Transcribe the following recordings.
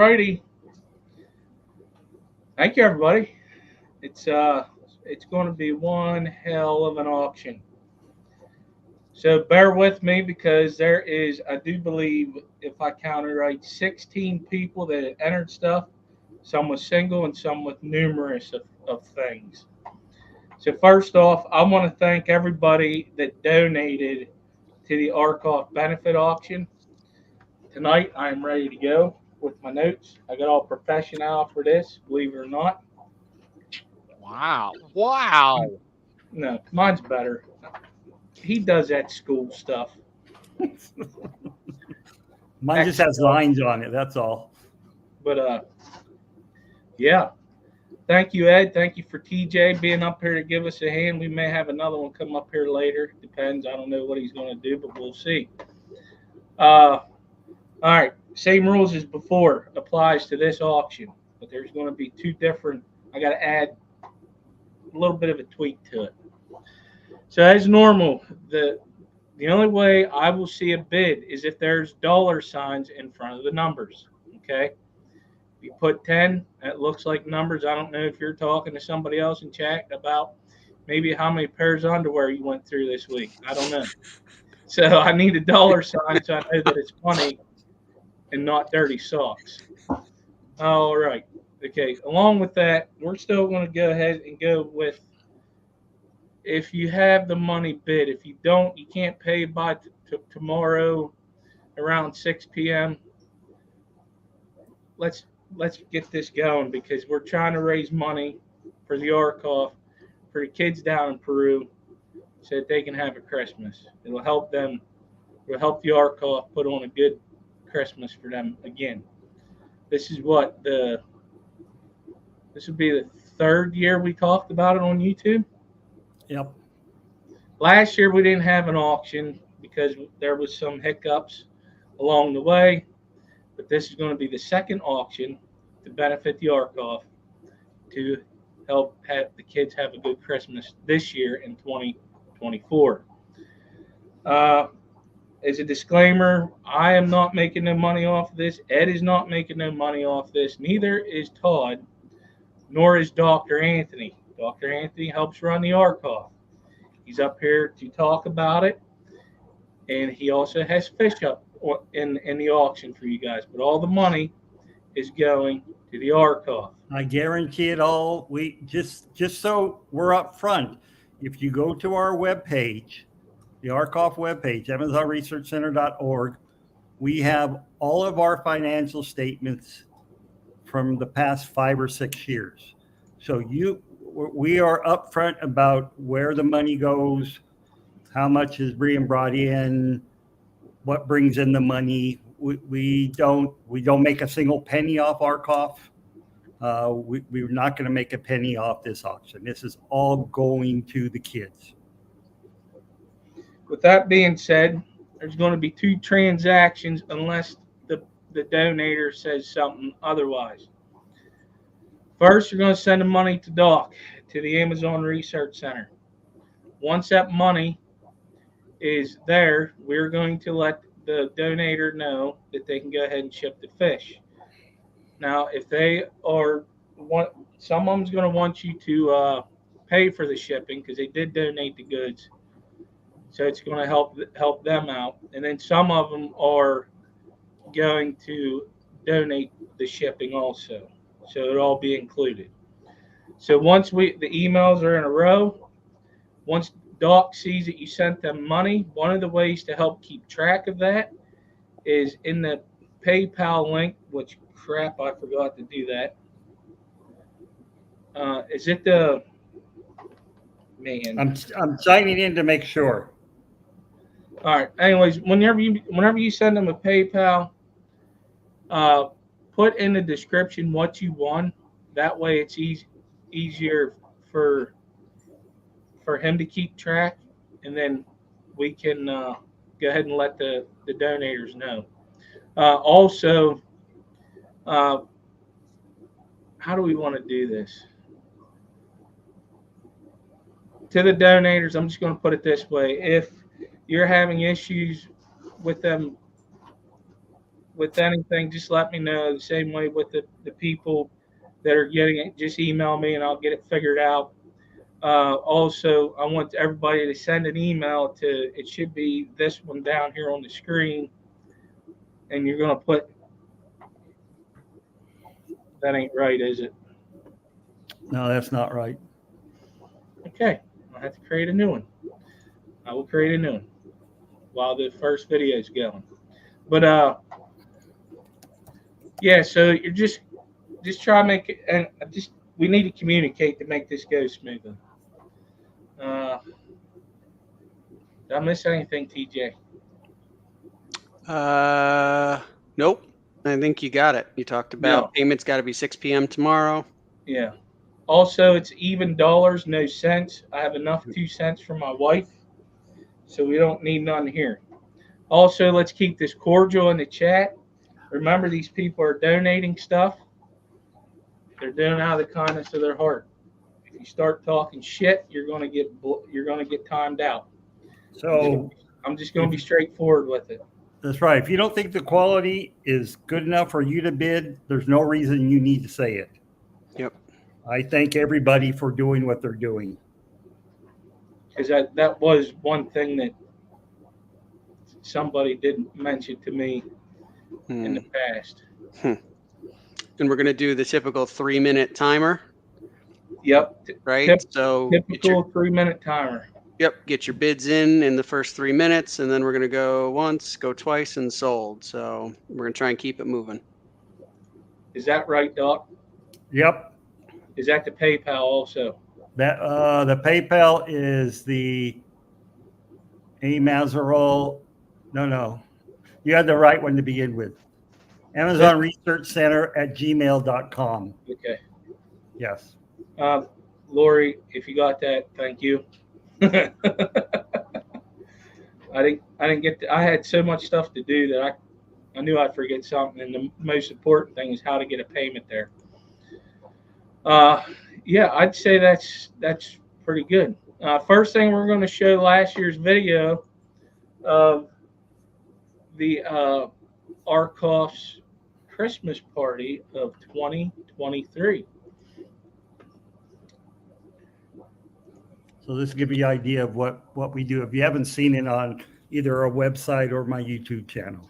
righty. Thank you, everybody. It's going to be one hell of an auction. So bear with me because there is, I do believe, if I counted right, 16 people that had entered stuff. Some with single and some with numerous of things. So first off, I want to thank everybody that donated to the ARCOF benefit auction. Tonight, I'm ready to go with my notes. I got all professional for this, believe it or not. Wow. Wow. No, mine's better. He does that school stuff. Mine just has lines on it, that's all. But, yeah. Thank you, Ed. Thank you for TJ being up here to give us a hand. We may have another one come up here later. Depends. I don't know what he's going to do, but we'll see. All right. Same rules as before applies to this auction, but there's going to be two different. I got to add a little bit of a tweak to it. So as normal, the only way I will see a bid is if there's dollar signs in front of the numbers. Okay. If you put 10, that looks like numbers. I don't know if you're talking to somebody else in chat about maybe how many pairs of underwear you went through this week. I don't know. So I need a dollar sign so I know that it's money and not dirty socks. All right. Okay. Along with that, we're still going to go ahead and go with, if you have the money, bid. If you don't, you can't pay by tomorrow around 6 p.m. Let's get this going because we're trying to raise money for the ARCOF, for the kids down in Peru, so that they can have a Christmas. It'll help them. It'll help the ARCOF put on a good Christmas for them again. This is what this would be the third year we talked about it on YouTube. Yep. Last year we didn't have an auction because there was some hiccups along the way, but this is going to be the second auction to benefit the ARCOF to help have the kids have a good Christmas this year in 2024. As a disclaimer, I am not making no money off this. Ed is not making no money off this. Neither is Todd, nor is Dr. Anthony. Dr. Anthony helps run the ARCOF. He's up here to talk about it, and he also has fish up in the auction for you guys. But all the money is going to the ARCOF. I guarantee it all. We just so we're up front. If you go to our webpage, the ARCOF webpage, AmazonResearchCenter.org, we have all of our financial statements from the past 5 or 6 years. So we are upfront about where the money goes, how much is being brought in, what brings in the money. We don't make a single penny off ARCOF. We're not going to make a penny off this auction. This is all going to the kids. With that being said, there's going to be 2 transactions unless the donator says something otherwise. First, you're going to send the money to Doc, to the Amazon Research Center. Once that money is there, we're going to let the donator know that they can go ahead and ship the fish. Now, if they are, some of them's going to want you to pay for the shipping because they did donate the goods. So it's going to help them out. And then some of them are going to donate the shipping also. So it'll all be included. So once the emails are in a row, once Doc sees that you sent them money, one of the ways to help keep track of that is in the PayPal link, which crap, I forgot to do that. Is it the, man? I'm signing in to make sure. All right. Anyways, whenever you send them a PayPal, put in the description what you won. That way, it's easier for him to keep track, and then we can go ahead and let the donators know. Also, how do we want to do this? To the donators, I'm just going to put it this way: if you're having issues with them with anything, just let me know. The same way with the people that are getting it, just email me and I'll get it figured out. Also, I want everybody to send an email to, it should be this one down here on the screen, and you're going to put, that ain't right, is it? No, that's not right. Okay, I have to create a new one. I will create a new one while the first video is going. But yeah, so you're just try to make it, and we need to communicate to make this go smoothly. Did I miss anything, TJ? Nope. I think you got it. You talked about payments got to be 6 p.m. tomorrow. Yeah. Also, it's even dollars, no cents. I have enough 2 cents for my wife, so we don't need none here. Also, let's keep this cordial in the chat. Remember, these people are donating stuff. They're doing out of the kindness of their heart. If you start talking shit, you're gonna get timed out. So I'm just gonna be straightforward with it. That's right. If you don't think the quality is good enough for you to bid, there's no reason you need to say it. Yep. I thank everybody for doing what they're doing. Because that was one thing that somebody didn't mention to me in the past. And we're going to do the typical 3-minute timer. Yep. Right? So typical 3-minute timer. Yep. Get your bids in the first 3 minutes, and then we're going to go once, go twice, and sold. So we're going to try and keep it moving. Is that right, Doc? Yep. Is that the PayPal also? That the PayPal is the Amazerol. No. You had the right one to begin with. Amazon Research Center at gmail.com. Okay. Yes. Lori, if you got that, thank you. I didn't get to, I had so much stuff to do that I knew I'd forget something, and the most important thing is how to get a payment there. Yeah, I'd say that's pretty good. First thing, we're going to show last year's video of the ARCOF's Christmas party of 2023. So this will give you an idea of what we do if you haven't seen it on either our website or my YouTube channel.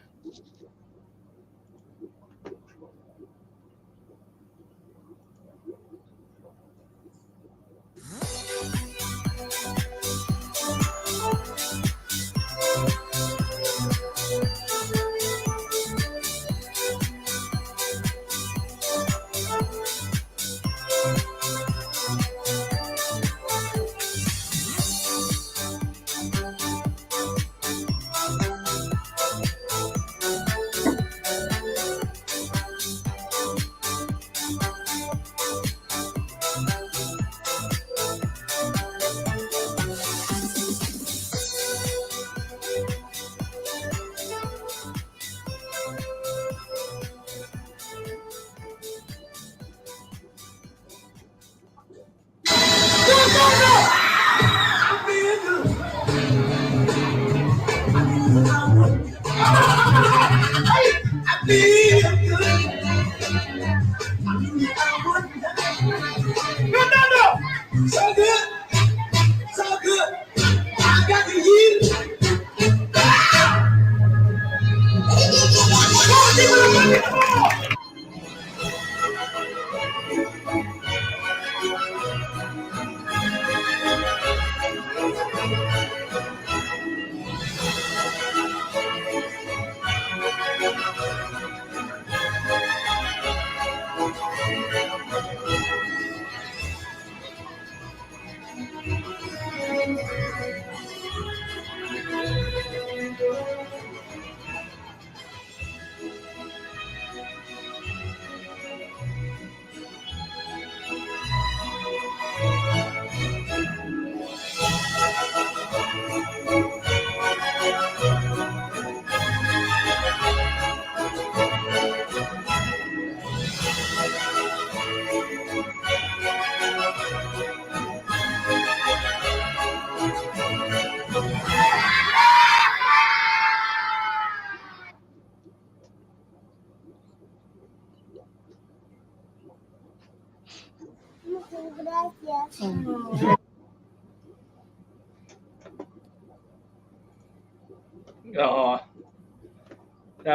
That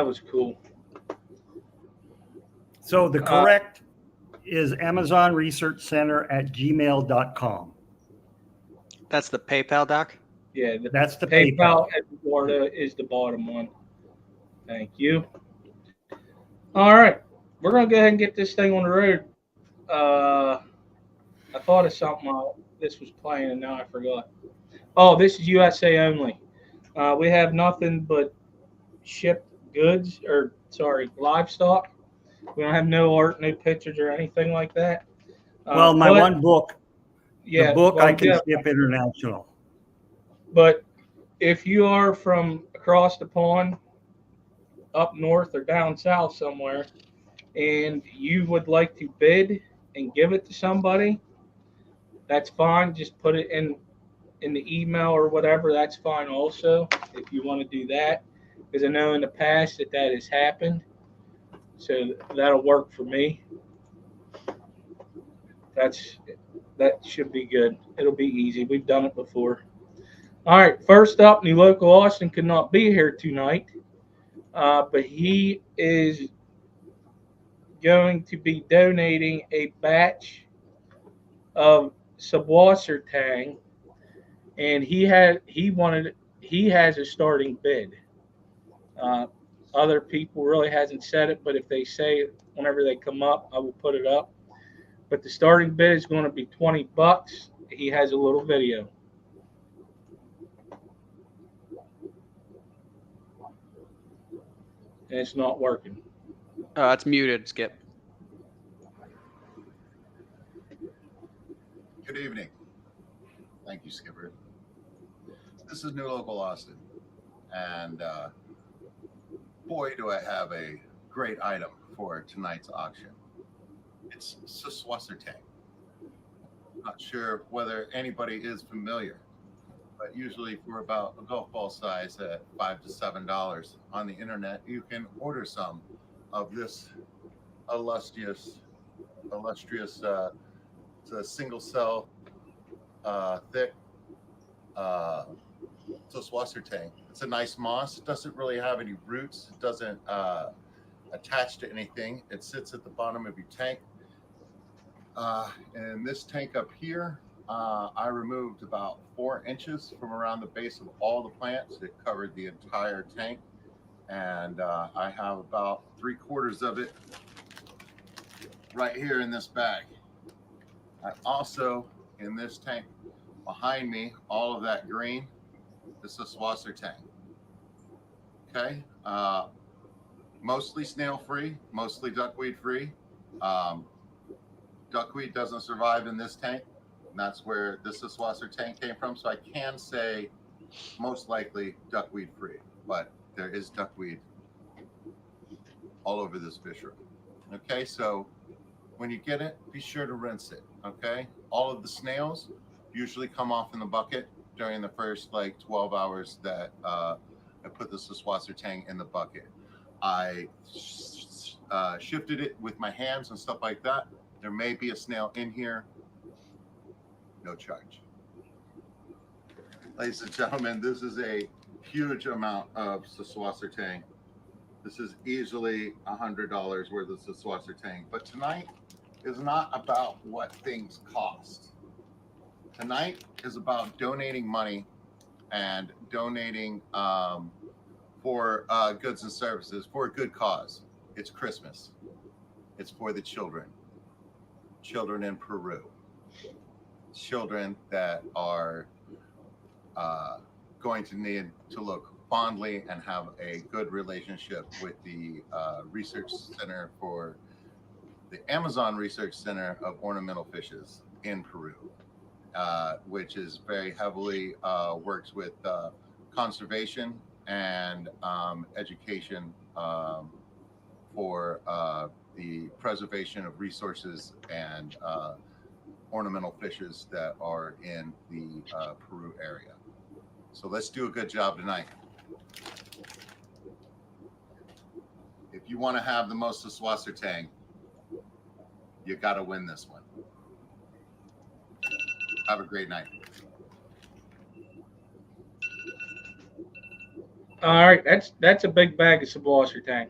was cool. So the correct is Amazon Research Center at gmail.com. That's the PayPal, Doc? Yeah, That's the PayPal at Florida is the bottom one. Thank you. All right. We're going to go ahead and get this thing on the road. I thought of something while this was playing, and now I forgot. Oh, this is USA only. We have nothing but shipped goods, livestock. We don't have no art, no pictures, or anything like that. Well, my one book, yeah, the book well, I can ship international. But if you are from across the pond, up north or down south somewhere, and you would like to bid and give it to somebody, that's fine. Just put it in the email or whatever. That's fine also if you want to do that, because I know in the past that has happened. So that'll work for me. That should be good. It'll be easy. We've done it before. All right. First up, New Local Austin could not be here tonight, but he is going to be donating a batch of Subwasertang, and he has a starting bid. Other people really hasn't said it, but if they say it whenever they come up, I will put it up. But the starting bid is going to be $20. He has a little video. And it's not working. It's muted, Skip. Good evening. Thank you, Skipper. This is New Local Austin. And boy, do I have a great item for tonight's auction. It's Subwasertang. Not sure whether anybody is familiar, but usually for about a golf ball size at $5 to $7 on the internet, you can order some of this illustrious it's a single cell thick Subwasertang. It's a nice moss. It doesn't really have any roots. It doesn't attach to anything. It sits at the bottom of your tank. And this tank up here, I removed about 4 inches from around the base of all the plants. It covered the entire tank. And I have about 3/4 of it right here in this bag. I also, in this tank behind me, all of that green, this is Subwasertang. Okay. Mostly snail free, mostly duckweed free. Duckweed doesn't survive in this tank, and that's where this Subwasertang came from. So I can say most likely duckweed free, but there is duckweed all over this fish room. Okay, so when you get it, be sure to rinse it. Okay, all of the snails usually come off in the bucket during the first 12 hours that I put the Subwasertang in the bucket. I shifted it with my hands and stuff like that. There may be a snail in here. No charge. Ladies and gentlemen, this is a huge amount of Subwasertang. This is easily $100 worth of Subwasertang. But tonight is not about what things cost. Tonight is about donating money and donating for goods and services for a good cause. It's Christmas. It's for the children. Children in Peru. Children that are going to need to look fondly and have a good relationship with the research center for the Amazon Research Center of Ornamental Fishes in Peru, which is very heavily works with conservation and education for the preservation of resources and ornamental fishes that are in the Peru area. So let's do a good job tonight. If you want to have the most Subwasertang, you got to win this one. Have a great night. All right, that's a big bag of Subwasertang.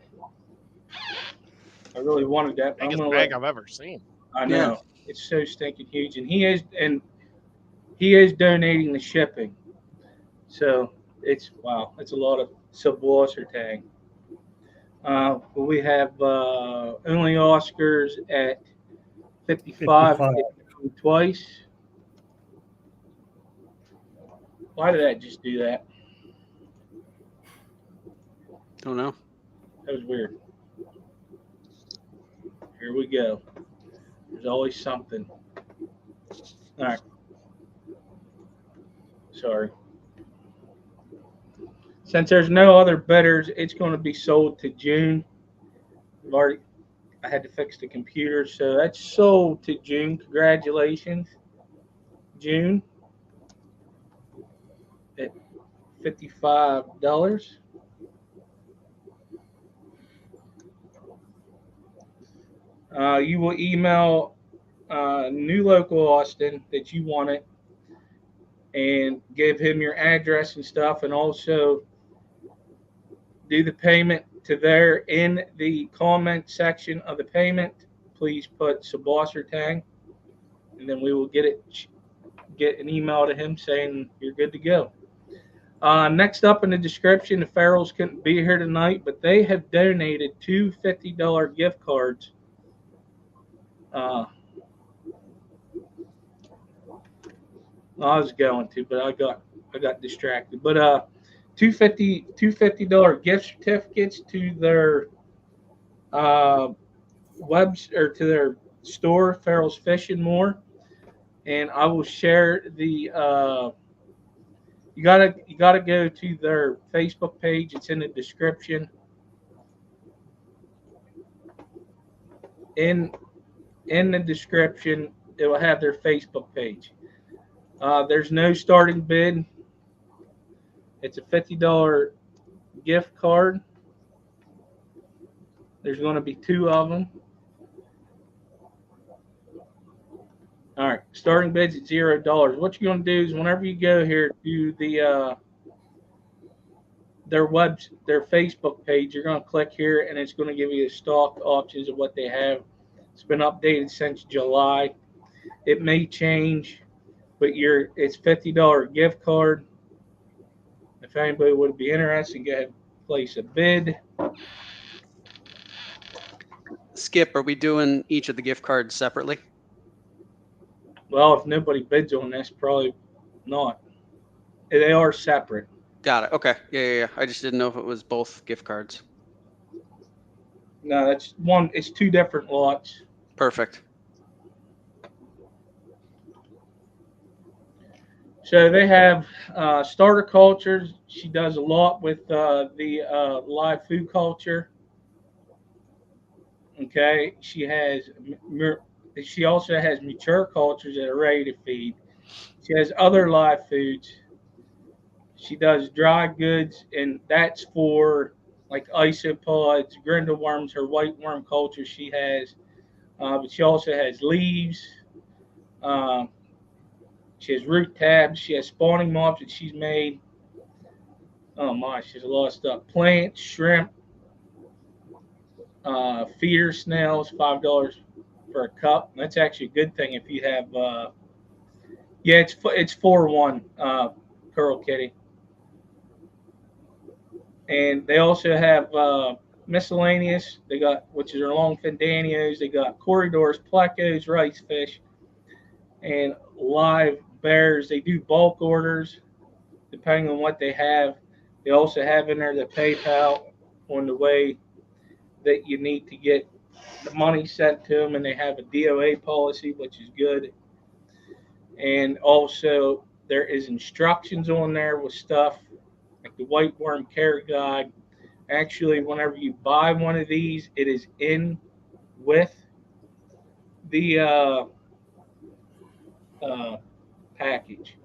I really wanted that. But I'm Biggest gonna bag let, I've ever seen. I know it's so stinking huge, and he is donating the shipping. So it's wow, it's a lot of Subwasertang. But we have only Oscars at 55 twice. Why did I just do that? Don't know. That was weird. Here we go. There's always something. All right. Sorry. Since there's no other bidders, it's going to be sold to June. I had to fix the computer, so that's sold to June. Congratulations, June. At $55. You will email New Local Austin that you want it and give him your address and stuff, and also do the payment to there. In the comment section of the payment, please put Subwasertang, and then we will get an email to him saying you're good to go. Next up in the description, the Farrells couldn't be here tonight, but they have donated two $50 gift cards. I was going to, but I got distracted. But two $50 gift certificates to their webs or to their store, Farrell's Fish and More. And I will share the you gotta go to their Facebook page. It's in the description. In the description, it will have their Facebook page. There's no starting bid. It's a $50 gift card. There's going to be two of them. All right, starting bid's at $0. What you're going to do is whenever you go here to the their Facebook page, you're going to click here, and it's going to give you the stock options of what they have. It's been updated since July. It may change, but it's $50 gift card. If anybody would be interested, go ahead and place a bid. Skip, are we doing each of the gift cards separately? Well, if nobody bids on this, probably not. They are separate. Got it. Okay. Yeah. I just didn't know if it was both gift cards. No, that's one. It's two different lots. Perfect. So they have starter cultures. She does a lot with the live food culture. Okay, she also has mature cultures that are ready to feed. She has other live foods. She does dry goods, and that's for like isopods, grindle worms, her white worm culture she has. But she also has leaves. She has root tabs. She has spawning moths that she's made. Oh my, she has a lot of stuff. Plants, shrimp, feeder snails, $5 for a cup. That's actually a good thing if you have. It's 4-1 Pearl Kitty. And they also have miscellaneous. They got, which is their longfin danios. They got corridors, plecos, rice fish, and live bears. They do bulk orders depending on what they have. They also have in there the PayPal on the way that you need to get the money sent to them, and they have a DOA policy, which is good. And also there is instructions on there with stuff like the white worm care guide. Actually, whenever you buy one of these, it is in with the package.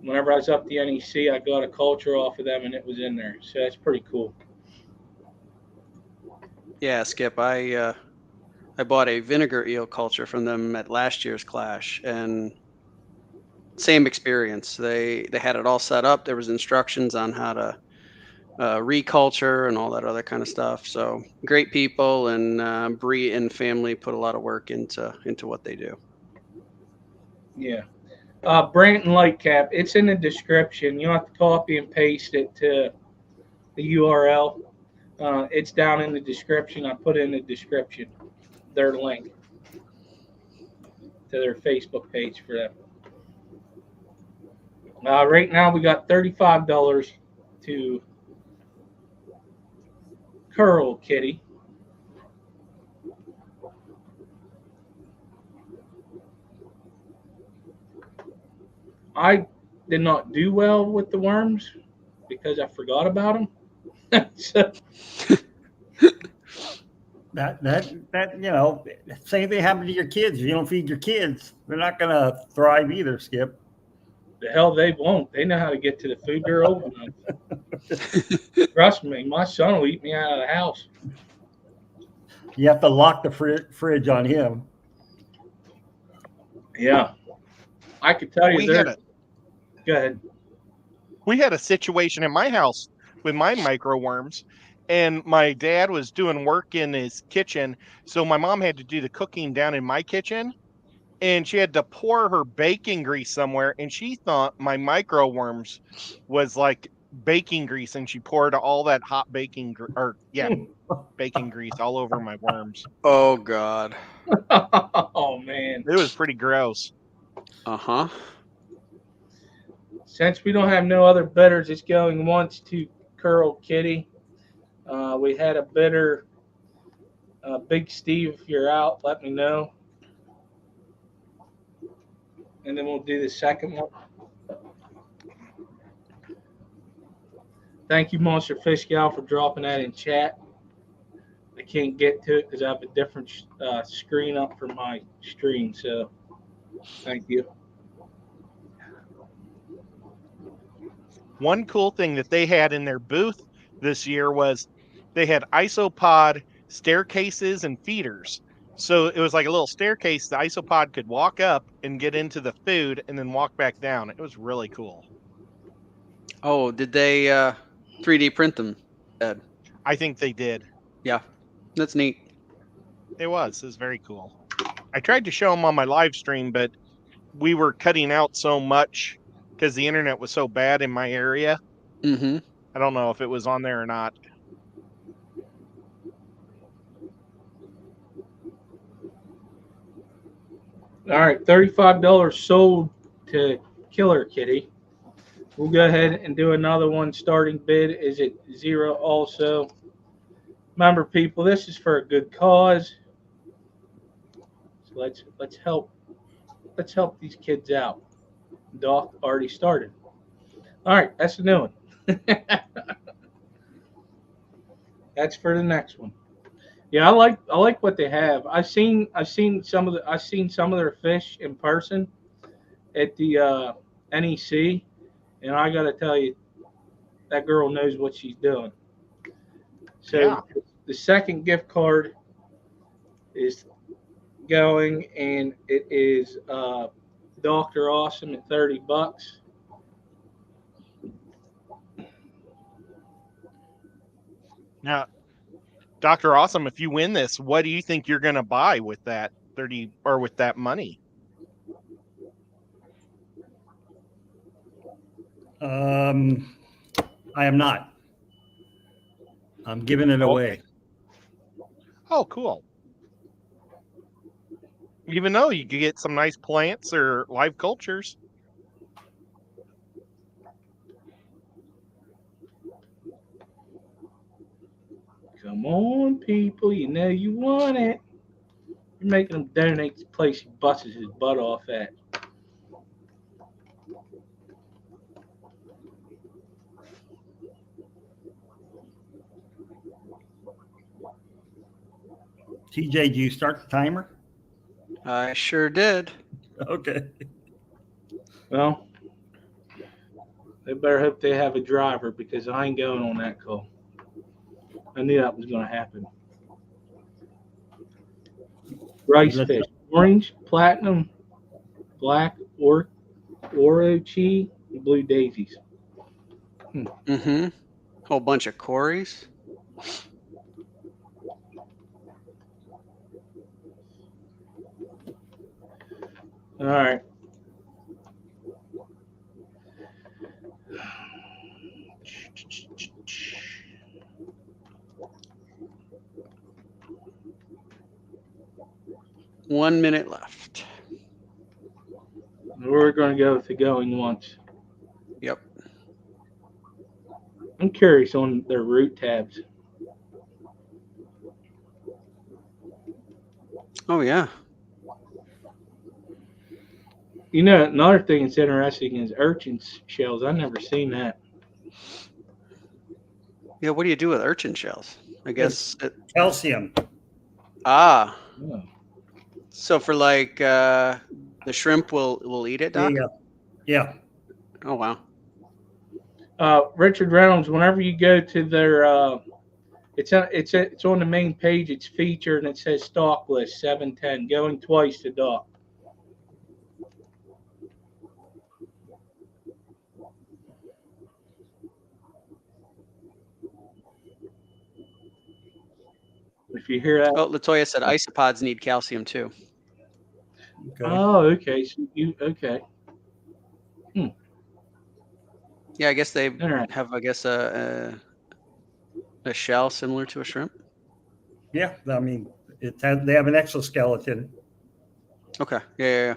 Whenever I was up the NEC, I got a culture off of them, and it was in there. So that's pretty cool. Yeah, Skip. I bought a vinegar eel culture from them at last year's Clash, and same experience. They had it all set up. There was instructions on how to reculture and all that other kind of stuff. So great people, and Bree and family put a lot of work into what they do. Yeah. Branton Lightcap, it's in the description. You have to copy and paste it to the URL. It's down in the description. I put in the description their link to their Facebook page for them. Right now we got $35 to Curl Kitty. I did not do well with the worms because I forgot about them. So, that you know, same thing happened to your kids. If you don't feed your kids, they're not gonna thrive either, Skip. the hell they won't. They know how to get to the food. They're old enough. Trust me, my son will eat me out of the house. You have to lock the fridge on him. Yeah. I could tell you Go ahead. We had a situation in my house with my micro worms, and my dad was doing work in his kitchen, so my mom had to do the cooking down in my kitchen, and she had to pour her baking grease somewhere, and she thought my micro worms was like baking grease, and she poured all that hot baking grease all over my worms. Oh God. Oh man. It was pretty gross. Uh-huh. Since we don't have no other bidders, it's going once to Curl Kitty. We had a bidder, Big Steve. If you're out, let me know. And then we'll do the second one. Thank you, Monster Fish Gal, for dropping that in chat. I can't get to it because I have a different screen up for my stream. So thank you. One cool thing that they had in their booth this year was they had isopod staircases and feeders. So it was like a little staircase the isopod could walk up and get into the food and then walk back down. It was really cool. Oh, did they 3D print them, Ed? I think they did. Yeah, that's neat. It was very cool. I tried to show them on my live stream, but we were cutting out so much because the internet was so bad in my area. Mm-hmm. I don't know if it was on there or not. All right, $35 sold to Killer Kitty. We'll go ahead and do another one. Starting bid is at 0 also. Remember, people, this is for a good cause. So let's help these kids out. Doc already started. All right, that's the new one. That's for the next one. Yeah, I like what they have. I've seen some of their fish in person at the NEC, and I got to tell you, that girl knows what she's doing. So yeah. The second gift card is going, and it is Dr. Awesome at $30. Now, Dr. Awesome, if you win this, what do you think you're going to buy with that 30 or with that money? I am not. I'm giving it away. Oh, cool. Even though you could get some nice plants or live cultures. Come on, people. You know you want it. You're making him donate the place he busts his butt off at. TJ, do you start the timer? I sure did. Okay. Well, they better hope they have a driver because I ain't going on that call. I knew that was going to happen. Rice fish, orange, platinum, black, or Orochi, blue daisies. Mm-hmm. Whole bunch of cories. All right. One minute left. We're going to go with the going once. Yep. I'm curious on their root tabs. Oh, yeah. You know, another thing that's interesting is urchin shells. I've never seen that. Yeah, what do you do with urchin shells? I guess. Calcium. Ah. Oh. So for like the shrimp will eat it, Doc? Yeah. Oh, wow. Richard Reynolds, whenever you go to their, it's on the main page. It's featured and it says stock list 710, going twice to dock. If you hear that. Oh, Latoya said isopods need calcium too. Okay. Oh, okay. So okay. Yeah, I guess they All right. have, I guess, a shell similar to a shrimp. Yeah, I mean, they have an exoskeleton. Okay. Yeah.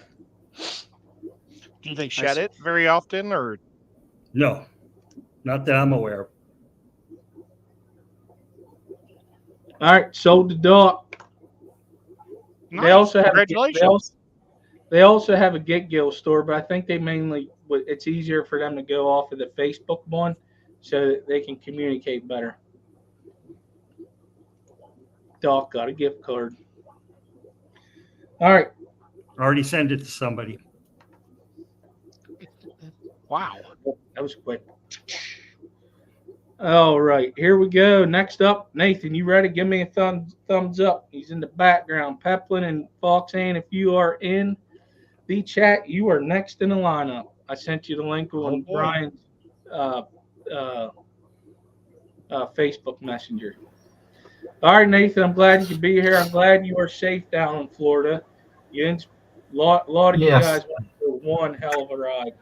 Do they shed it very often, or No, not that I'm aware of. All right, sold to dock. nice. They also have Congratulations. They also have a Get Gill store, but I think they mainly it's easier for them to go off of the Facebook one so that they can communicate better. Doc got a gift card. All right. Already sent it to somebody. Wow. That was quick. All right, here we go. Next up, Nathan, you ready? Give me a thumbs up. He's in the background. Peplin and Foxane, if you are in the chat, you are next in the lineup. I sent you the link on Brian's Facebook Messenger. All right, Nathan, I'm glad you could be here. I'm glad you are safe down in Florida. A lot of you guys went through one hell of a ride.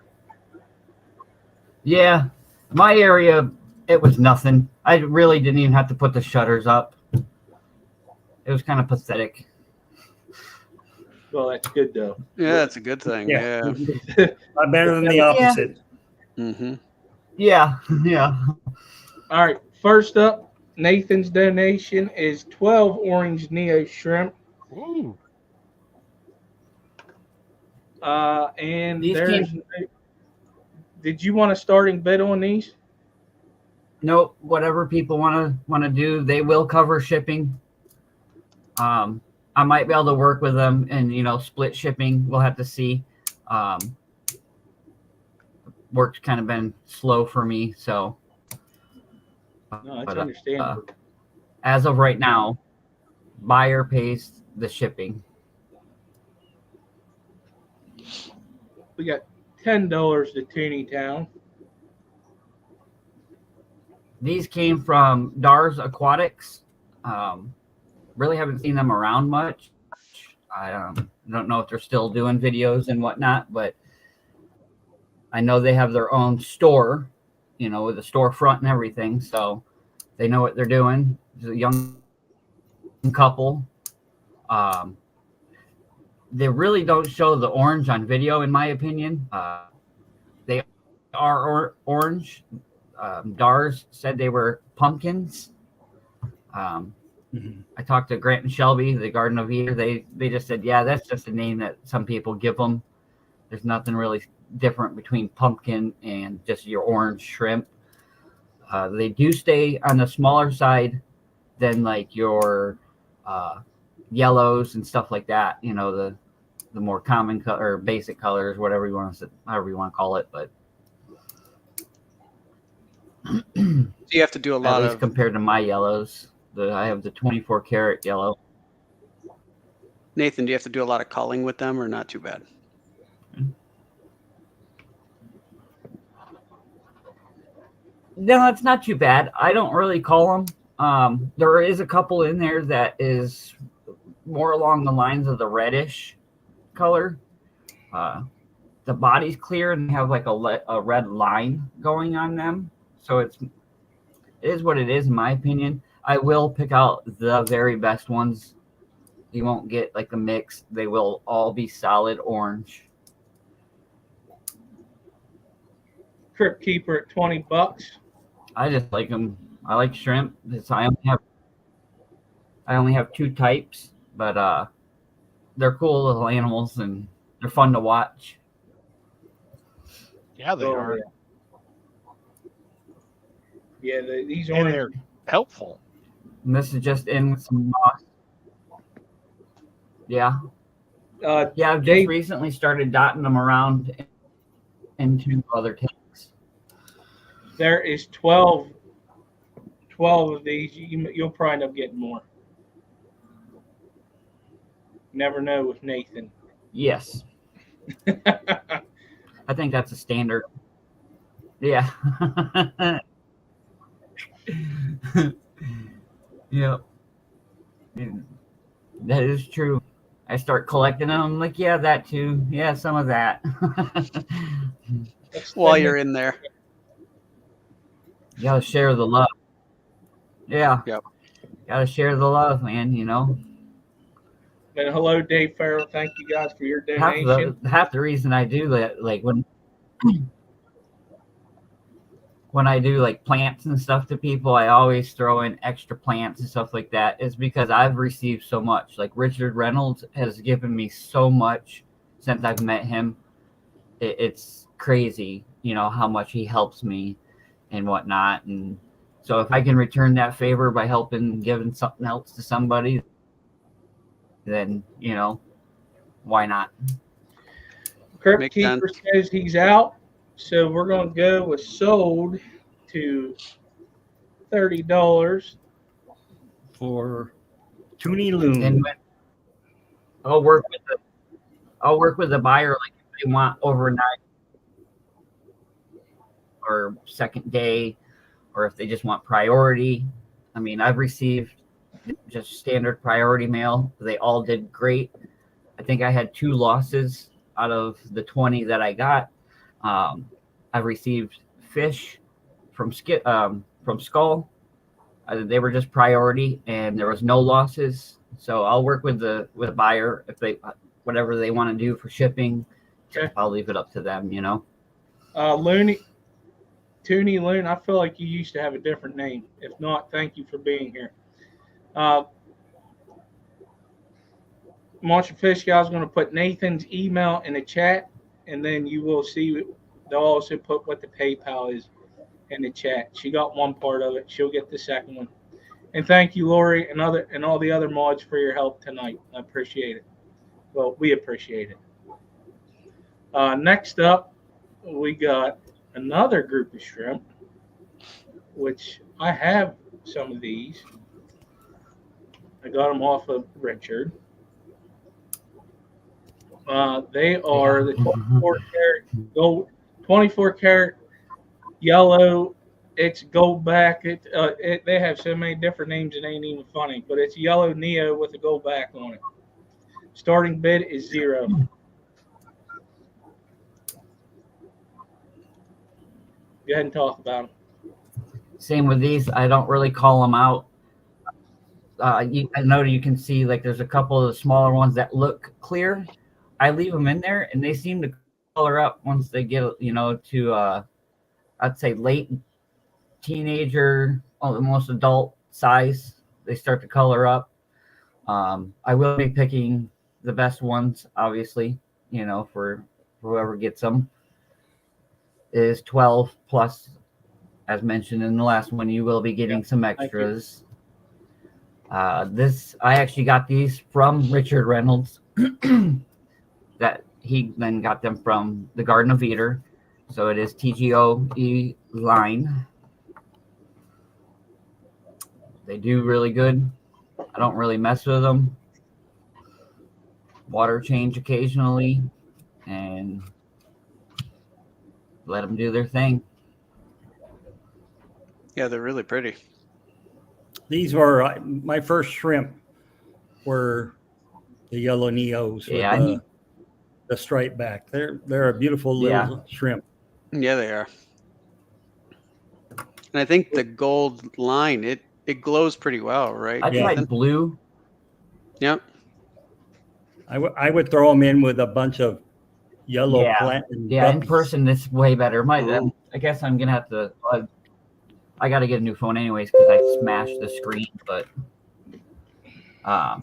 Yeah, my area, it was nothing. I really didn't even have to put the shutters up. It was kind of pathetic. Well, that's good, though. Yeah, that's a good thing. Yeah. Not better than the opposite. Mm-hmm. Yeah. All right, first up, Nathan's donation is 12 orange neo shrimp. Ooh. And These there's. Did you want a starting bid on these? Nope. Whatever people want to do, they will cover shipping. I might be able to work with them and split shipping. We'll have to see. Work's kind of been slow for me, so. No, that's understandable. As of right now, buyer pays the shipping. We got $10 to Toonie Town. These came from Dar's Aquatics. Really haven't seen them around much. I don't know if they're still doing videos and whatnot, but I know they have their own store, with a storefront and everything. So they know what they're doing. It's a young couple. They really don't show the orange on video, in my opinion. They are orange. Dars said they were pumpkins. I talked to Grant and Shelby, the Garden of Eden. They just said, yeah, that's just a name that some people give them. There's nothing really different between pumpkin and just your orange shrimp. They do stay on the smaller side than like your yellows and stuff like that. The more common color or basic colors, however you want to call it. But So you have to do a lot at least compared to my yellows. I have the 24 karat yellow. Nathan, do you have to do a lot of culling with them or not too bad? No, it's not too bad. I don't really call them. There is a couple in there that is more along the lines of the reddish color. The body's clear and they have like a red line going on them. So it is what it is, in my opinion. I will pick out the very best ones. You won't get like a mix. They will all be solid orange. Crypt Keeper at $20. I just like them. I like shrimp. I only have 2 types, but they're cool little animals and they're fun to watch. Yeah, they are. Yeah, these And orange. they're helpful. And this is just in with some moss. Yeah. Yeah, I've just recently started dotting them around into other tanks. There is 12 of these. You'll probably end up getting more. Never know with Nathan. Yes. I think that's a standard. Yeah. Yep. That is true. I start collecting them. I'm like, yeah, that too. Yeah, some of that. While you're in there. You gotta share the love. Yeah. Yep. Gotta share the love, man, you know. And hello, Dave Farrell. Thank you guys for your donation. Half the reason I do that, like when I do like plants and stuff to people, I always throw in extra plants and stuff like that. Is because I've received so much. Like Richard Reynolds has given me so much since I've met him. It's crazy, you know, how much he helps me and whatnot. And so if I can return that favor by giving something else to somebody, then, you know, why not? Crypt Keeper says he's out. So we're going to go with sold to $30 for Toonie Loon. And I'll work with the buyer, like if they want overnight or second day, or if they just want priority. I mean, I've received just standard priority mail. They all did great. I think I had 2 losses out of the 20 that I got. I've received fish from Skull. They were just priority, and there was no losses. So I'll work with the buyer if they whatever they want to do for shipping. Okay. I'll leave it up to them, you know. Toonie Loon, I feel like you used to have a different name. If not, thank you for being here. Monster Fish Guy's going to put Nathan's email in the chat, and then you will see they'll also put what the PayPal is in the chat. She got one part of it. She'll get the second one. And thank you, Lori, and all the other mods for your help tonight. I appreciate it. Well, we appreciate it. Next up, we got another group of shrimp, which I have some of these. I got them off of Richard. They are the 24 karat gold, 24 karat yellow. It's gold back. They have so many different names it ain't even funny, but it's yellow Neo with a gold back on it. Starting bid is $0. Go ahead and talk about them. Same with these. I don't really call them out. I know you can see like there's a couple of the smaller ones that look clear. I leave them in there, and they seem to color up once they get, you know, to I'd say late teenager, almost adult size. They start to color up. I will be picking the best ones, obviously, you know, for whoever gets them. It is 12 plus, as mentioned in the last one. You will be getting some extras. I actually got these from Richard Reynolds. That he then got them from the Garden of Eden. So it is TGOE line. They do really good. I don't really mess with them. Water change occasionally and let them do their thing. Yeah, they're really pretty. These were my first shrimp were the yellow neos with the stripe back. They're a beautiful little shrimp. Yeah, they are. And I think the gold line, it glows pretty well, right? I tried blue. Yep. I would throw them in with a bunch of yellow plant. Yeah, in person it's way better. I guess I'm gonna have to. I got to get a new phone anyways because I smashed the screen. But I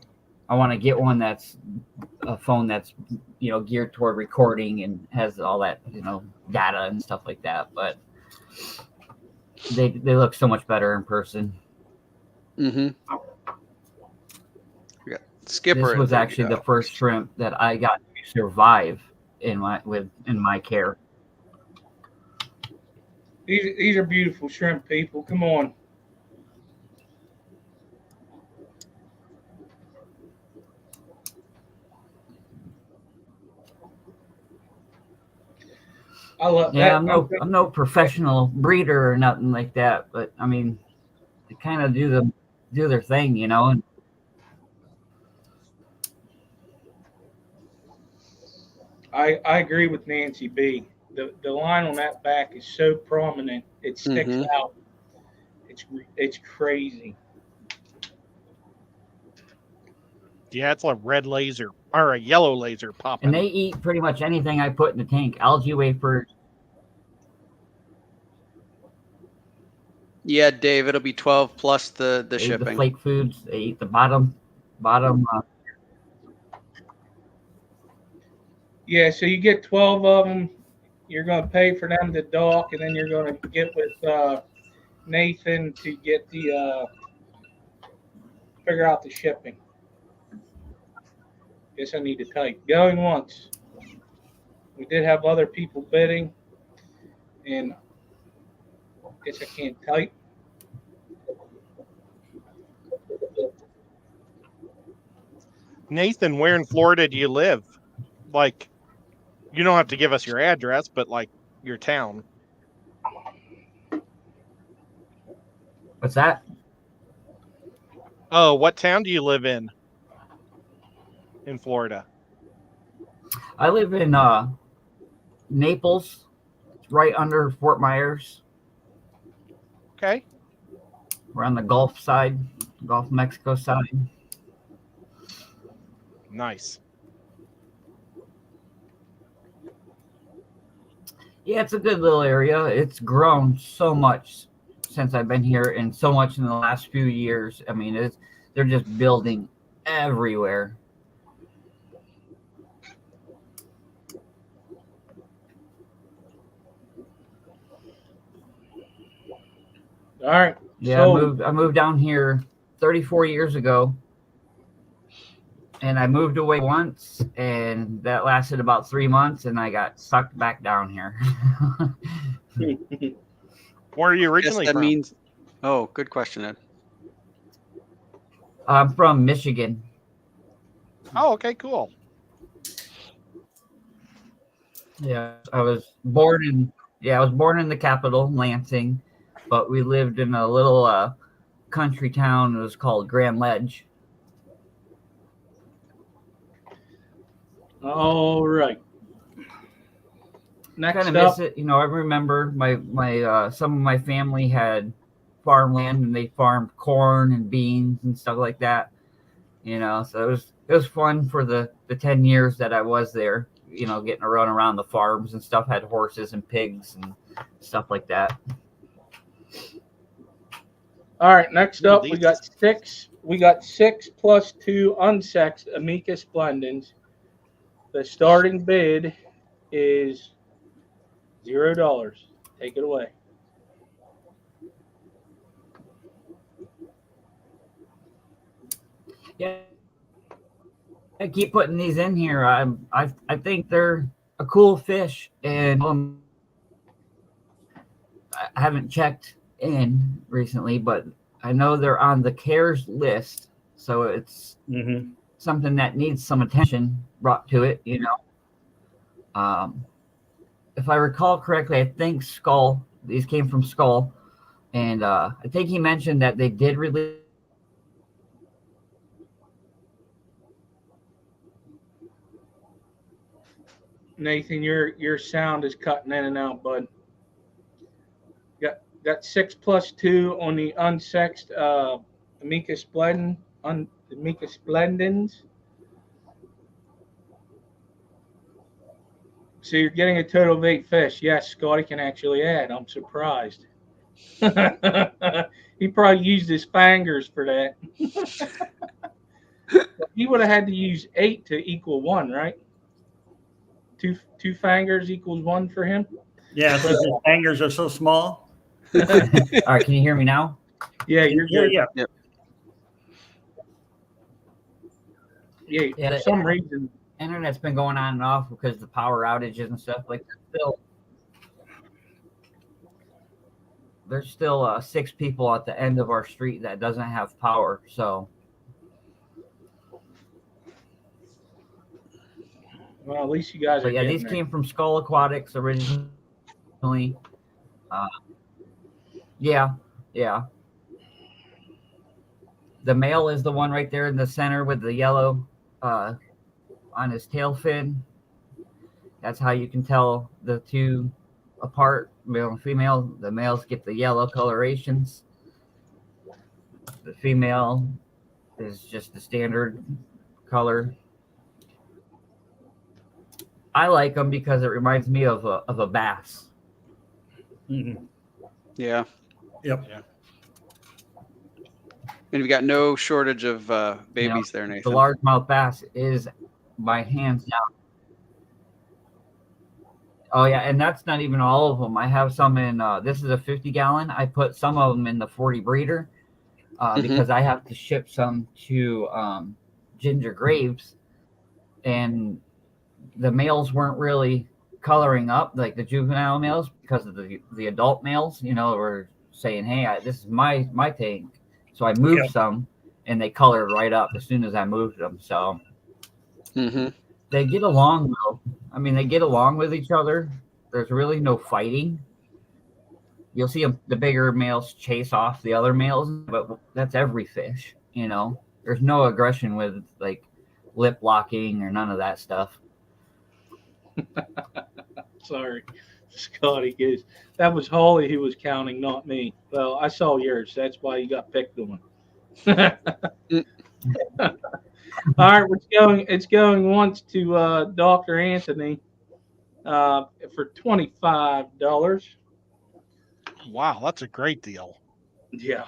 want to get one that's a phone that's geared toward recording and has all that data and stuff like that. But they look so much better in person. Mm-hmm. Yeah. Skipper. This was actually the first shrimp that I got to survive in my care. These are beautiful shrimp, people. Come on. I love that. I'm no professional breeder or nothing like that, but I mean, they kind of do their thing, And I agree with Nancy B. The line on that back is so prominent; it sticks out. It's crazy. Yeah, it's a red laser or a yellow laser popping. And they eat pretty much anything I put in the tank. Algae wafers. Yeah, Dave, it'll be 12 plus the shipping. The flake foods. They eat the bottom. Yeah, so you get 12 of them. You're going to pay for them to dock, and then you're going to get with Nathan to get the figure out the shipping. Guess I need to type. Going once. We did have other people bidding, and I guess I can't type. Nathan, where in Florida do you live? Like, you don't have to give us your address, but like your town. What's that? Oh, what town do you live in Florida? I live in Naples, right under Fort Myers. Okay. We're on the Gulf side, Gulf of Mexico side. Nice. Yeah, it's a good little area. It's grown so much since I've been here, and so much in the last few years. I mean, they're just building everywhere. All right. Yeah, so, I moved down here 34 years ago, and I moved away once, and that lasted about 3 months, and I got sucked back down here. Where are you originally from? Oh, good question, Ed. I'm from Michigan. Oh, okay, cool. Yeah, I was born in the capital, Lansing, but we lived in a little country town. It was called Grand Ledge. all right. Next Kind of up, miss it. I remember my some of my family had farmland, and they farmed corn and beans and stuff like that. So it was fun for the 10 years that I was there. Getting to run around the farms and stuff. Had horses and pigs and stuff like that. all right. Next up, we got 6. We got 6 plus 2 unsexed Ameca Splendens. The starting bid is $0. Take it away. Yeah, I keep putting these in here. I think they're a cool fish, and I haven't checked in recently, but I know they're on the CARES list, so it's something that needs some attention brought to it. If I recall correctly, I think Skull. These came from Skull. And I think he mentioned that they did release. Nathan, your sound is cutting in and out, bud. Got 6+2 on the unsexed Ameca Splendens. So you're getting a total of 8 fish. Yes, Scotty can actually add. I'm surprised. He probably used his fingers for that. He would have had to use 8 to equal 1, right? Two fingers equals 1 for him. Yeah, since his fingers are so small. All right, can you hear me now? Yeah, you're good. Yeah. Yep. Yeah, for some reason. Internet's been going on and off because of the power outages and stuff. Like, there's still 6 people at the end of our street that doesn't have power. So, Well, at least you guys are. but yeah, getting these there. came from Skull Aquatics originally. Yeah. The male is the one right there in the center with the yellow on his tail fin. That's how you can tell the two apart, male and female. The males get the yellow colorations. The female is just the standard color. I like them because it reminds me of a bass. Mm-hmm. Yeah. Yep. Yeah. And you've got no shortage of babies there, Nathan. The largemouth bass is my hands down. Oh yeah, and that's not even all of them. I have some in. This is a 50-gallon. I put some of them in the 40 breeder because I have to ship some to Ginger Graves, and the males weren't really coloring up like the juvenile males because of the adult males. Were saying, "Hey, this is my tank." So I moved some, and they colored right up as soon as I moved them. So they get along though. I mean, they get along with each other. There's really no fighting. You'll see the bigger males chase off the other males, but that's every fish. There's no aggression with like lip locking or none of that stuff. Sorry, Scotty, because that was Holly who was counting, not me. Well, I saw yours. That's why you got picked on. All right, it's going once to Dr. Anthony for $25. Wow, that's a great deal. Yeah.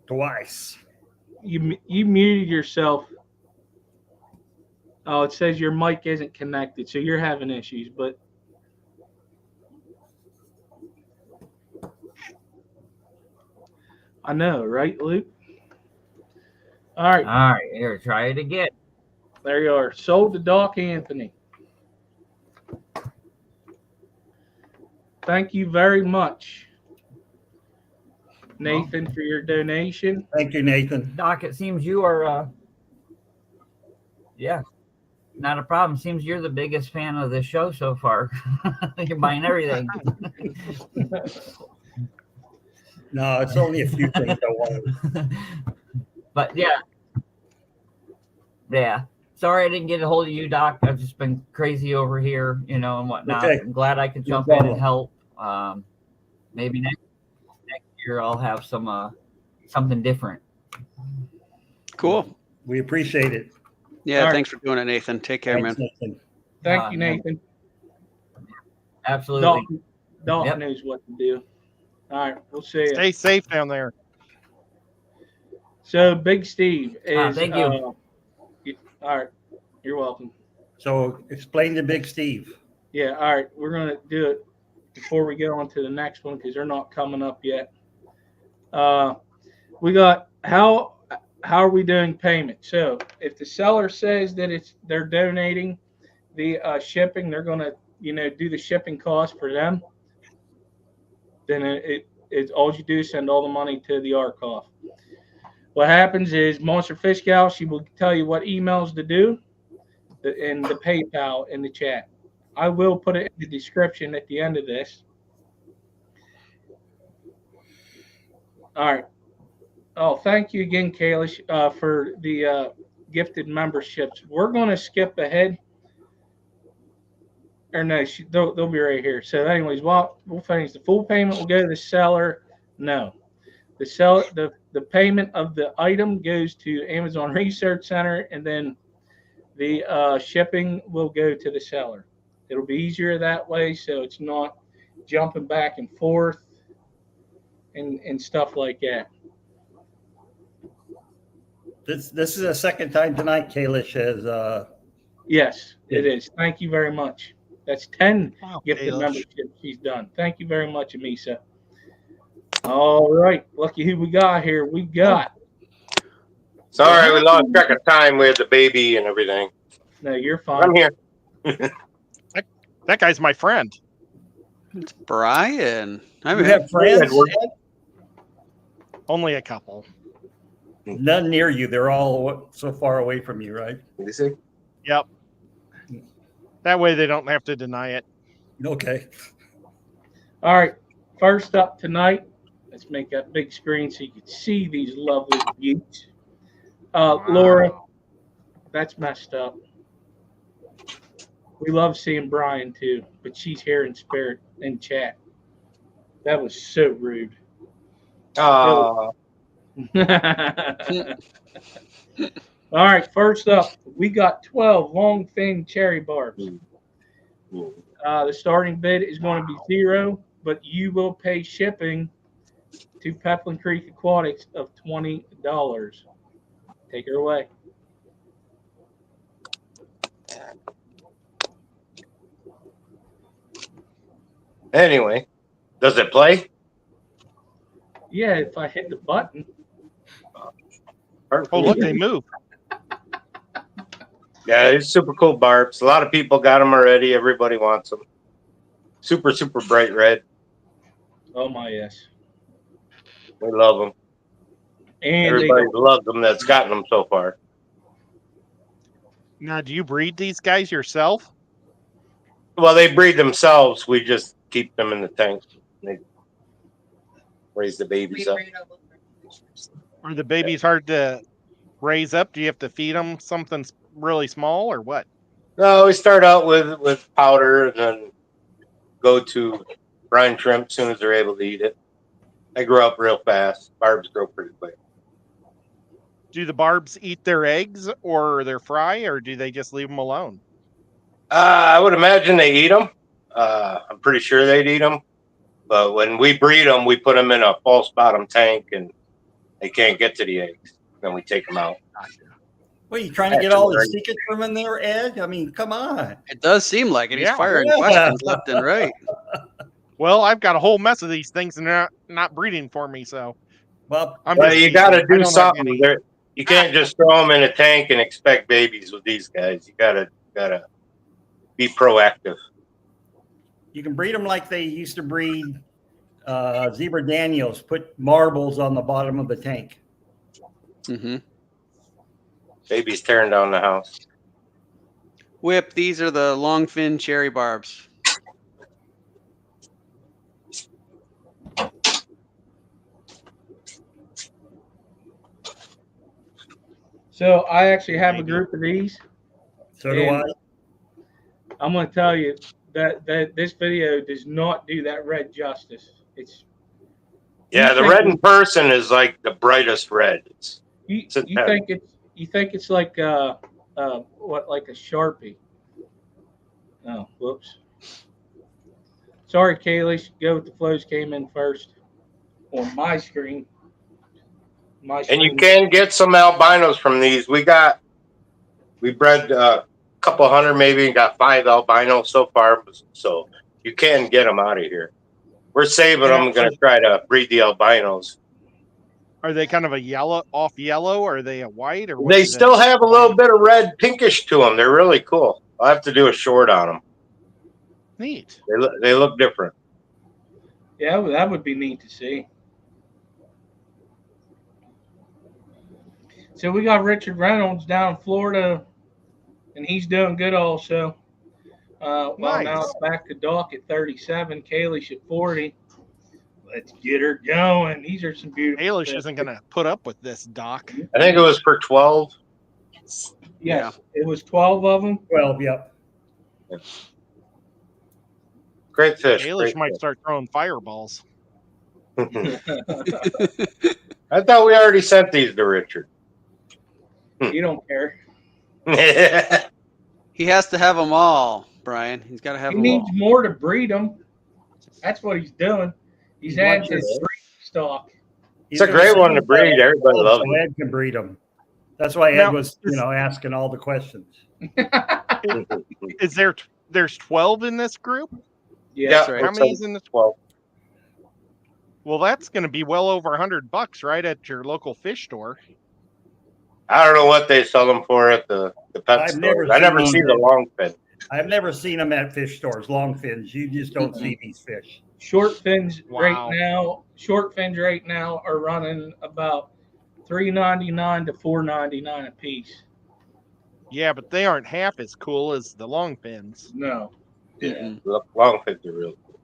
Twice. You muted yourself. Oh, it says your mic isn't connected, so you're having issues. But I know, right, Luke? All right, Here, try it again. there you are. Sold to Doc Anthony. Thank you very much, Nathan, for your donation. Thank you, Nathan. Doc, it seems you are. Yeah, not a problem. Seems you're the biggest fan of the show so far. You're buying everything. No, it's only a few things I wanted. But yeah. Sorry I didn't get a hold of you, Doc. I've just been crazy over here, and whatnot. Okay. I'm glad I could jump No in problem. and help. Maybe next year I'll have something different. Cool. We appreciate it. Yeah, All right. thanks for doing it, Nathan. Take care, Thanks, man. Nathan. Thank you, Nathan. Absolutely. Dalton Yep. knows what to do. All right, we'll see you. Stay safe down there. So, Big Steve is. Thank you. All right, you're welcome. So explain to Big Steve. Yeah, all right, we're going to do it before we go on to the next one because they're not coming up yet. We got how are we doing payment? So if the seller says that they're donating the shipping, they're going to do the shipping cost for them. Then It's all you do is send all the money to the ARCOF. What happens is Monster Fish Gal, she will tell you what emails to do and the PayPal in the chat. I will put it in the description at the end of this. All right. Oh, thank you again, Kalish, for the gifted memberships. We're going to skip ahead. Or no, they'll be right here. So anyways, we'll finish. The full payment will go to the seller. No. The payment of the item goes to Amazon Research Center, and then the shipping will go to the seller. It'll be easier that way, so it's not jumping back and forth and stuff like that. This is the second time tonight Kalish has. Yes, it is. Thank you very much. That's 10 gifted Kalish. memberships she's done. Thank you very much, Ameca. All right, lucky who we got here. We got. Sorry, we lost track of time with the baby and everything. No, you're fine. I'm here. That guy's my friend. It's Brian. I You mean, have friends? Ed? Only a couple. None near you. They're all so far away from you, right? You see? Yep. That way they don't have to deny it. Okay. All right, first up tonight, let's make that big screen so you can see these lovely beauties. Laura, that's messed up. We love seeing Brian too, but she's here in spirit in chat. That was so rude. Oh, All right, first up, we got 12 long fin cherry barbs. The starting bid is going to be $0, but you will pay shipping to Peplin Creek Aquatics of $20. Take her away. anyway, does it play? Yeah, if I hit the button. Oh, look, they move. Yeah, it's super cool barbs. A lot of people got them already. Everybody wants them. Super, super bright red. Oh my, yes. We love them. And Everybody loves them that's gotten them so far. Now, do you breed these guys yourself? Well, they breed themselves. We just keep them in the tank. They raise the babies up. Are the babies hard to raise up? Do you have to feed them something really small or what? No, we start out with powder and then go to brine shrimp as soon as they're able to eat it. They grow up real fast. Barbs grow pretty quick. Do the barbs eat their eggs or their fry, or do they just leave them alone? I would imagine they eat them. I'm pretty sure they'd eat them. But when we breed them, we put them in a false bottom tank and they can't get to the eggs. Then we take them out. Well, you trying to get all the secrets from in there, Ed? I mean, come on. it does seem like it. He's Yeah. firing questions left and right. Well, I've got a whole mess of these things and they're not breeding for me, so Well, You got to I do don't have something. any. You can't just throw them in a tank and expect babies with these guys. You gotta be proactive. you can breed them like they used to breed zebra Daniels. Put marbles on the bottom of the tank. Mm-hmm. Babies tearing down the house. Whip, these are the long fin cherry barbs. so I actually have a group of these. So do I. I'm going to tell you that this video does not do that red justice. It's Yeah, the red in person is like the brightest red. you think it's like what, like a Sharpie? Oh, whoops. Sorry, Kaylee. Go with the flows came in first on my screen. And you can get some albinos from these. We bred a couple hundred maybe and got 5 albinos so far. So you can get them out of here. We're saving them. We're going to try to breed the albinos. Are they kind of a yellow, or are they a white? Or what They is still it? have a little bit of red pinkish to them. They're really cool. I'll have to do a short on them. Neat. They look different. Yeah, well, that would be neat to see. So we got Richard Reynolds down in Florida, and he's doing good also. Well, Nice. now it's back to Doc at 37, Kalish at 40. Let's get her going. These are some beautiful Kalish fish. isn't going to put up with this, Doc. I think it was for 12. Yes, it was 12 of them. 12, yep. Great fish. Kalish Great might fish. start throwing fireballs. I thought we already sent these to Richard. You don't care. He has to have them all, Brian. He's got to have He them needs all. more to breed them. That's what he's doing. He's adding to watches- his breeding stock. It's a great one to breed. Everybody loves So it. Ed can breed them. That's why Ed Now, was, asking all the questions. Is there's 12 in this group? Yeah, That's right. How looks many like is in this? 12. Well, that's going to be well over $100 right at your local fish store. I don't know what they sell them for at the pet I've stores. never I never seen see the them. long fin. I've never seen them at fish stores, long fins. You just don't see these fish. short fins Wow. right now are running about $3.99 to $4.99 a piece. Yeah, but they aren't half as cool as the long fins. No. Mm-mm. The long fins are real cool.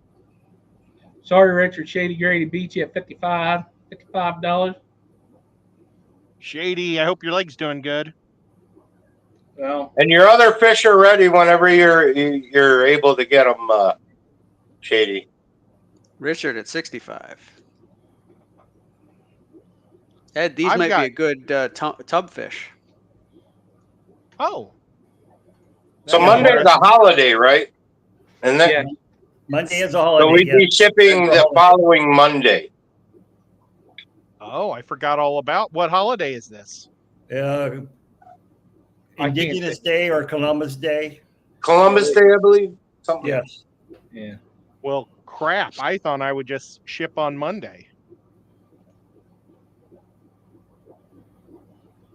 Sorry, Richard. Shady Grady beat you at $55. Shady, I hope your leg's doing good. Well, And your other fish are ready whenever you're able to get them, Shady. Richard at 65. Ed, these I've might got- be a good tub fish. Oh, So Yeah. Monday's a holiday, right? And then yeah, Monday is a so holiday. we'd be yes. shipping the following Monday. oh, I forgot all about. What holiday is this? Uh, I can't Indigenous say. Day or Columbus Day. Columbus Day, I believe. Something. Yes. yeah. Well, crap. I thought I would just ship on Monday.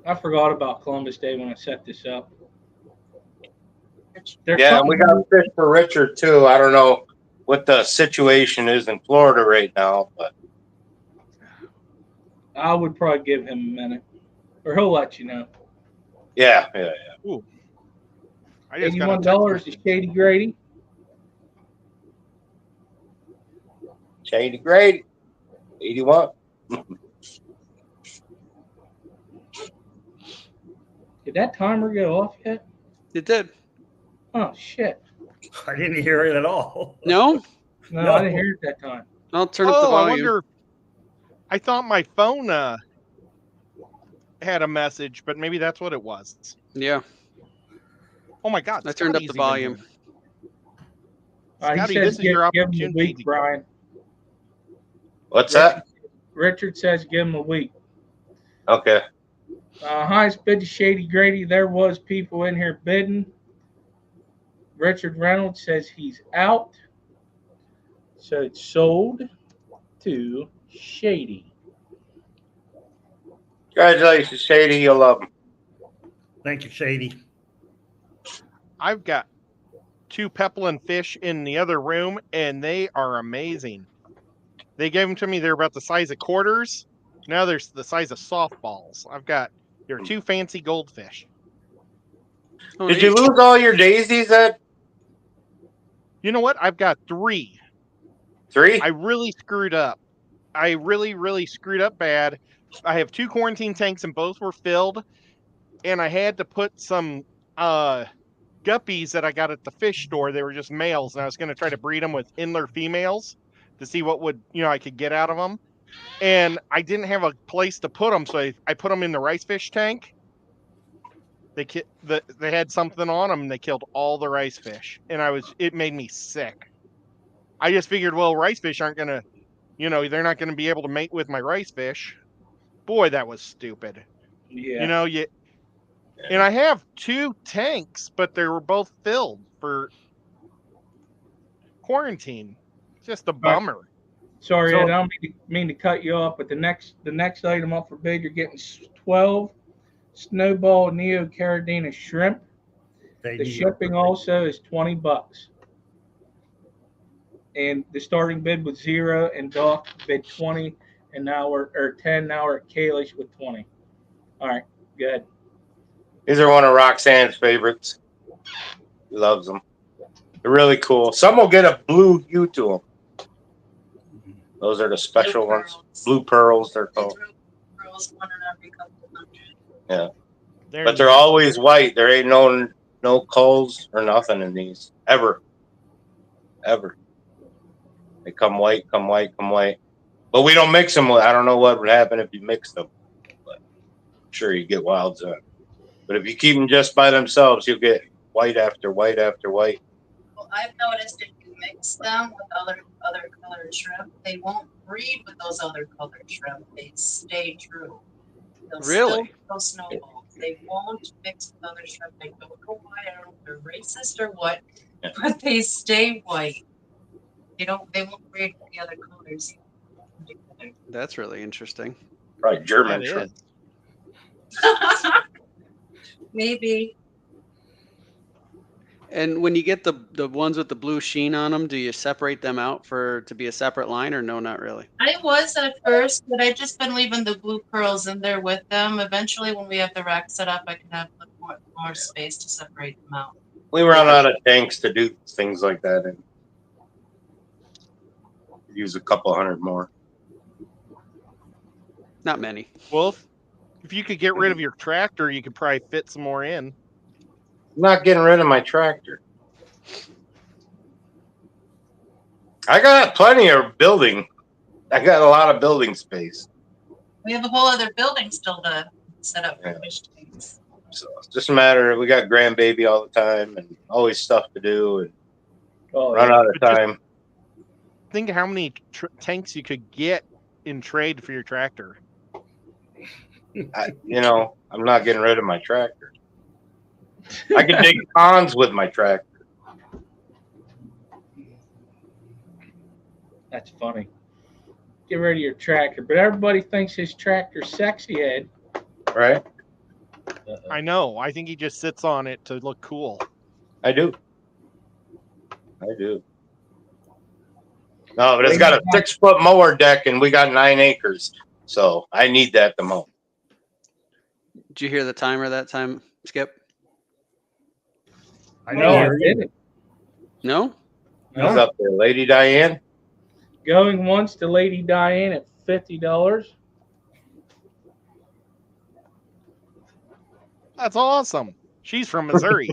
I forgot about Columbus Day when I set this up. There's Yeah, and we something- got fish for Richard too. I don't know what the situation is in Florida right now, but I would probably give him a minute, or he'll let you know. yeah. I just got a $81 to Shady Grady. Shady Grady, 81. Did that timer go off yet? It did. Oh shit! I didn't hear it at all. No? No, No. I didn't hear it that time. I'll turn up the Oh, I volume. wonder. I thought my phone had a message, but maybe that's what it was. Yeah, Oh my God! I turned up Scotty's the even volume. here. He Scotty, says this is your give him a opportunity week, to- Brian. What's that? Richard says give him a week. Okay. Highest bid to Shady Grady. There was people in here bidding. Richard Reynolds says he's out. So it's sold to Shady. Congratulations, Shady. You'll love them. Thank you, Shady. I've got 2 Peplin fish in the other room, and they are amazing. They gave them to me. They're about the size of quarters. Now they're the size of softballs. I've got your 2 fancy goldfish. Oh, Did you neat. lose all your daisies at You know what? I've got 3. 3? I really screwed up. I really screwed up bad. I have 2 quarantine tanks, and both were filled. And I had to put some guppies that I got at the fish store. They were just males, and I was going to try to breed them with inler females to see what would I could get out of them. And I didn't have a place to put them, so I put them in the rice fish tank. They had something on them, and they killed all the rice fish, and it made me sick. I just figured, well, rice fish aren't gonna, they're not gonna be able to mate with my rice fish. Boy, that was stupid. Yeah. And I have 2 tanks, but they were both filled for quarantine. Just a bummer. Sorry, So- Ed, I don't mean to cut you off, but the next item up for bid, you're getting 12 snowball neocaridina shrimp. They The need- shipping also is $20. and the starting bid was 0, and Doc bid 20, and now we're or 10. Now we're at Kalish with 20. All right, good. These are one of Roxanne's favorites. He loves them. They're really cool. Some will get a blue hue to them. Those are the special ones. Blue pearls, they're called. Yeah. But they're always white. There ain't no culls or nothing in these. Ever. They come white. But we don't mix them with, I don't know what would happen if you mix them. But I'm sure you get wilds on. But if you keep them just by themselves, you'll get white after white after white. Well, I've noticed if you mix them with other colored shrimp, they won't breed with those other colored shrimp. They stay true. They'll Really? Still go snowball. They won't mix with other shrimp. They don't know why. I don't know if they're racist or what, but they stay white. They won't breed with the other colors. That's really interesting. Right, German That shrimp. Maybe. And when you get the ones with the blue sheen on them, do you separate them out to be a separate line, or no, not really? I was at first, but I've just been leaving the blue pearls in there with them. Eventually, when we have the rack set up, I can have more space to separate them out. We run out of tanks to do things like that and use a couple hundred more. Not many. Well, if you could get rid of your tractor, you could probably fit some more in. I'm not getting rid of my tractor. I got plenty of building. I got a lot of building space. We have a whole other building still to set up for fish tanks. So it's just a matter of we got grandbaby all the time and always stuff to do and run out of time. Think how many tanks you could get in trade for your tractor. I'm not getting rid of my tractor. I can dig ponds with my tractor. That's funny. Get rid of your tractor, but everybody thinks his tractor's sexy, Ed. Right? I know. I think he just sits on it to look cool. I do. No, but it's got a 6-foot mower deck and we got 9 acres. So I need that to mow. Did you hear the timer that time, Skip? I No, I know. didn't. No? Who's up there? Lady Diane? Going once to Lady Diane at $50. That's awesome. She's from Missouri.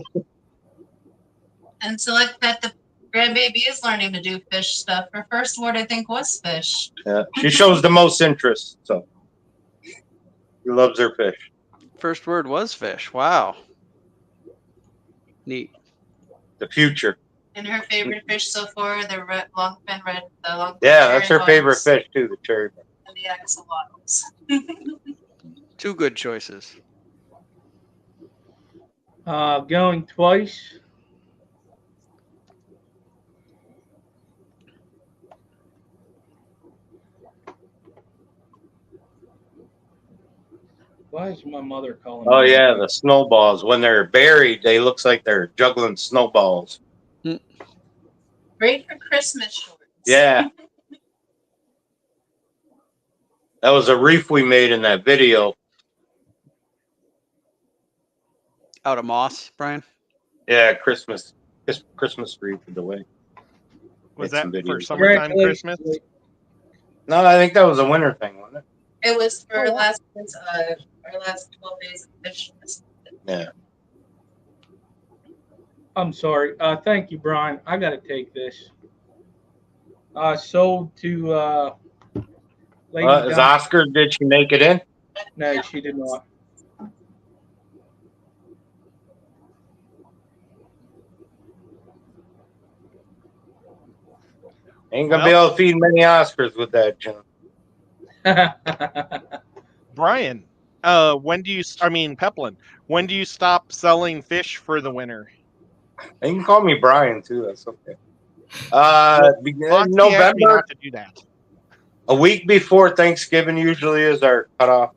And so like that the grandbaby is learning to do fish stuff. Her first word, I think, was fish. Yeah, she shows the most interest. So she loves her fish. First word was fish. Wow. Neat. The future. And her favorite fish so far, the longfin red. Yeah, that's her favorite fish too, the cherry bug. And the axolotls. 2 good choices. Going twice. Why is my mother calling me? Oh yeah, the snowballs. When they're buried, they looks like they're juggling snowballs. Great for Christmas shorts. Yeah. That was a reef we made in that video. Out of moss, Brian? Yeah, Christmas reef of the way. Was Made that some for videos. summertime Christmas? No, I think that was a winter thing, wasn't it? It was for our last 12 days of fish. Yeah. I'm sorry. Thank you, Brian. I got to take this. Sold to Lady Is Oscar, did she make it in? No, she did not. Ain't gonna be able to feed many Oscars with that, Jim. Brian, Peplin, when do you stop selling fish for the winter? You can call me Brian too. That's okay. Foxy asked me November, not to do that. a week before Thanksgiving usually is our cutoff.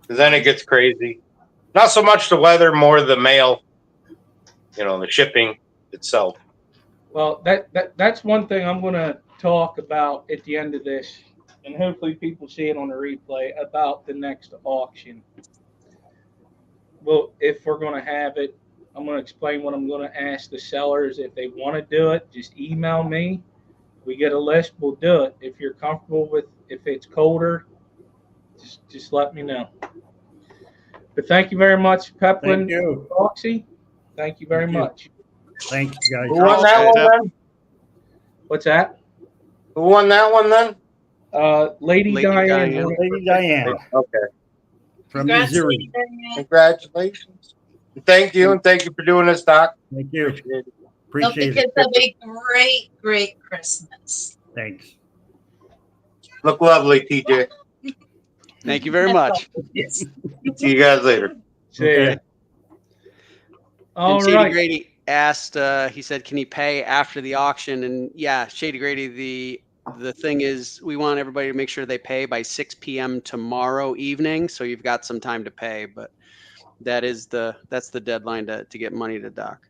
Because then it gets crazy. Not so much the weather, more the mail. The shipping itself. Well, that's one thing I'm going to talk about at the end of this, and hopefully people see it on the replay about the next auction. Well, if we're going to have it, I'm going to explain what I'm going to ask the sellers. If they want to do it, just email me. We get a list, we'll do it. If you're comfortable with, if it's colder, just let me know. But thank you very much, Peplin. Thank you. Foxy. Thank you very much. Thank you, guys. Who won that one then? What's that? Who won that one then? Lady Diane. Lady Diane Okay. from Missouri. Congratulations, Diane. Congratulations. Thank you, and thank you for doing this, Doc. Thank you. Hope the Appreciate kids it. have a great, great Christmas. Thanks. Look lovely, TJ. Thank you very much. Yes. See you guys later. Okay. All And Shady right. Grady asked, he said, can he pay after the auction? And yeah, Shady Grady, the thing is, we want everybody to make sure they pay by 6 p.m. tomorrow evening. So you've got some time to pay, but that's the deadline to get money to Doc.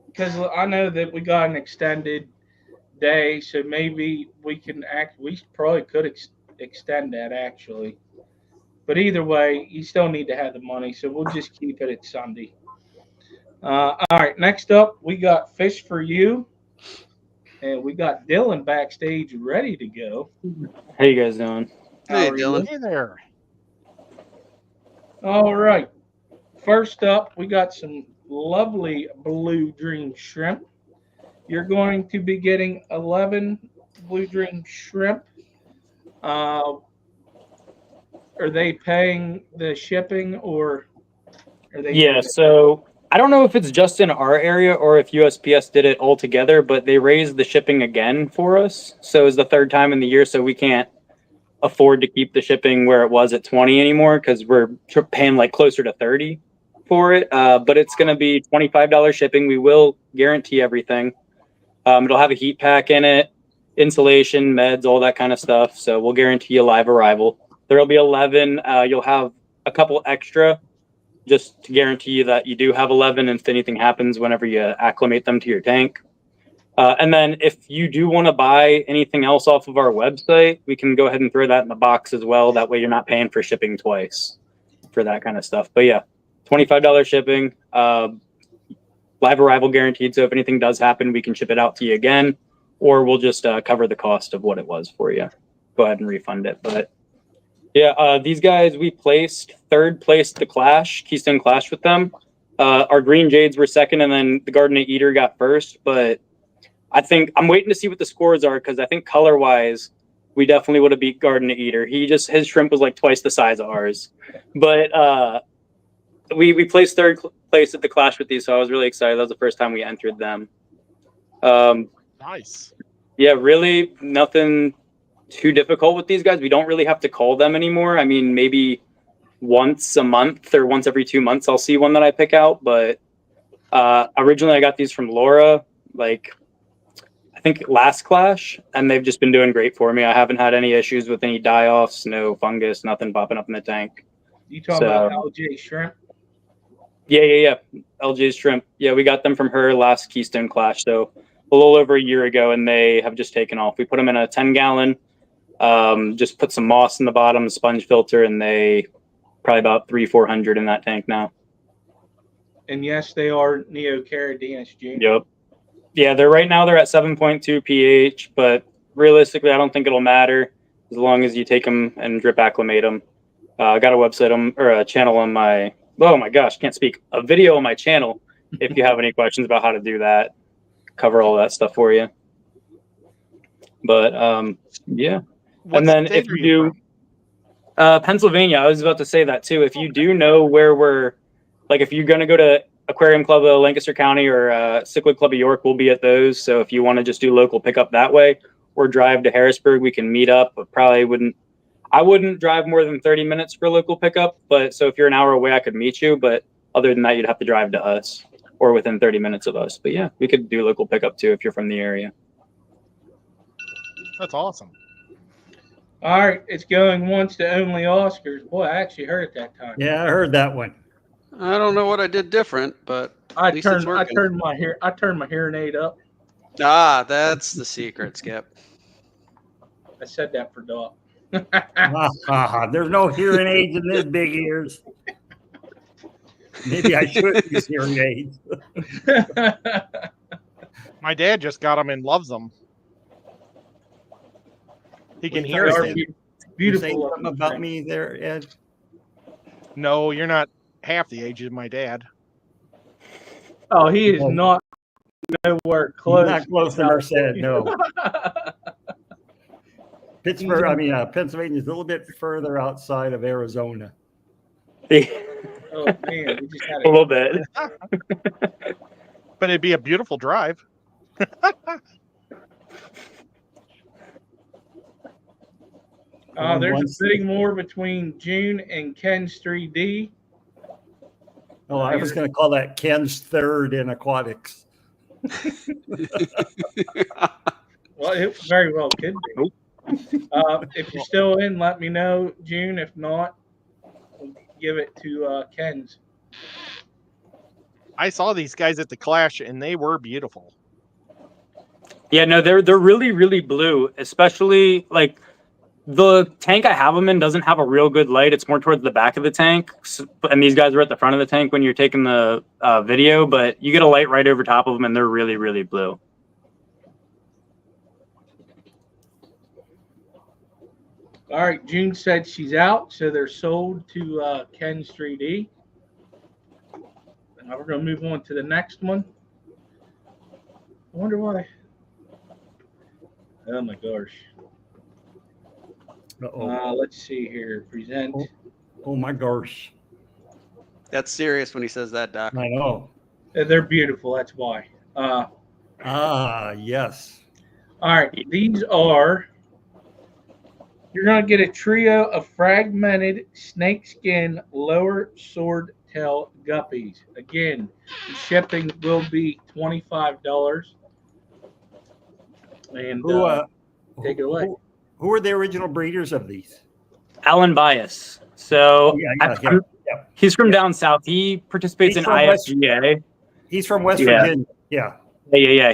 Because I know that we got an extended day, so maybe we probably could extend that actually. But either way, you still need to have the money, so we'll just keep it at Sunday. All right, next up, we got Fish for You, and we got Dylan backstage ready to go. How you guys doing? Hey, How are you? Dylan. Hey there. All right. First up, we got some lovely Blue Dream shrimp. You're going to be getting 11 Blue Dream shrimp. Are they paying the shipping or are they? Yeah, so I don't know if it's just in our area or if USPS did it all together, but they raised the shipping again for us. So it's the third time in the year, so we can't afford to keep the shipping where it was at 20 anymore because we're paying like closer to 30 for it. But it's going to be $25 shipping. We will guarantee everything. It'll have a heat pack in it, insulation, meds, all that kind of stuff. So we'll guarantee a live arrival. There'll be 11. You'll have a couple extra just to guarantee you that you do have 11 if anything happens whenever you acclimate them to your tank. And then if you do want to buy anything else off of our website, we can go ahead and throw that in the box as well. That way you're not paying for shipping twice for that kind of stuff. But yeah, $25 shipping, live arrival guaranteed. So if anything does happen, we can ship it out to you again, or we'll just cover the cost of what it was for you. Go ahead and refund it. But yeah, these guys, we placed third place at the Clash, Keystone Clash with them. Our Green Jades were second, and then the Garden of Eater got first. But I think I'm waiting to see what the scores are because I think color-wise, we definitely would have beat Garden of Eater. His shrimp was like twice the size of ours. But we placed third place at the Clash with these, so I was really excited. That was the first time we entered them. Nice. Yeah, really nothing too difficult with these guys. We don't really have to call them anymore. I mean, maybe once a month or once every 2 months I'll see one that I pick out. But originally I got these from Laura, like I think last Clash, and they've just been doing great for me. I haven't had any issues with any die-offs, no fungus, nothing popping up in the tank. You talking about LJ shrimp? Yeah. LJ's shrimp. Yeah, we got them from her last Keystone Clash, so a little over a year ago, and they have just taken off. We put them in a 10-gallon, just put some moss in the bottom, a sponge filter, and they probably about 300-400 in that tank now. And yes, they are neocaridina, June. Yep. Yeah, they're at 7.2 pH, but realistically, I don't think it'll matter as long as you take them and drip acclimate them. I got a website or a channel on my, oh my gosh, can't speak, a video on my channel. If you have any questions about how to do that, cover all that stuff for you. But yeah. And then if you do Pennsylvania, I was about to say that too. If you do know where we're, like if you're going to go to Aquarium Club of Lancaster County or Cichlid Club of York, we'll be at those. So if you want to just do local pickup that way or drive to Harrisburg, we can meet up. But I wouldn't drive more than 30 minutes for local pickup. But so if you're an hour away, I could meet you. But other than that, you'd have to drive to us or within 30 minutes of us. But yeah, we could do local pickup too if you're from the area. That's awesome. All right, it's going once to only Oscars. Boy, I actually heard it that time. Yeah, I heard that one. I don't know what I did different, but I at least it's working. turned my hearing aid up. Ah, that's the secret, Skip. I said that for Doc. There's no hearing aids in this big ears. Maybe I should use hearing aids. My dad just got them and loves them. He can hear it. Beautiful. You say something about me there, Ed? No, you're not half the age of my dad. Oh, he is not nowhere close. Not close to Merced, no. Pennsylvania is a little bit further outside of Arizona. Oh man, we just had A little bit. But it'd be a beautiful drive. There's a bidding war between June and Ken's 3D. Oh, I was going to call that Ken's third in aquatics. Well, it very well could be. If you're still in, let me know, June. If not, we'll give it to Ken's. I saw these guys at the Clash, and they were beautiful. Yeah, no, they're really, really blue, especially like the tank I have them in doesn't have a real good light. It's more towards the back of the tank. And these guys are at the front of the tank when you're taking the video, but you get a light right over top of them and they're really, really blue. All right, June said she's out, so they're sold to Ken's 3D. Now we're going to move on to the next one. I wonder why. Oh my gosh. Let's see here. Present. Oh my gosh. That's serious when he says that, Doc. I know. They're beautiful. That's why. Yes. All right. These are. You're going to get a trio of fragmented snakeskin lower swordtail guppies. Again, the shipping will be $25. And take it away. Who are the original breeders of these? Alan Bias. So yeah. He's from down south. He participates in IFGA. He's from West Virginia. Yeah.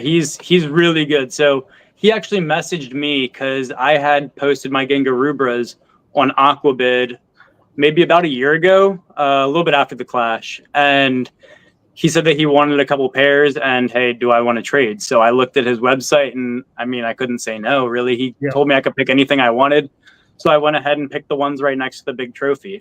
He's really good. So he actually messaged me because I had posted my Gingarubras on Aquabid maybe about a year ago, a little bit after the Clash. And he said that he wanted a couple pairs and, hey, do I want to trade? So I looked at his website and I couldn't say no, really. He told me I could pick anything I wanted. So I went ahead and picked the ones right next to the big trophy.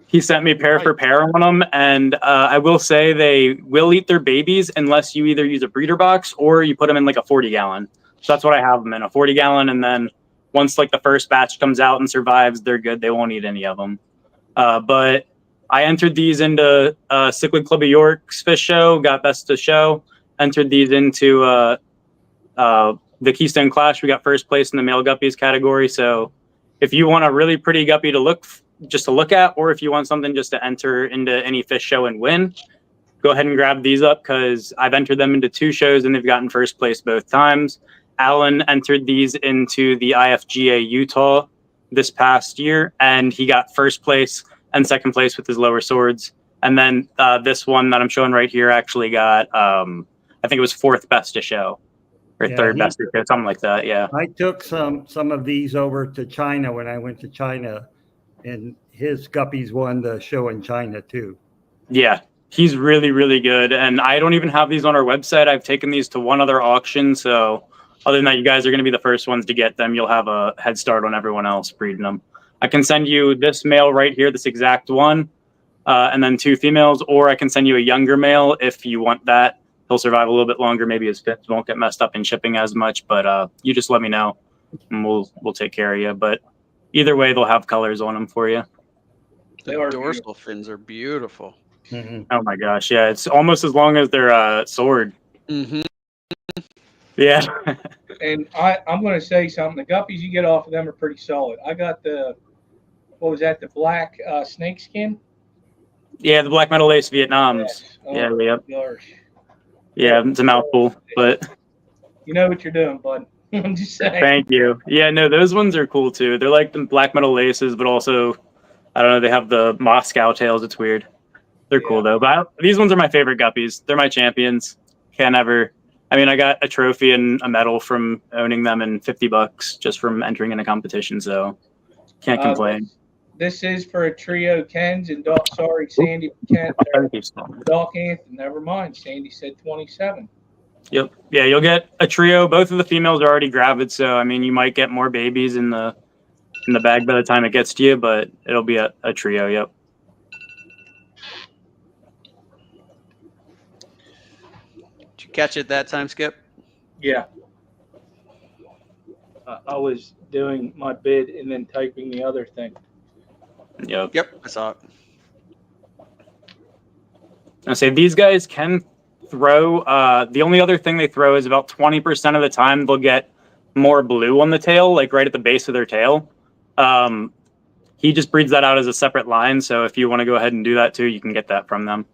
He sent me pair for pair on them. And I will say they will eat their babies unless you either use a breeder box or you put them in like a 40-gallon. So that's what I have them in, a 40-gallon. And then once like the first batch comes out and survives, they're good. They won't eat any of them. But I entered these into Cichlid Club of York's fish show, got best of show. Entered these into the Keystone Clash. We got first place in the male guppies category. So if you want a really pretty guppy to look at, or if you want something just to enter into any fish show and win, go ahead and grab these up because I've entered them into 2 shows and they've gotten first place both times. Alan entered these into the IFGA Utah this past year, and he got first place and second place with his lower swords. And then this one that I'm showing right here actually got, I think it was 4th best to show, or 3rd best to show, something like that. Yeah. I took some of these over to China when I went to China, and his guppies won the show in China too. Yeah, he's really, really good. And I don't even have these on our website. I've taken these to one other auction. So other than that, you guys are going to be the first ones to get them. You'll have a head start on everyone else breeding them. I can send you this male right here, this exact one, and then 2 females, or I can send you a younger male if you want that. He'll survive a little bit longer. Maybe his fits won't get messed up in shipping as much, but you just let me know and we'll take care of you. But either way, they'll have colors on them for you. The dorsal fins are beautiful. Mm-hmm. Oh my gosh, yeah, it's almost as long as their sword. Mm-hmm. Yeah. And I'm going to say something. The guppies you get off of them are pretty solid. I got the black snakeskin? Yeah, the black metal lace Vietnams. Yes. Oh, yeah, gosh. Yeah, it's a mouthful, but you know what you're doing, bud. I'm just saying. Thank you. Yeah, no, those ones are cool too. They're like the black metal laces, but also, I don't know, they have the Moscow tails. It's weird. They're cool though. But these ones are my favorite guppies. They're my champions. Can't ever. I mean, I got a trophy and a medal from owning them and $50 just from entering in a competition. So can't complain. This is for a trio Kens and Doc. Sorry, Sandy Kent. Doc Anthony. Never mind. Sandy said 27. Yep. Yeah, you'll get a trio. Both of the females are already gravid, so I mean, you might get more babies in the bag by the time it gets to you, but it'll be a trio. Yep. Did you catch it that time, Skip? Yeah. I was doing my bid and then typing the other thing. Yep, I saw it. I say these guys can throw. The only other thing they throw is about 20% of the time they'll get more blue on the tail, like right at the base of their tail. He just breeds that out as a separate line, so if you want to go ahead and do that too, you can get that from them.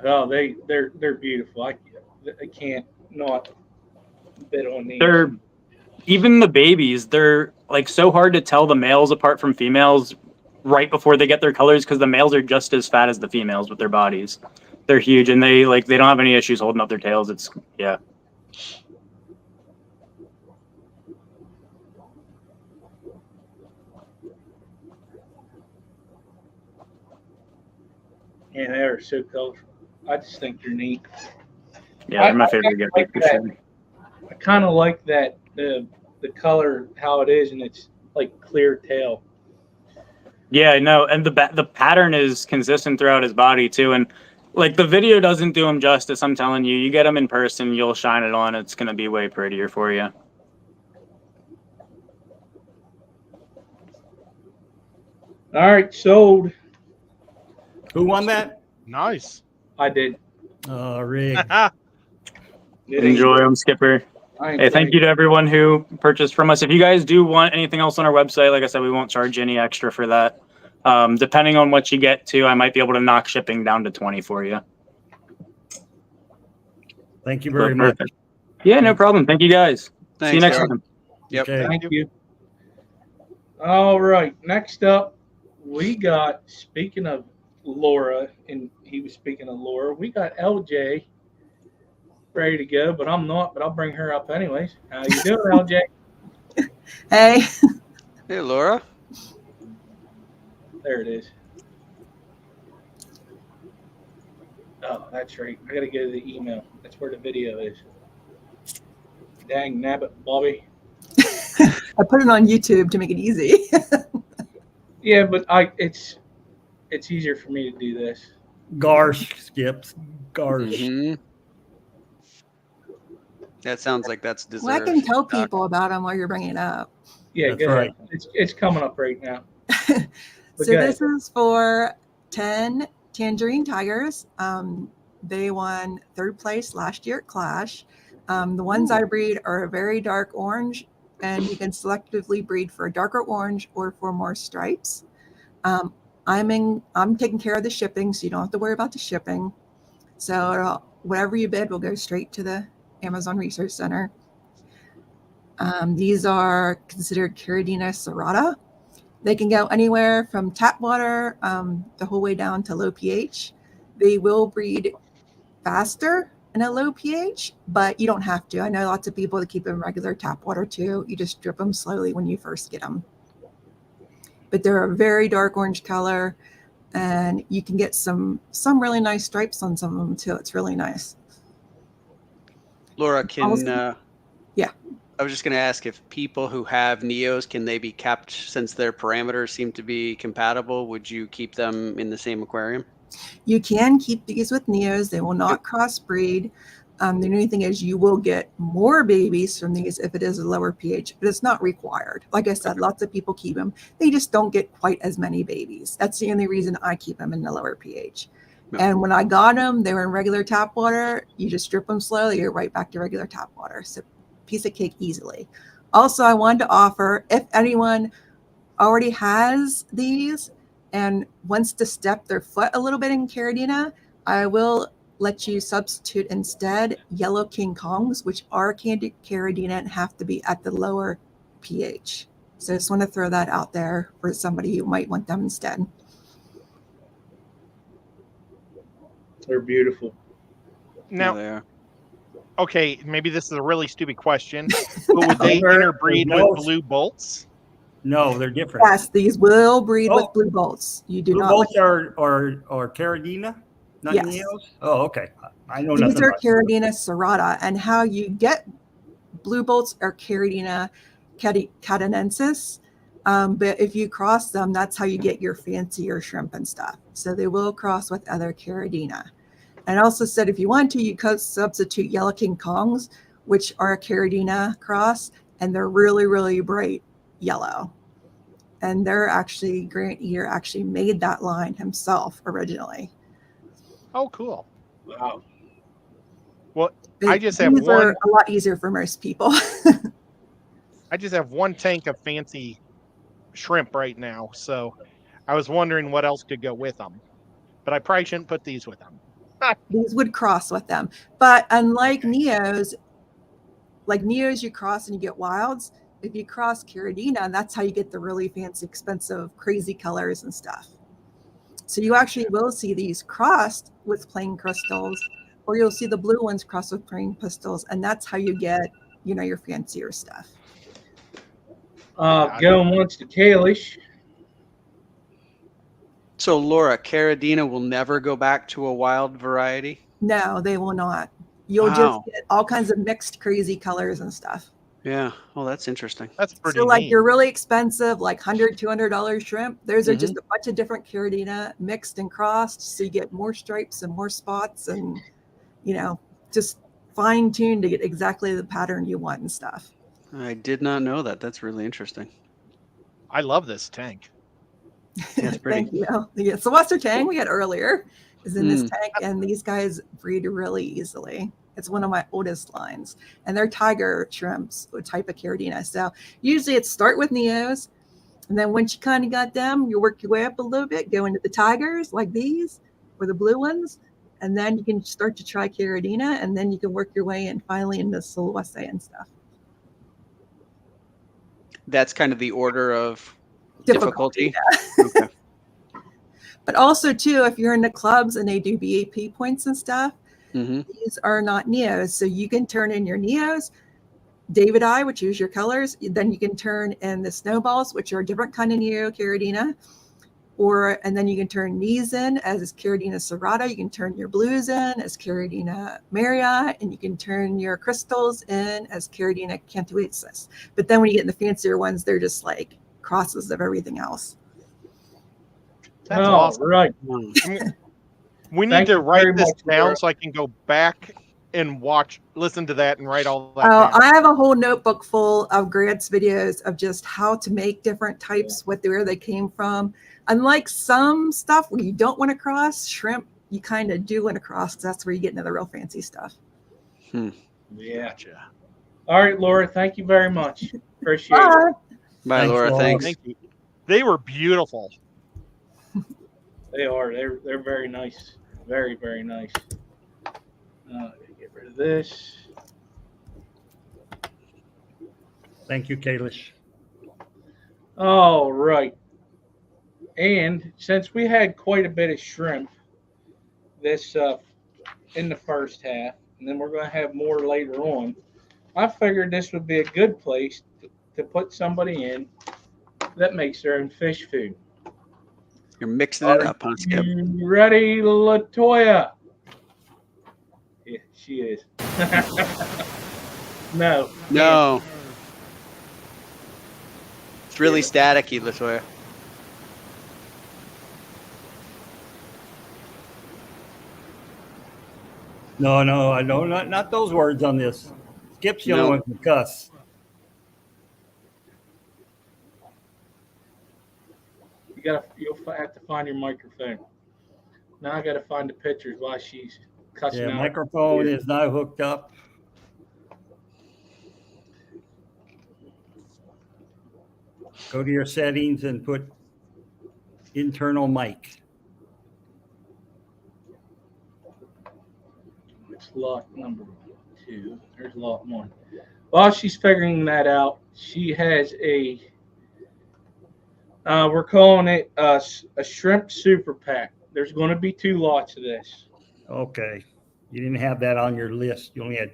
Oh, they're beautiful. I can't not bid on these. They're even the babies. They're like so hard to tell the males apart from females right before they get their colors because the males are just as fat as the females with their bodies. They're huge and they don't have any issues holding up their tails. It's yeah. And they're so colorful. I just think they're neat. Yeah, they're my favorite gift. I kind of like that the color how it is, and it's like clear tail. Yeah, no, and the pattern is consistent throughout his body too, and like the video doesn't do him justice. I'm telling you, you get him in person, you'll shine it on. It's gonna be way prettier for you. All right, sold. Who won that? Nice. I did. Oh, Rick. Enjoy them, Skipper. Hey, thank you to everyone who purchased from us. If you guys do want anything else on our website, like I said, we won't charge any extra for that. Depending on what you get to, I might be able to knock shipping down to 20 for you. Thank you very much. Yeah, no problem. Thank you guys. Thanks, See you next Eric. time. Yep. Okay. Thank you. All right, next up, we got, speaking of Laura, and he was speaking of Laura, we got LJ ready to go, but I'm not, but I'll bring her up anyways. How you doing, LJ? Hey. Hey, Laura. There it is. Oh, that's right. I got to go to the email. That's where the video is. Dang nabbit, Bobby. I put it on YouTube to make it easy. Yeah, but it's easier for me to do this. Garsh, Skips. Garsh. Mm-hmm. That sounds like that's deserved. Well, I can tell people about them while you're bringing it up. Yeah, That's go right. ahead. It's coming up right now. So this is for 10 Tangerine Tigers. They won 3rd place last year at Clash. The ones I breed are a very dark orange, and you can selectively breed for a darker orange or for more stripes. I'm taking care of the shipping, so you don't have to worry about the shipping. So whatever you bid will go straight to the Amazon Research Center. These are considered Charadina serrata. They can go anywhere from tap water the whole way down to low pH. They will breed faster in a low pH, but you don't have to. I know lots of people that keep them in regular tap water too. You just drip them slowly when you first get them. But they're a very dark orange color, and you can get some really nice stripes on some of them too. It's really nice. Laura, yeah. I was just going to ask if people who have Neos, can they be kept, since their parameters seem to be compatible? Would you keep them in the same aquarium? You can keep these with Neos. They will not crossbreed. The only thing is you will get more babies from these if it is a lower pH, but it's not required. Like I said, lots of people keep them. They just don't get quite as many babies. That's the only reason I keep them in the lower pH. No. And when I got them, they were in regular tap water. You just drip them slowly, you're right back to regular tap water. So piece of cake easily. Also, I wanted to offer, if anyone already has these and wants to step their foot a little bit in Charadina, I will let you substitute instead yellow King Kongs, which are candy Charadina and have to be at the lower pH. So I just want to throw that out there for somebody who might want them instead. They're beautiful. Now, There they are. okay, maybe this is a really stupid question, but would they interbreed No. with blue bolts? No, they're different. Yes, these will breed with Oh. blue bolts. You do Blue not. bolts are Caridina, not Yes. Neos? Oh, okay. I know These nothing are about Caridina serrata, and how you get blue bolts are Caridina catanensis. But if you cross them, that's how you get your fancier shrimp and stuff. So they will cross with other Caridina. And also said if you want to, you could substitute yellow King Kongs, which are a Caridina cross, and they're really, really bright yellow. And they're actually, Grant Eater actually made that line himself originally. Oh, cool. Wow. Well, I just have These are one. a lot easier for most people. I just have one tank of fancy shrimp right now, so I was wondering what else could go with them. But I probably shouldn't put these with them. These would cross with them. But unlike Neos, like Neos you cross and you get wilds. If you cross Caridina, that's how you get the really fancy, expensive, crazy colors and stuff. So you actually will see these crossed with plain crystals, or you'll see the blue ones crossed with plain crystals, and that's how you get, you know, your fancier stuff. Going once to Kalish. So Laura, Caridina will never go back to a wild variety? No, they will not. You'll Wow. just get all kinds of mixed, crazy colors and stuff. Yeah. Oh, that's interesting. That's pretty So like neat. your really expensive, like $100, $200 shrimp, those are Mm-hmm. just a bunch of different Caridina mixed and crossed. So you get more stripes and more spots and, you know, just fine tuned to get exactly the pattern you want and stuff. I did not know that. That's really interesting. I love this tank. That's pretty. Thank you. Yeah, Subwasertang we had earlier is in this tank, and these guys breed really easily. It's one of my oldest lines, and they're tiger shrimps, a type of Caridina. So usually it's start with Neos, and then once you kind of got them, you work your way up a little bit, go into the tigers like these, or the blue ones, and then you can start to try Caridina, and then you can work your way in finally into Subwaser and stuff. That's kind of the order of difficulty. Yeah. Okay. But also too, if you're in the clubs and they do BAP points and stuff, Mm-hmm. these are not Neos. So you can turn in your Neos, David Eye, which is your colors. Then you can turn in the snowballs, which are a different kind of neocaridina. And then you can turn these in as Caridina serrata. You can turn your blues in as Caridina maria, and you can turn your crystals in as Caridina cantuensis. But then when you get in the fancier ones, they're just like crosses of everything else. That's awesome. Right. We need Thank to you write very this much, down Laura. so I can go back and listen to that and write all that Oh, down. I have a whole notebook full of Grant's videos of just how to make different types, where they came from. Unlike some stuff where you don't want to cross, shrimp, you kind of do want to cross because that's where you get into the real fancy stuff. Yeah. Gotcha. All right, Laura. Thank you very much. Appreciate it. Bye. Bye, Thanks, Laura. Laura. Thanks. Thank you. They were beautiful. They are. They're very nice. Very, very nice. Get rid of this. Thank you, Kalish. All right. And since we had quite a bit of shrimp this in the first half, and then we're going to have more later on, I figured this would be a good place to put somebody in that makes their own fish food. You're mixing it up, huh, Skip? You ready, LaToya? Yeah, she is. No. No. It's really staticky, LaToya. No, I know not those words on this. Skip's the only one who can cuss. You'll have to find your microphone. Now I got to find the pictures while she's cussing Yeah, out. microphone is not hooked up. Go to your settings and put internal mic. It's lot number 2. There's lot 1. While she's figuring that out, she has a We're calling it a shrimp super pack. There's going to be 2 lots of this. Okay. You didn't have that on your list. You only had.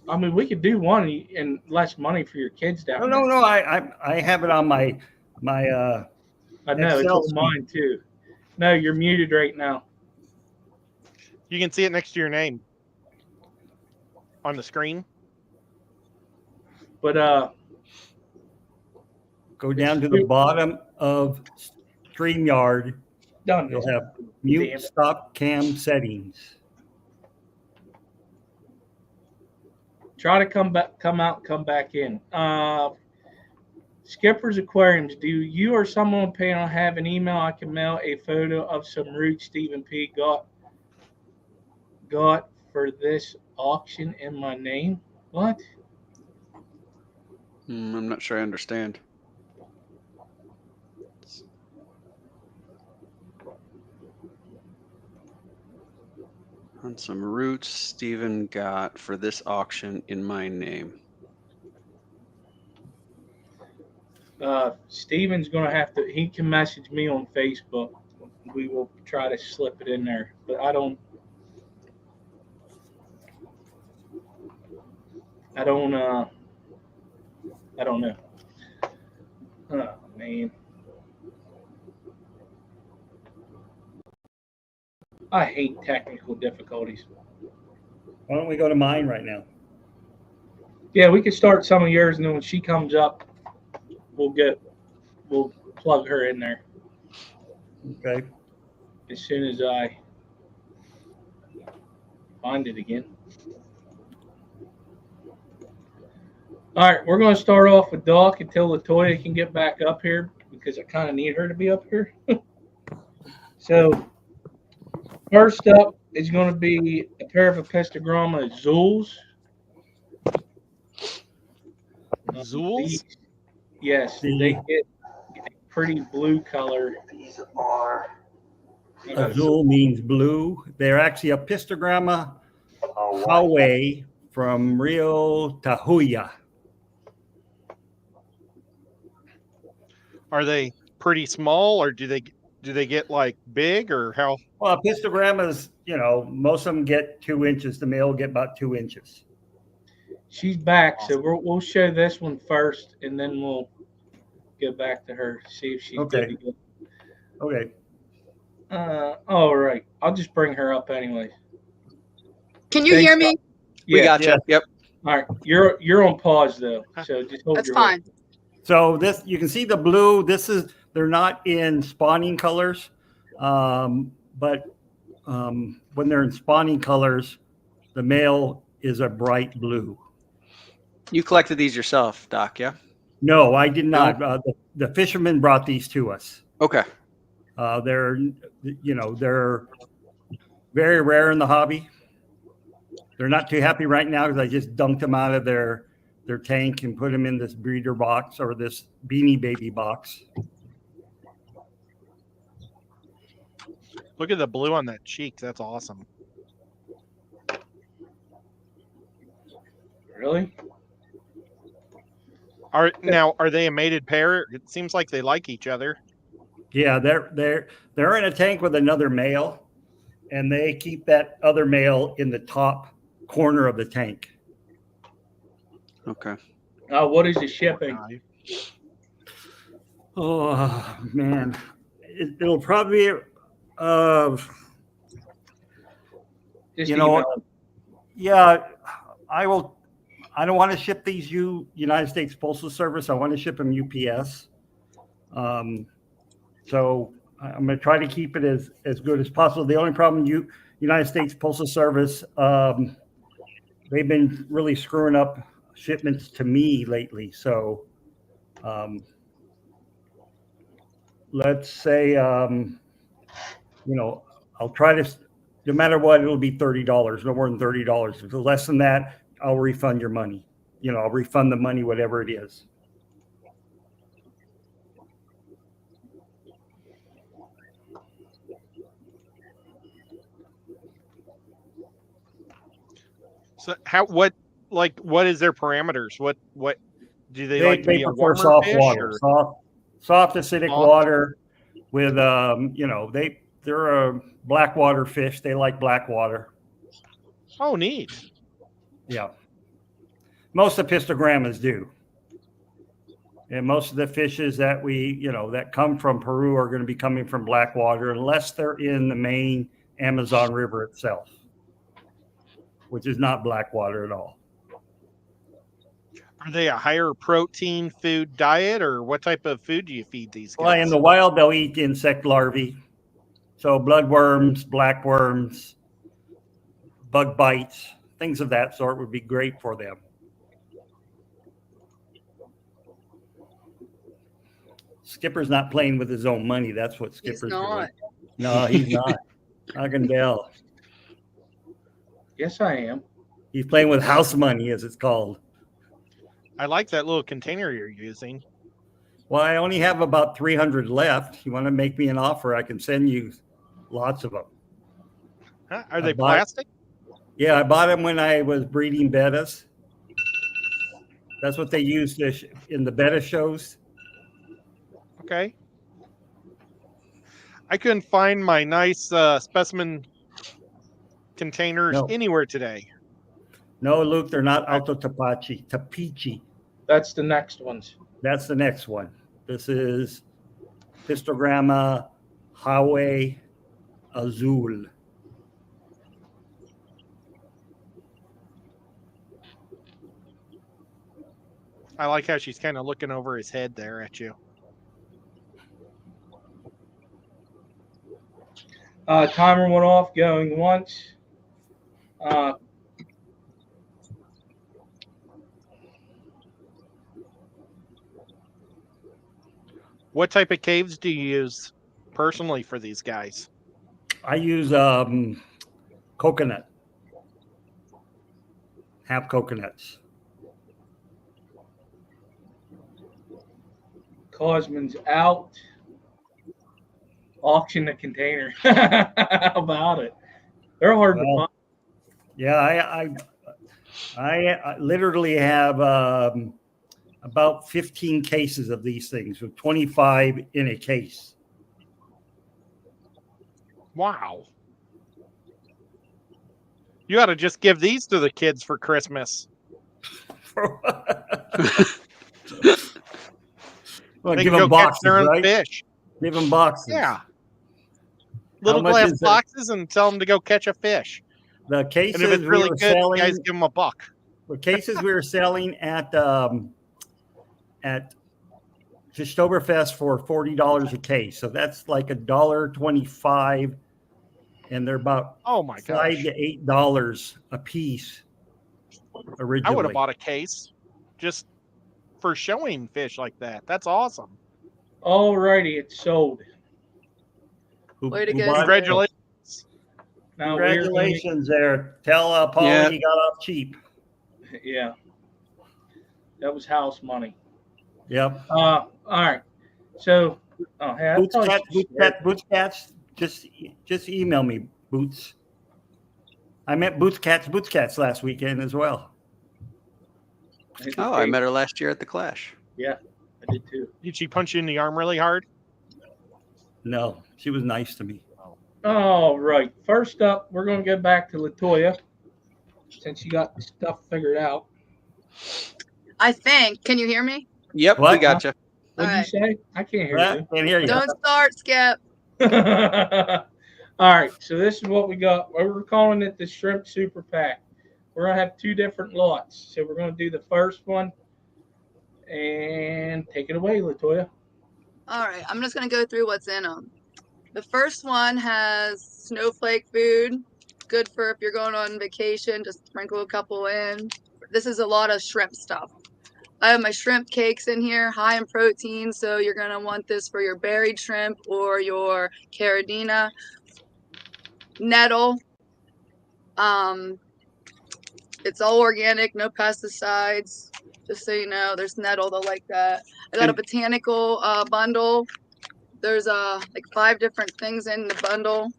I mean, we could do one and less money for your kids down there. No. I have it on my I know it's on mine too. No, you're muted right now. You can see it next to your name on the screen. But go down to the bottom of StreamYard. Done. You'll have mute stop cam settings. Try to come out, come back in. Skipper's Aquariums. Do you or someone on panel have an email I can mail a photo of some roots Stephen P. got for this auction in my name? What? I'm not sure I understand. On some roots Stephen got for this auction in my name. Steven's going to have to, he can message me on Facebook. We will try to slip it in there, but I don't know. Oh, man. I hate technical difficulties. Why don't we go to mine right now? Yeah, we could start some of yours, and then when she comes up, we'll plug her in there. Okay. As soon as I find it again. All right, we're going to start off with Doc until Latoya can get back up here because I kind of need her to be up here. So first up is going to be a pair of Apistogramma Azuls. Azuls? Yes, they get a pretty blue color. These are Azul means blue. They're actually Apistogramma haway from Rio Tahuya. Are they pretty small, or do they get like big, or how? Well, Apistogrammas, most of them get 2 inches. The male will get about 2 inches. She's back, so we'll show this one first, and then we'll get back to her, see if she's Okay. good. Okay. All right. I'll just bring her up anyway. Can you hear me? We got you. Yep. All right. You're on pause though, so just hold That's your fine. So this, you can see the blue. They're not in spawning colors, but when they're in spawning colors, the male is a bright blue. You collected these yourself, Doc, yeah? No, I did not. The fishermen brought these to us. Okay. They're very rare in the hobby. They're not too happy right now because I just dumped them out of their tank and put them in this breeder box or this Beanie Baby box. Look at the blue on that cheek. That's awesome. Really? Are they a mated pair? It seems like they like each other. Yeah, they're in a tank with another male, and they keep that other male in the top corner of the tank. Okay. What is the shipping? Oh man, it'll probably Just yeah, I will. I don't want to ship these United States Postal Service. I want to ship them UPS. So I'm going to try to keep it as good as possible. The only problem, United States Postal Service, they've been really screwing up shipments to me lately. So let's say, I'll try to, no matter what, it'll be $30, no more than $30. If it's less than that, I'll refund your money. I'll refund the money, whatever it is. So what is their parameters? What Do they like to be a prefer warmer soft fish? water, Or? soft acidic Soft? water with they're a black water fish. They like black water. Oh, neat. Yeah. Most Apistogrammas do. And most of the fishes that that come from Peru are going to be coming from black water unless they're in the main Amazon River itself, which is not black water at all. Are they a higher protein food diet, or what type of food do you feed these guys? Well, in the wild, they'll eat insect larvae. So bloodworms, blackworms, bug bites, things of that sort would be great for them. Skipper's not playing with his own money. That's what Skipper's doing. No, he's not. I can tell. Yes, I am. He's playing with house money, as it's called. I like that little container you're using. Well, I only have about 300 left. You want to make me an offer, I can send you lots of them. Huh? Are they plastic? Yeah, I bought them when I was breeding bettas. That's what they used in the betta shows. Okay. I couldn't find my nice specimen containers anywhere today. No, Luke, they're not Alto tapiche. That's the next ones. That's the next one. This is Apistograma, haway, Azul. I like how she's kind of looking over his head there at you. Timer went off, going once. What type of caves do you use personally for these guys? I use coconut. Half coconuts. Cosman's out. Auction the container. How about it? They're hard to find. Yeah, I literally have about 15 cases of these things with 25 in a case. Wow. You ought to just give these to the kids for Christmas. Well, they give can them go catch boxes, their own right? fish. Give them boxes. Yeah. Little much glass is it? boxes and tell them to go catch a fich. The cases And if it's really we were good, selling, you guys give them a buck. the cases we were selling at Oktoberfest for $40 a case. So that's like $1.25, and they're about $5 to $8 a piece. Originally, I would have bought a case just for showing fish like that. That's awesome. Alrighty, it's sold. Way to go. Congratulations. Now Congratulations there. Tell Paul he got off cheap. Yeah. That was house money. Yep. All right. So, hey, Boots Cats, just email me, Boots. I met Boots Cats last weekend as well. Oh, I met her last year at the Clash. Yeah, I did too. Did she punch you in the arm really hard? No, she was nice to me. All right. First up, we're going to go back to LaToya since you got the stuff figured out. I think. Can you hear me? Yep, we got you. What did you say? I can't hear you. Can't hear you. Don't start, Skip. All right. So this is what we got. We're calling it the Shrimp Super Pack. We're going to have two different lots. So we're going to do the first one. And take it away, LaToya. All right. I'm just going to go through what's in them. The first one has snowflake food. Good for if you're going on vacation. Just sprinkle a couple in. This is a lot of shrimp stuff. I have my shrimp cakes in here, high in protein. So you're going to want this for your buried shrimp or your neocaridina. Nettle. It's all organic, no pesticides. Just so you know, there's nettle, they'll like that. I got a botanical bundle. There's like 5 different things in the bundle.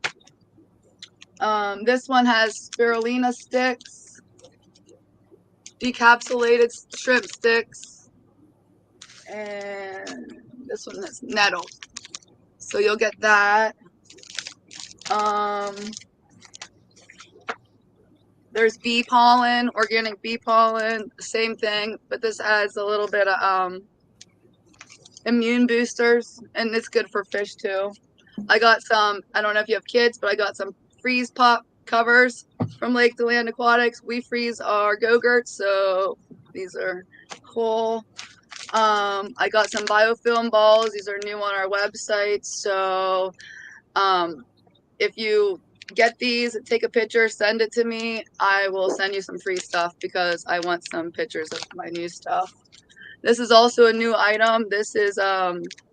This one has spirulina sticks, decapsulated shrimp sticks, And this one is nettle. So you'll get that. There's bee pollen, organic bee pollen, same thing, but this adds a little bit of immune boosters, and it's good for fish too. I got some, I don't know if you have kids, but I got some freeze pop covers from Lake Deland Aquatics. We freeze our go-gurts, so these are cool. I got some biofilm balls. These are new on our website. So if you get these, take a picture, send it to me. I will send you some free stuff because I want some pictures of my new stuff. This is also a new item. This is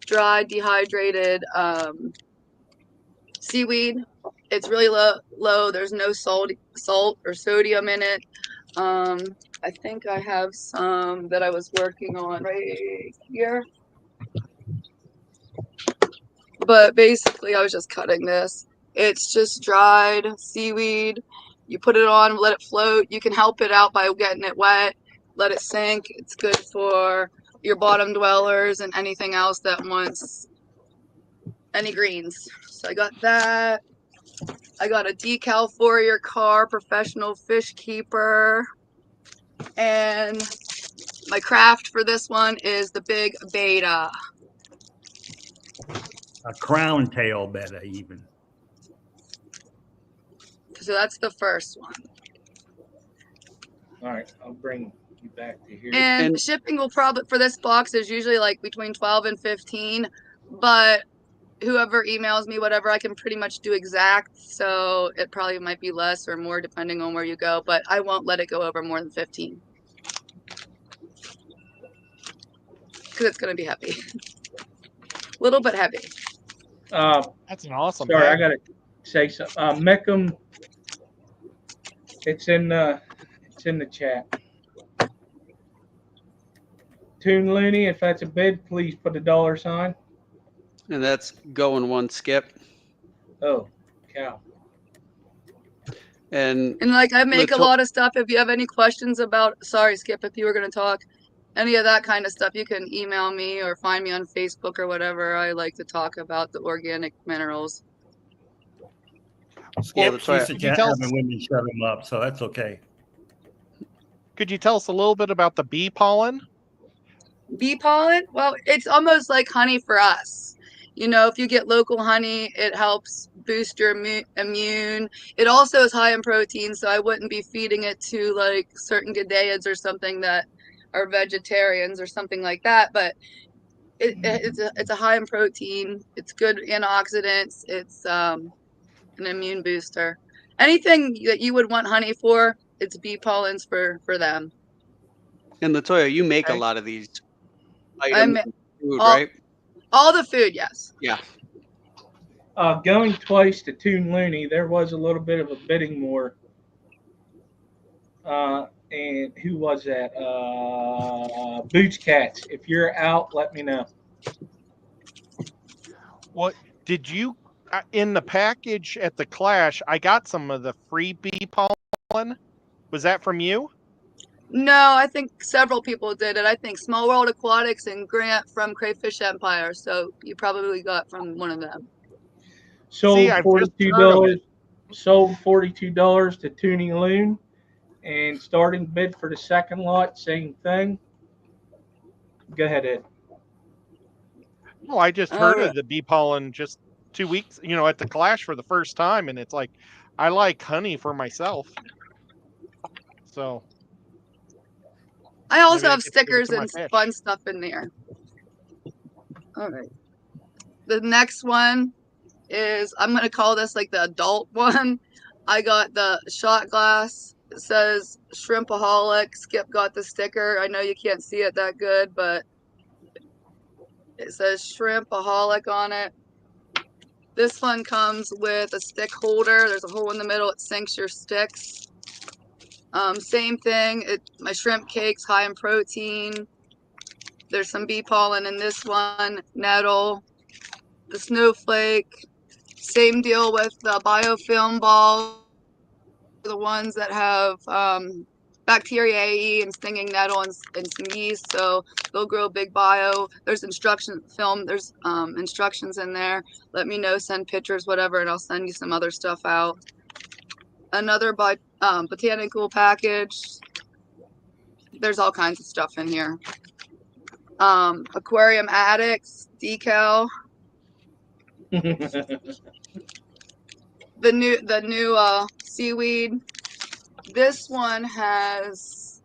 dry, dehydrated seaweed. It's really low. There's no salt or sodium in it. I think I have some that I was working on right here. But basically, I was just cutting this. It's just dried seaweed. You put it on, let it float. You can help it out by getting it wet. Let it sink. It's good for your bottom dwellers and anything else that wants any greens. So I got that. I got a decal for your car, professional fish keeper. And my craft for this one is the big Betta. A crown tail Betta even. So that's the first one. All right, I'll bring you back to here. And shipping will probably, for this box, is usually like between 12 and 15. But whoever emails me, whatever, I can pretty much do exact. So it probably might be less or more depending on where you go. But I won't let it go over more than 15. Because it's going to be heavy. A little bit heavy. That's an awesome. Sorry, bag. I gotta say something. Meckham, it's in the chat. Toon Looney, if that's a bid, please put a $sign. And that's going one skip. Oh, cow. And like I make a lot of stuff. If you have any questions about, sorry, Skip, if you were going to talk, any of that kind of stuff, you can email me or find me on Facebook or whatever. I like to talk about the organic minerals. Skip, she said you haven't women shut them up, so that's okay. Could you tell us a little bit about the bee pollen? Bee pollen? Well, it's almost like honey for us. You know, if you get local honey, it helps boost your immune. It also is high in protein, so I wouldn't be feeding it to like certain Gadeids or something that are vegetarians or something like that. But it's a high in protein. It's good antioxidants. It's an immune booster. Anything that you would want honey for, it's bee pollens for them. And Latoya, you make a lot of these items, food, right? All the food, yes. Yeah. Going twice to Toon Looney, there was a little bit of a bidding war. And who was that? Buce Cats. If you're out, let me know. What did you in the package at the Clash? I got some of the free bee pollen. Was that from you? No, I think several people did it. I think Small World Aquatics and Grant from Crayfish Empire. So you probably got from one of them. Sold $42. Sold $42 to Toonie Loon, and starting bid for the second lot, same thing. Go ahead, Ed. Well, I just heard of the bee pollen just 2 weeks, at the Clash for the first time, and it's like I like honey for myself. So I also have stickers and fun stuff in there. All right. The next one is, I'm going to call this like the adult one. I got the shot glass. It says Shrimpaholic. Skip got the sticker. I know you can't see it that good, but it says Shrimpaholic on it. This one comes with a stick holder. There's a hole in the middle. It sinks your sticks. Same thing. My shrimp cake's high in protein. There's some bee pollen in this one. Nettle. The snowflake. Same deal with the biofilm ball. The ones that have bacteria AE and stinging nettle and some yeast, so they'll grow big bio. There's instruction film. There's instructions in there. Let me know, send pictures, whatever, and I'll send you some other stuff out. Another botanical package. There's all kinds of stuff in here. Aquarium addicts decal. The new seaweed. This one has,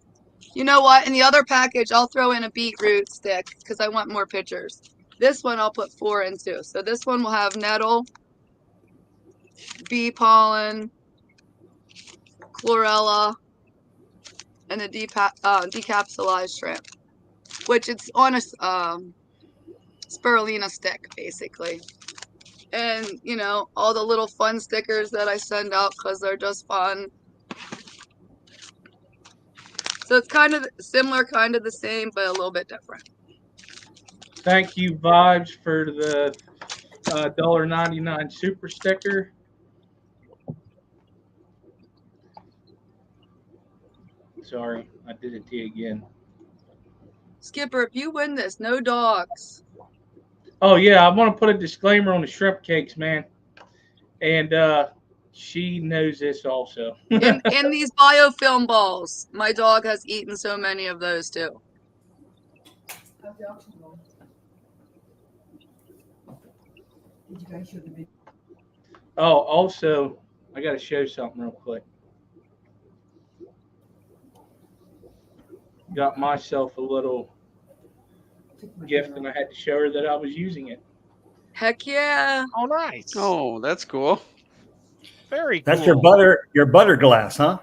you know what? In the other package, I'll throw in a beetroot stick because I want more pictures. This one I'll put 4 into. So this one will have nettle, bee pollen, chlorella, and the decapsulized shrimp, which it's on a spirulina stick, basically. And, you know, all the little fun stickers that I send out because they're just fun. So it's kind of similar, kind of the same, but a little bit different. Thank you, Vibes, for the $1.99 super sticker. Sorry, I did it to you again. Skipper, if you win this, no dogs. Oh, yeah, I want to put a disclaimer on the shrimp cakes, man. And she knows this also. in these biofilm balls, my dog has eaten so many of those too. Oh, also, I got to show something real quick. Got myself a little gift, and I had to show her that I was using it. Heck yeah! Oh, nice. Oh, that's cool. Very cool. That's your butter glass, huh?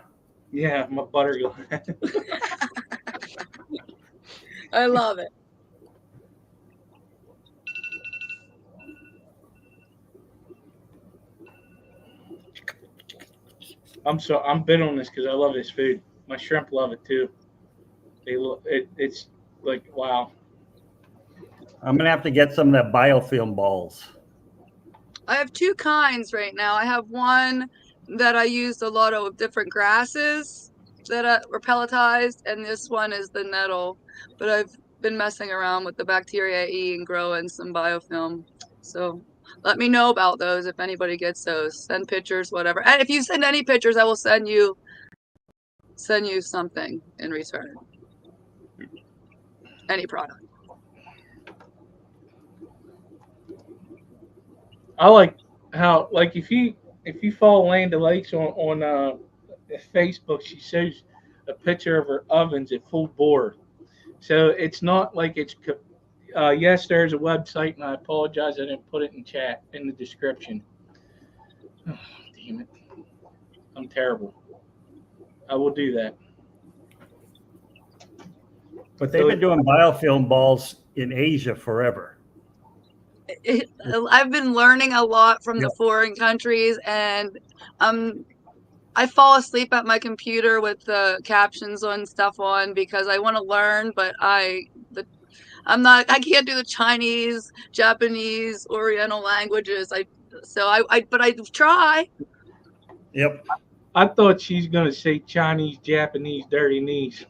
Yeah, my butter glass. I love it. I'm bent on this because I love this food. My shrimp love it too. It's like, wow. I'm gonna have to get some of that biofilm balls. I have 2 kinds right now. I have one that I used a lot of different grasses that were pelletized, and this one is the nettle. But I've been messing around with the bacteria E and growing some biofilm. So let me know about those if anybody gets those. Send pictures, whatever. And if you send any pictures, I will send you something in return. Any product. I like how, like, if you follow Land O'Lakes on Facebook, she shows a picture of her ovens at full bore. So it's not like it's. Yes, there's a website, and I apologize I didn't put it in chat in the description. Oh, damn it! I'm terrible. I will do that. But they've been doing biofilm balls in Asia forever. I've been learning a lot from the foreign countries, and I fall asleep at my computer with the captions and stuff on because I want to learn, but I can't do the Chinese, Japanese, Oriental languages. But I try. Yep. I thought she's gonna say Chinese, Japanese, dirty knees.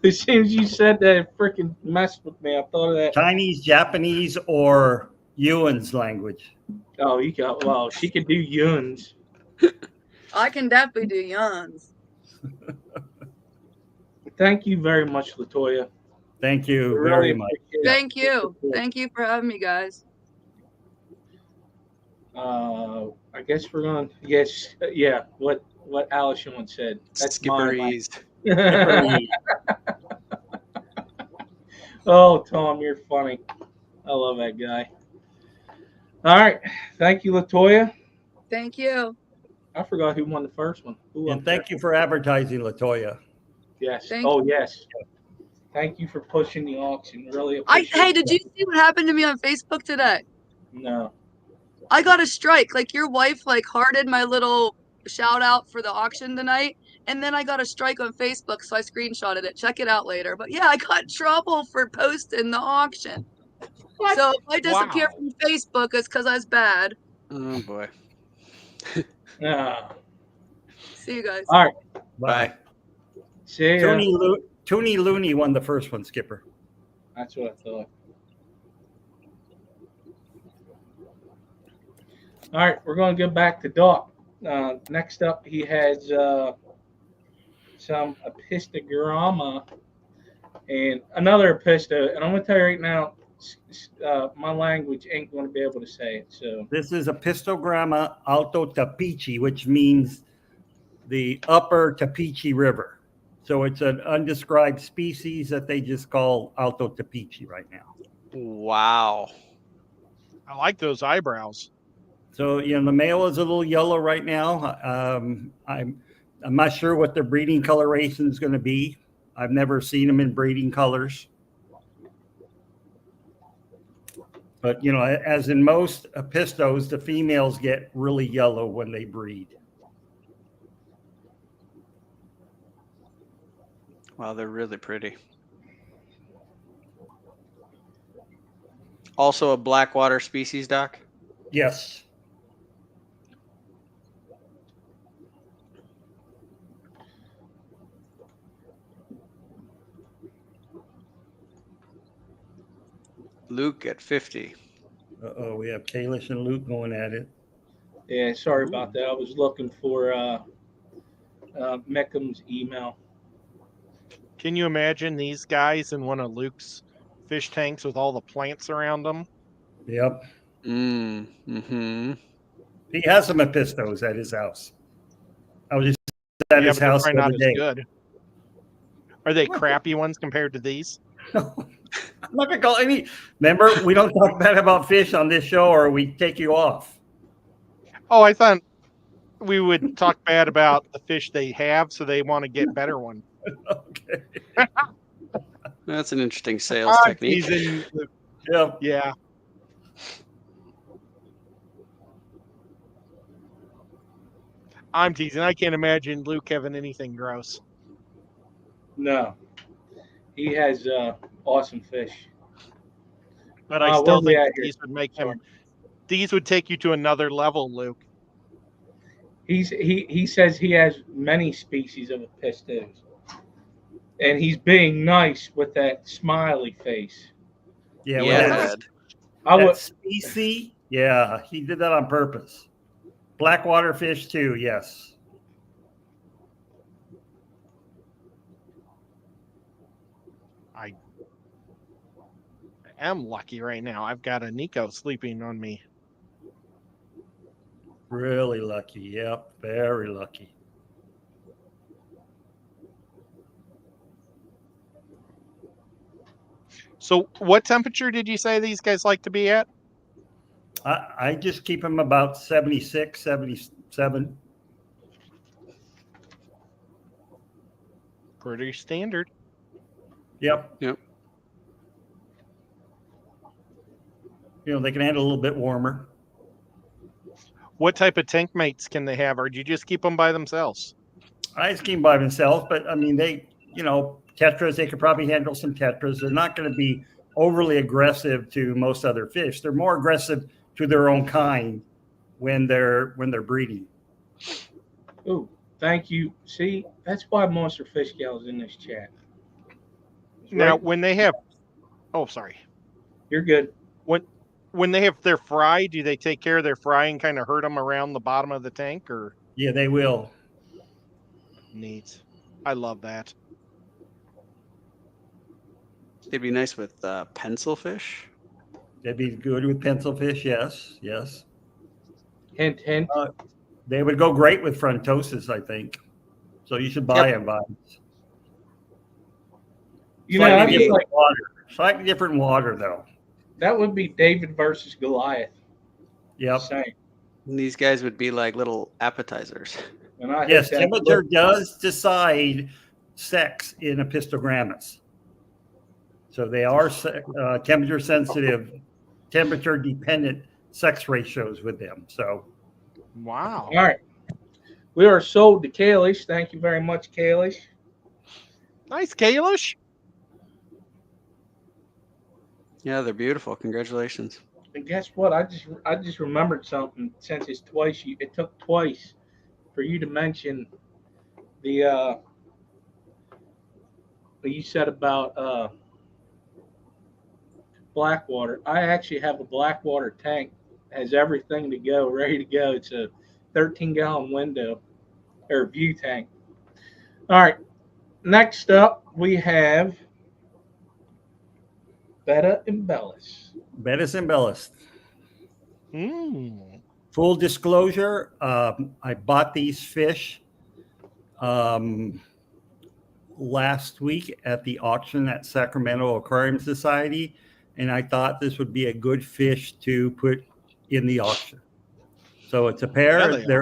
As soon as you said that, it freaking messed with me. I thought of that. Chinese, Japanese, or Yuan's language. Oh, she could do Yuns. I can definitely do Yuns. Thank you very much, Latoya. Thank you Really very much. Thank you. Thank you for having me, guys. I guess we're going to, yes, yeah, what Allison once said. That's Skipperies. Oh, Tom, you're funny. I love that guy. All right. Thank you, Latoya. Thank you. I forgot who won the first one. And thank you for advertising, Latoya. Yes. Thank you. Yes. Thank you for pushing the auction. Really appreciate Hey, did you see what happened to me on Facebook today? No. I got a strike. Like, your wife hearted my little shout out for the auction tonight, and then I got a strike on Facebook, so I screenshotted it. Check it out later. But yeah, I got in trouble for posting the auction. What? So if I disappear from Facebook, it's because I was bad. Oh boy. Yeah. See you guys. All right. Bye. See ya. Toonie Looney won the first one, Skipper. That's what I thought. All right, we're going to go back to Doc. Next up, he has some Apistogramma and another Apisto. And I'm going to tell you right now, my language ain't going to be able to say it. So this is Apistogramma Alto tapiche, which means the upper Tapiche River. So it's an undescribed species that they just call Alto tapiche right now. Wow. I like those eyebrows. So, you know, the male is a little yellow right now. I'm not sure what their breeding coloration is going to be. I've never seen them in breeding colors. But, you know, as in most apistos, the females get really yellow when they breed. Wow, they're really pretty. Also a blackwater species, Doc? Yes. Luke at 50. Uh-oh, we have Kalish and Luke going at it. yeah, sorry about that. I was looking for Meckham's email. Can you imagine these guys in one of Luke's fish tanks with all the plants around them? Yep. Mm-hmm. He has some apistos at his house. I was just at his but they're house probably the not other as day. good. Are they crappy ones compared to these? I'm not gonna call any. Remember, we don't talk bad about fish on this show, or we take you off. Oh, I thought we would talk bad about the fish they have, so they want to get better one. Okay. That's an interesting sales technique. Yeah. Yeah. I'm teasing. I can't imagine Luke having anything gross. No, he has awesome fish. But I still where we think at that here? these would make him. These would take you to another level, Luke. He says he has many species of apistos, and he's being nice with that smiley face. Yeah. Yeah. Well, that species. Yeah, he did that on purpose. Blackwater fish too. Yes. I am lucky right now. I've got a Nico sleeping on me. Really lucky. Yep. Very lucky. So what temperature did you say these guys like to be at? I just keep them about 76, 77. Pretty standard. Yep. Yep. You know, they can handle a little bit warmer. What type of tank mates can they have, or do you just keep them by themselves? I just keep them by themselves, but I mean, they, you know, tetras, they could probably handle some tetras. They're not going to be overly aggressive to most other fish. They're more aggressive to their own kind when they're breeding. Oh, thank you. See, that's why Monster Fish Gal's in this chat. Now, when they have, oh, sorry, you're good. When they have their fry, do they take care of their fry and kind of herd them around the bottom of the tank, or? Yeah, they will. Neat. I love that. It'd be nice with pencil fish. They'd be good with pencil fish. Yes, yes. Hint, hint. They would go great with frontosis, I think. So you should buy them. You know, Slightly different water. Slightly different water, though. That would be David versus Goliath. Yep. Same. And these guys would be like little appetizers. And I Yes, temperature does decide sex in apistogrammas. So they are temperature sensitive, temperature dependent sex ratios with them. So, wow. All right. We are sold to Kalish. Thank you very much, Kalish. Nice, Kalish. Yeah, they're beautiful. Congratulations. And guess what? I just remembered something. Since it's twice, it took twice for you to mention The what you said about Blackwater. I actually have a Blackwater tank. Has everything to go, ready to go. It's a 13-gallon window or view tank. All right. Next up, we have Betta imbellis. Bettis imbellis. Mm. Full disclosure, I bought these fish last week at the auction at Sacramento Aquarium Society, and I thought this would be a good fish to put in the auction. So it's a pair. Yeah,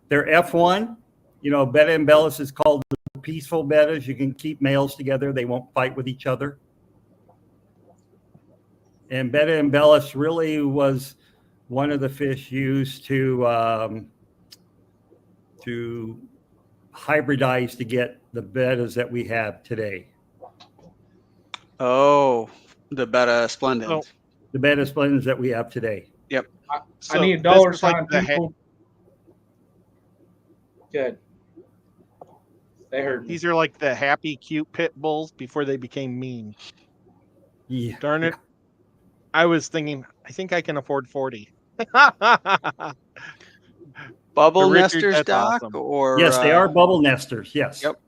they're F1. You know, Betta imbellis is called the peaceful bettas. You can keep males together. They won't fight with each other. And Betta imbellis really was one of the fish used to hybridize to get the bettas that we have today. Oh, the Betta Splendens. Oh. The Betta Splendens that we have today. Yep. So I need a dollar this is like sign. the People. Good. They heard me. These are like the happy, cute pit bulls before they became mean. Yeah. Darn it. I was thinking, I think I can afford 40. Bubble Richard, nesters, that's Doc? awesome. Or Yes, they are bubble nesters. Yes. Yep.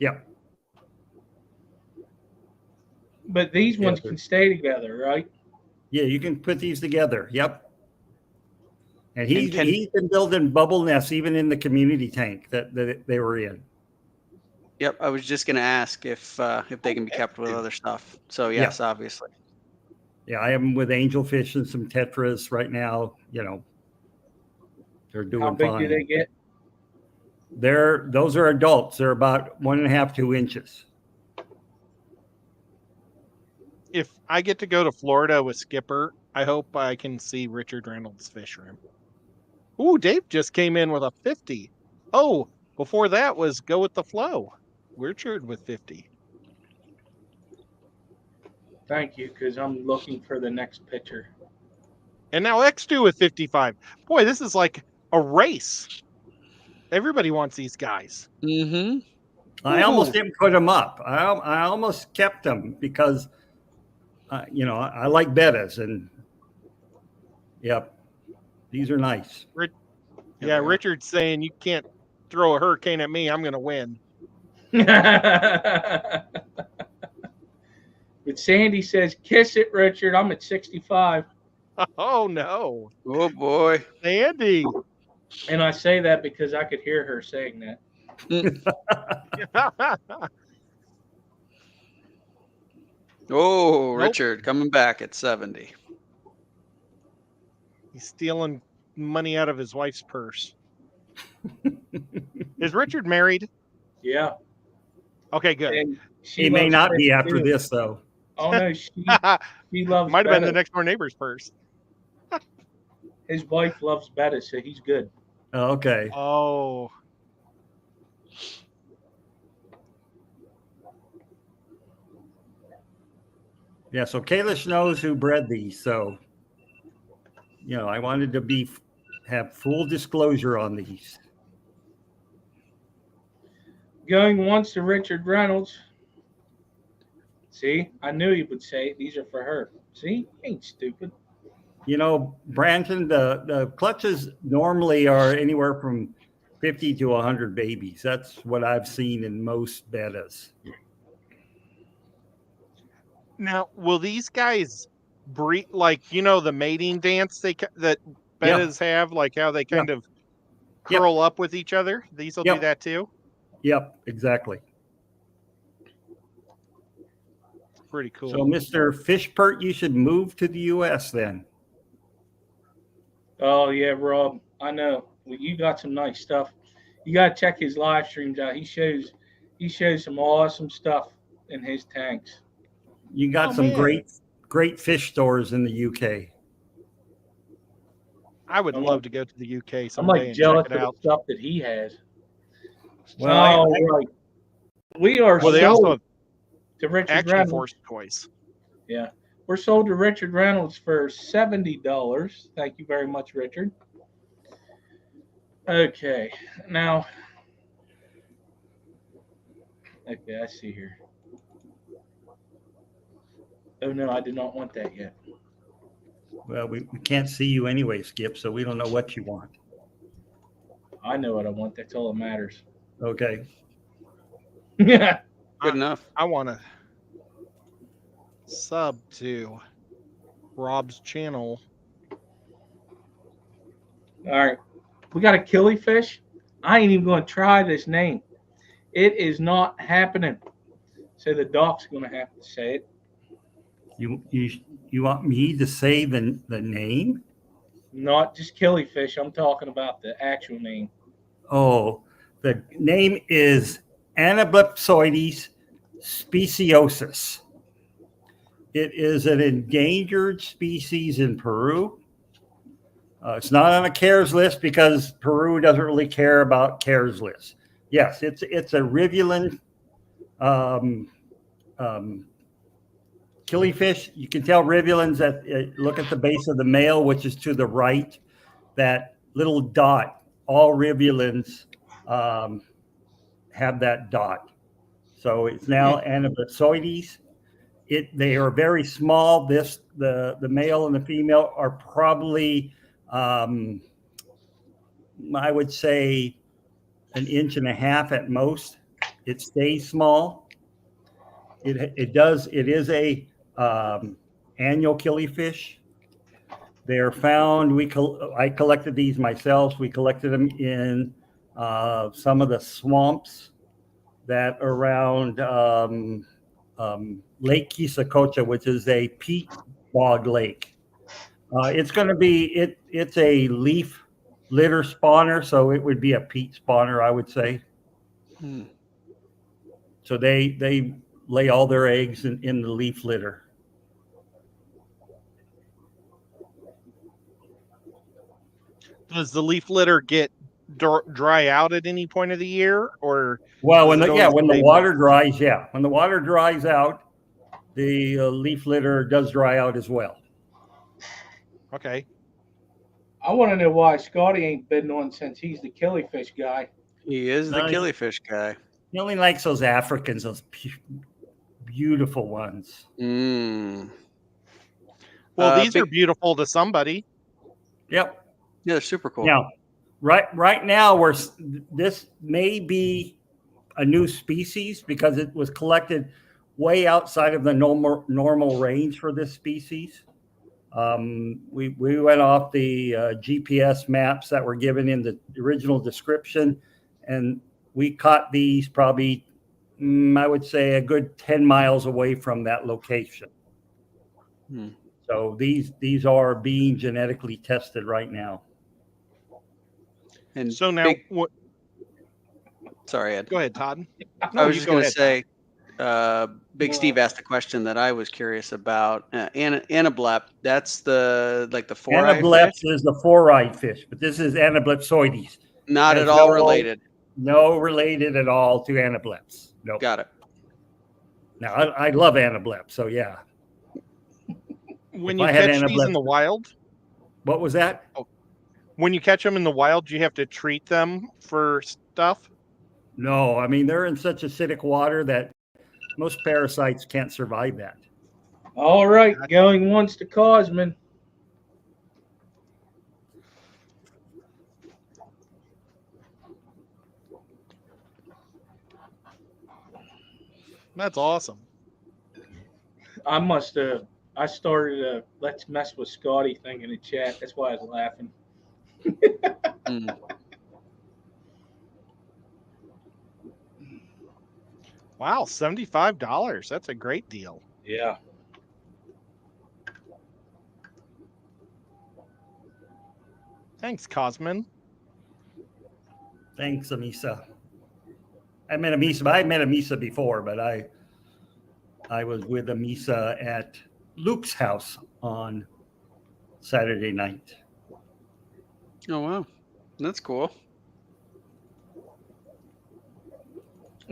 Yep. But these ones Yeah. can stay together, right? Yeah, you can put these together. Yep. And he's can- been building bubble nests even in the community tank that they were in. Yep. I was just gonna ask if they can be kept with other stuff. So yes, obviously. Yeah, I have them with angelfish and some tetras right now. You know, they're doing How big fine. do they get? Those are adults. They're about 1.5 to 2 inches. If I get to go to Florida with Skipper, I hope I can see Richard Reynolds' fish room. Ooh, Dave just came in with a 50. Oh, before that was Go With The Flow. Richard with 50. Thank you, because I'm looking for the next picture. And now X2 with 55. Boy, this is like a race. Everybody wants these guys. Mm-hmm. I almost didn't put them up. I almost kept them because, you know, I like bettas and, yep, these are nice. Yeah, Richard's saying you can't throw a hurricane at me. I'm going to win. But Sandy says, kiss it, Richard. I'm at 65. Oh, no. Oh, boy. Sandy. And I say that because I could hear her saying that. Oh, Richard coming back at 70. He's stealing money out of his wife's purse. Is Richard married? Yeah. Okay, good. And He may loves not fish, be after too. this, though. Oh, no. She loves Might have been Betta. the next door neighbor's purse. His wife loves Betta, so he's good. Okay. Oh. Yeah, so Kalish knows who bred these, so, you know, I wanted to have full disclosure on these. Going once to Richard Reynolds. See, I knew he would say these are for her. See, he ain't stupid. You know, Brandon, the clutches normally are anywhere from 50 to 100 babies. That's what I've seen in most bettas. Now, will these guys breed, like, you know, the mating dance that bettas have, like how they kind of curl up with each other? These will do that too? Yep, exactly. Pretty cool. So, Mr. Fishpert, you should move to the U.S. then. Oh yeah, Rob. I know. Well, you got some nice stuff. You gotta check his live streams out. He shows some awesome stuff in his tanks. You got some great fish stores in the UK. I would love to go to the UK someday I'm like and jealous check of it out. the stuff that he has. Well, right. We are Well, they also sold have to Richard Action Reynolds. Force toys. Yeah. We're sold to Richard Reynolds for $70. Thank you very much, Richard. Okay. Now, Okay, I see here. Oh no, I did not want that yet. Well, we can't see you anyway, Skip, so we don't know what you want. I know what I want. That's all that matters. Okay. Yeah. Good enough. I want to sub to Rob's channel. All right. We got a killifish. I ain't even going to try this name. It is not happening. So the doc's going to have to say it. You want me to say the name? Not just killifish. I'm talking about the actual name. Oh, the name is Anablepsoides Speciosus. It is an endangered species in Peru. It's not on a CARES list because Peru doesn't really care about CARES lists. Yes, it's a rivulan killifish. You can tell rivulans look at the base of the male, which is to the right. That little dot. All rivulans have that dot. So it's now Anablepsoides. They are very small. The male and the female are probably I would say 1.5 inches at most. It stays small. It is a annual killifish. They're found. I collected these myself. We collected them in some of the swamps that are around Lake Kisacocha, which is a peat bog lake. It's going to be it's a leaf litter spawner, so it would be a peat spawner, I would say. So they lay all their eggs in the leaf litter. Does the leaf litter get dry out at any point of the year, or? Well, when the water dries, when the water dries out, the leaf litter does dry out as well. Okay. I want to know why Scotty ain't been on since he's the killifish guy. He is the killifish guy. He only likes those Africans, those beautiful ones. Well, these are beautiful to somebody. Yep. Yeah, they're super cool. Now, right now, this may be a new species because it was collected way outside of the normal range for this species. We went off the GPS maps that were given in the original description, and we caught these probably, I would say, a good 10 miles away from that location. So these are being genetically tested right now. And so now, sorry, Ed. Go ahead, Todd. I was just going to say, Big Steve asked a question that I was curious about. Anablep, that's the four-eyed Anableps fish? is the four-eyed fish, but this is Anablepsoides. Not at all related. No related at all to Anableps. No. Nope. Got it. Now, I love Anableps, so yeah. When you catch these in the wild? What was that? Oh, when you catch them in the wild, do you have to treat them for stuff? No, I mean, they're in such acidic water that most parasites can't survive that. All right, going once to Cosman. That's awesome. I started a let's mess with Scotty thing in the chat. That's why I was laughing. Wow, $75. That's a great deal. Yeah. Thanks, Cosman. Thanks, Ameca. I met Ameca before, but I was with Ameca at Luke's house on Saturday night. Oh, wow. That's cool.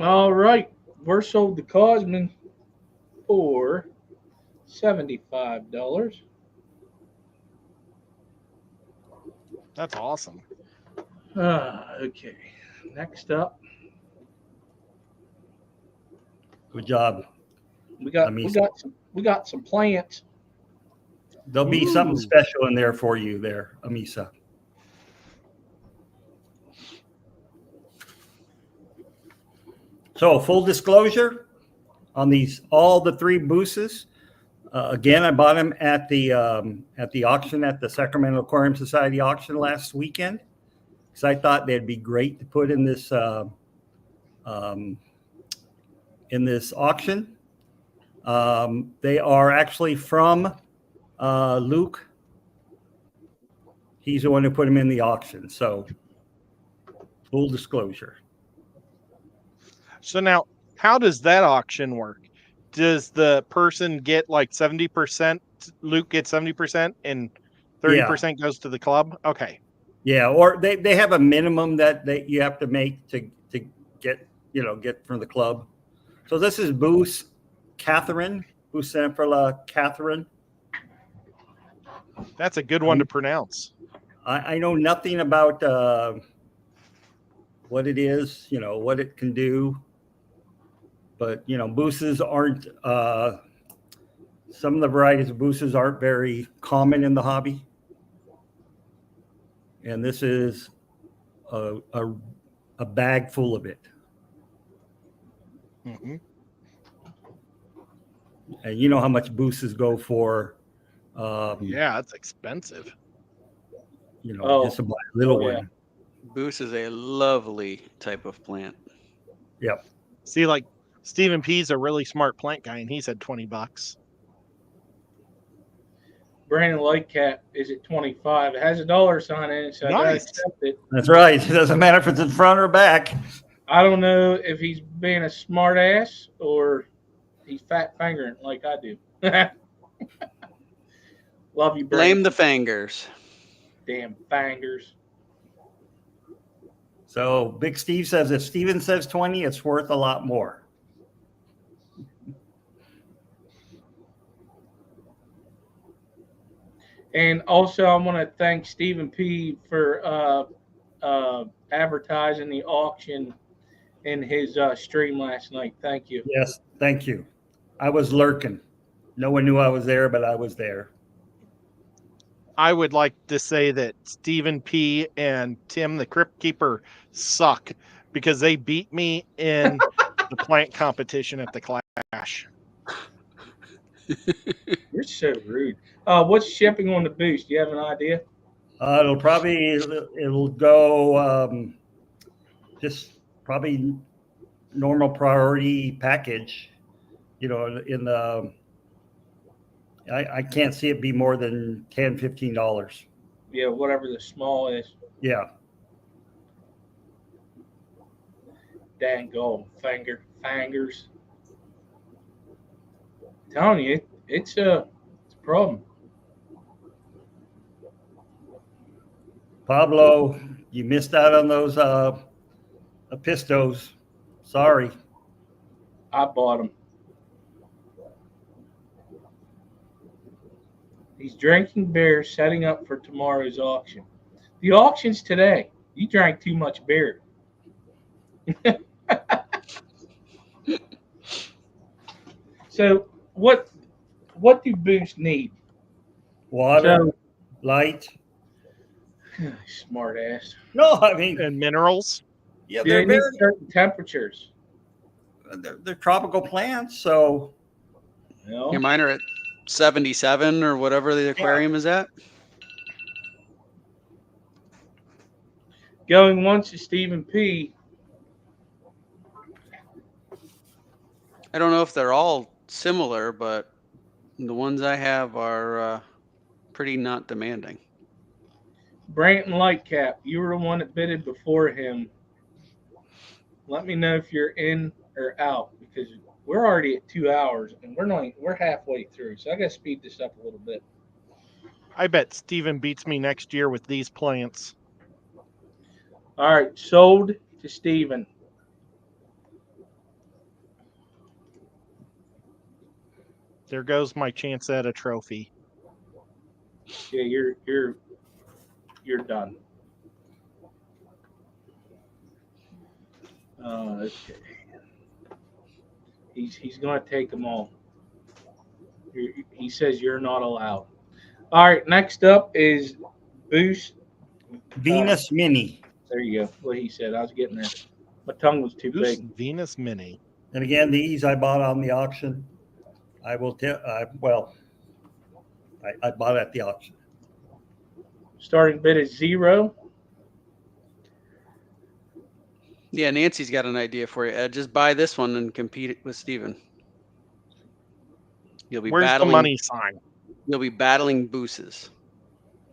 All right. We're sold to Cosman for $75. That's awesome. Okay. Next up. Good job. We got some plants. There'll be something special in there for you there, Amisa. So full disclosure on all the three Buces. Again, I bought them at the auction at the Sacramento Aquarium Society auction last weekend because I thought they'd be great to put in this auction. They are actually from Luke. He's the one who put them in the auction. So full disclosure. So now, how does that auction work? Does the person get like 70%? Luke gets 70%, and 30% goes to the club. Okay. Yeah, or they have a minimum that you have to make to get from the club. So this is Buce Catherine, Bucenfrala Catherine. That's a good one to pronounce. I know nothing about what it is, what it can do. But, Buces aren't, some of the varieties of Buces aren't very common in the hobby. And this is a bag full of it. Mm-hmm. And you know how much Buces go for. Yeah, it's expensive. Just a little one. Buce is a lovely type of plant. Yep. See, like Stephen P's a really smart plant guy, and he said $20. Brandon Lightcap is at 25. It has a dollar sign in it, so I accept it. That's right. It doesn't matter if it's in front or back. I don't know if he's being a smart ass or he's fat fingering like I do. Love you, Brandon. Blame the fingers. Damn fingers. So Big Steve says if Steven says 20, it's worth a lot more. And also, I want to thank Stephen P. for advertising the auction in his stream last night. Thank you. Yes, thank you. I was lurking. No one knew I was there, but I was there. I would like to say that Stephen P. and Tim, the Crypt Keeper, suck because they beat me in the plant competition at the Clash. You're so rude. What's shipping on the Boost? Do you have an idea? It'll go just probably normal priority package. I can't see it be more than $10, $15. Yeah, whatever the small is. Yeah. Dang gold fingers. I'm telling you, it's a problem. Pablo, you missed out on those Apistos. Sorry. I bought them. He's drinking beer, setting up for tomorrow's auction. The auction's today. You drank too much beer. So what do Buce need? Water, light. Smart ass. No, I mean, and minerals. Yeah, they need certain temperatures. They're tropical plants, so. Yeah, mine are at 77 or whatever the aquarium is at. Going once to Stephen P. I don't know if they're all similar, but the ones I have are pretty not demanding. Brandon Lightcap, you were the one that bidded before him. Let me know if you're in or out because we're already at 2 hours and we're halfway through. So I gotta speed this up a little bit. I bet Steven beats me next year with these plants. All right, sold to Steven. There goes my chance at a trophy. Yeah, you're done. Okay. He's going to take them all. He says you're not allowed. All right, next up is Buce. Venus Mini. There you go. What he said. I was getting there. My tongue was too Buce big. Venus Mini. And again, these I bought on the auction. I will tell. I bought at the auction. Starting bid is 0. Yeah, Nancy's got an idea for you, Ed. Just buy this one and compete with Steven. You'll be Where's battling, the money sign? You'll be battling Buces.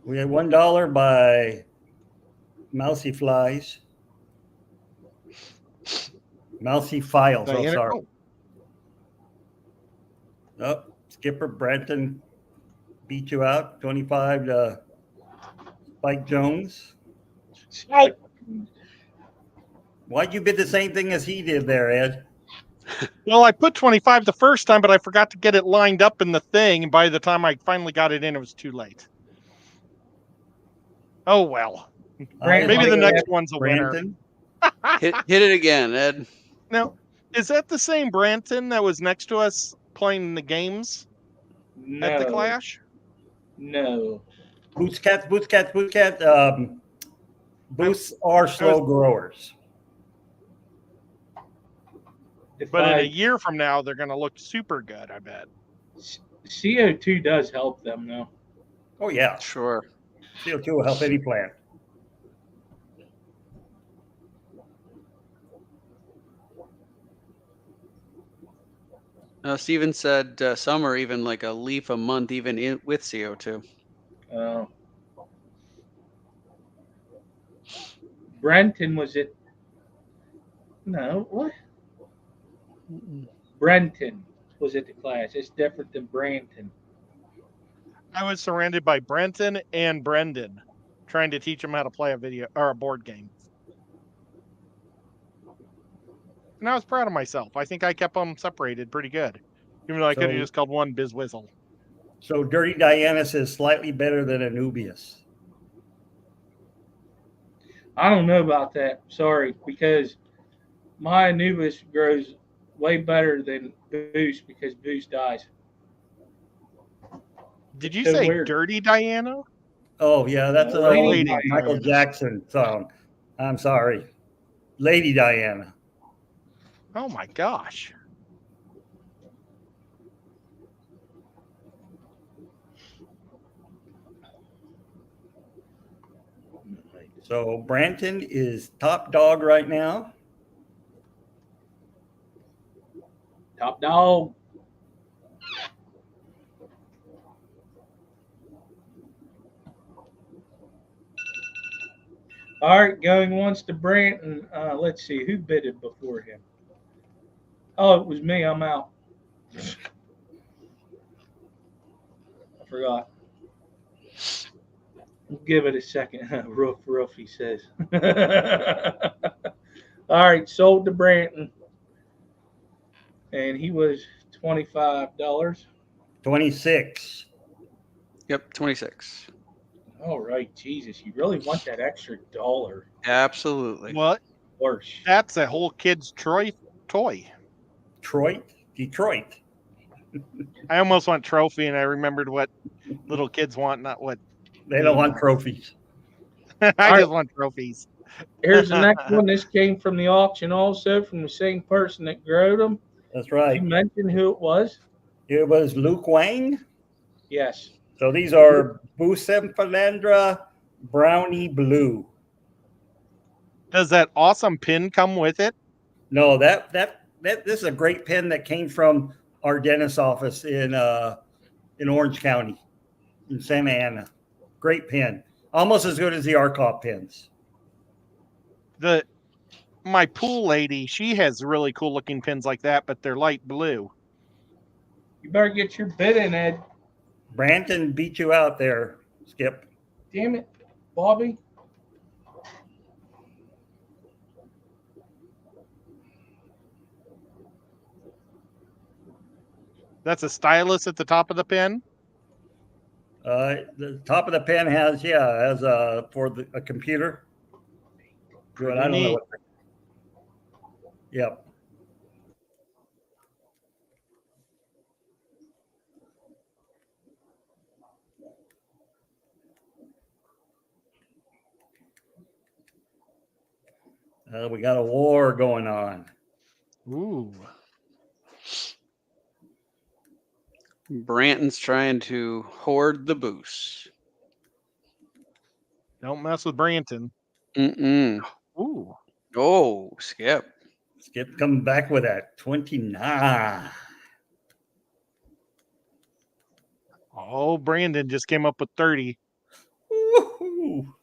We had $1 by Mousy Flies. Mousy Files. Oh, sorry. Oh, Skipper Brenton beat you out. 25 to Spike Jones. Spike. Why'd you bid the same thing as he did there, Ed? Well, I put 25 the first time, but I forgot to get it lined up in the thing. And by the time I finally got it in, it was too late. Oh, well. Maybe the next one's a Brandon. winner. Hit it again, Ed. Now, is that the same Branton that was next to us playing the games at the Clash? No. Boots cats. Boots are slow growers. But in a year from now, they're going to look super good, I bet. CO2 does help them, though. Oh, yeah. Sure. CO2 will help any plant. Steven said some are even like a leaf a month, even with CO2. Brenton was it? No, what? Brenton was at the class. It's different than Branton. I was surrounded by Brenton and Brendan, trying to teach them how to play a video or a board game. And I was proud of myself. I think I kept them separated pretty good, even though I could have just called one Biz Whizzle. So Dirty Diana says slightly better than Anubias. I don't know about that. Sorry, because my Anubis grows way better than Buce because Buce dies. Did you say weird. Dirty Diana? Oh, yeah, that's a Lady Michael Diana. Jackson song. I'm sorry. Lady Diana. Oh, my gosh. So Branton is top dog right now. Top dog. All right, going once to Branton. Let's see, who bid it before him? Oh, it was me. I'm out. I forgot. Give it a second. Roof, he says. All right, sold to Branton. And he was $25. 26. Yep, 26. All right, Jesus, you really want that extra $1. Absolutely. What? Worse. That's a whole kid's toy. Detroit. I almost want trophy, and I remembered what little kids want, not what. They don't want trophies. I just want trophies. Here's the next one. This came from the auction also, from the same person that growed them. That's right. You mentioned who it was? It was Luke Wang. Yes. So these are Buce Brownie Blue. Does that awesome pin come with it? No, this is a great pin that came from our dentist's office in Orange County, in Santa Ana. Great pin, almost as good as the ARCOF pins. My pool lady, she has really cool looking pins like that, but they're light blue. You better get your bid in, Ed. Branton beat you out there, Skip. Damn it, Bobby. That's a stylus at the top of the pin. The top of the pen has for a computer. Good. I don't know what. Yep. We got a war going on. Ooh. Branton's trying to hoard the Buce. Don't mess with Branton. Mm-mm. Ooh. Oh, Skip. Skip coming back with that 29. Oh, Brandon just came up with 30. Woo-hoo.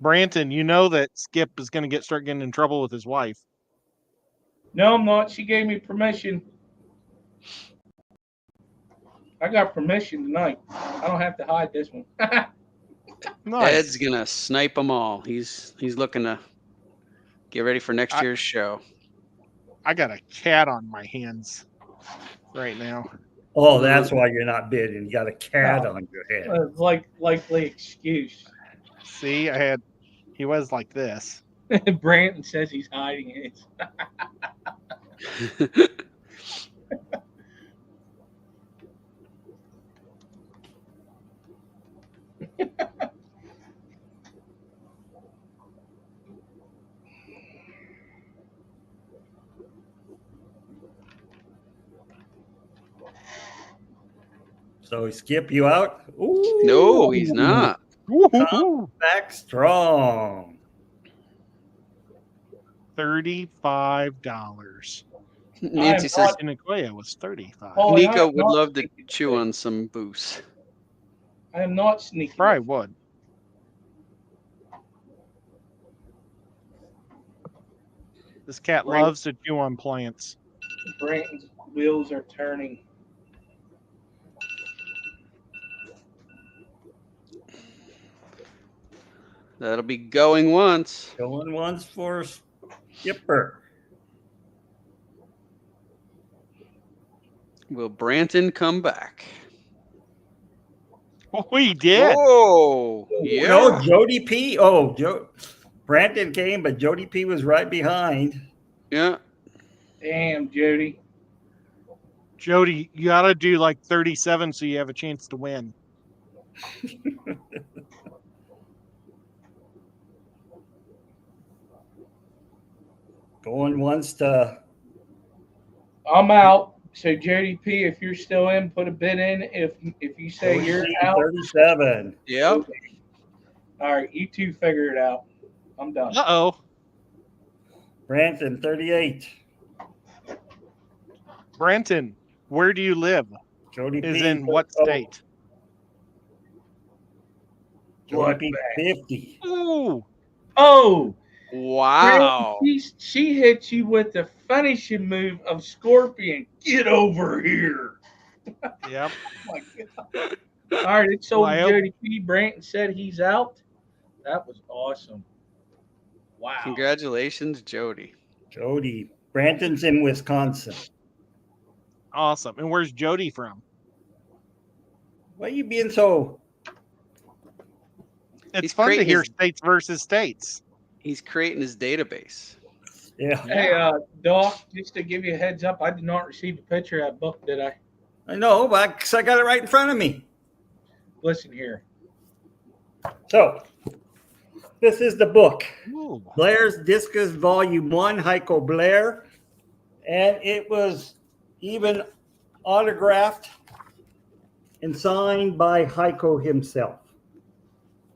Branton, you know that Skip is going to start getting in trouble with his wife. No, I'm not. She gave me permission. I got permission tonight. I don't have to hide this one. Nice. Ed's gonna snipe them all. He's looking to get ready for next year's show. I got a cat on my hands right now. Oh, that's why you're not bidding. You got a cat on your head. Likely excuse. See, he was like this. Branton says he's hiding it. So Skip, you out? Ooh. No, he's not. Come back strong. $35. Nancy says Nicoya was 35. Oh, Nico would love to chew on some Buce. I am not sneaky. Probably would. This cat loves to chew on plants. Branton's wheels are turning. That'll be going once. Going once for Skipper. Will Branton come back? Oh, he did. Oh, yeah. No, Jody P. Oh, Branton came, but Jody P was right behind. Yeah. Damn, Jody. Jody, you got to do like 37 so you have a chance to win. Going once to. I'm out. So Jody P, if you're still in, put a bid in. If you say you're out, 37. Yep. All right, you two figure it out. I'm done. Uh-oh. Branton, 38. Branton, where do you live? Jody Is P. in what state? Jody P. 50. Ooh. Oh, Wow. She hit you with the finishing move of Scorpion. Get over here. Yep. Oh my God. All right, it's over. Well, Jody P. Branton said he's out. That was awesome. Wow. Congratulations, Jody. Jody. Branton's in Wisconsin. Awesome. And where's Jody from? Why are you being so? It's He's fun to creating hear his- states versus states. He's creating his database. Yeah. Hey, Doc, just to give you a heads up, I did not receive a picture of that book, did I? I know, but 'cause I got it right in front of me. Listen here. So, this is the book. Ooh. Blair's Discus Volume 1, Heiko Blair. And it was even autographed and signed by Heiko himself.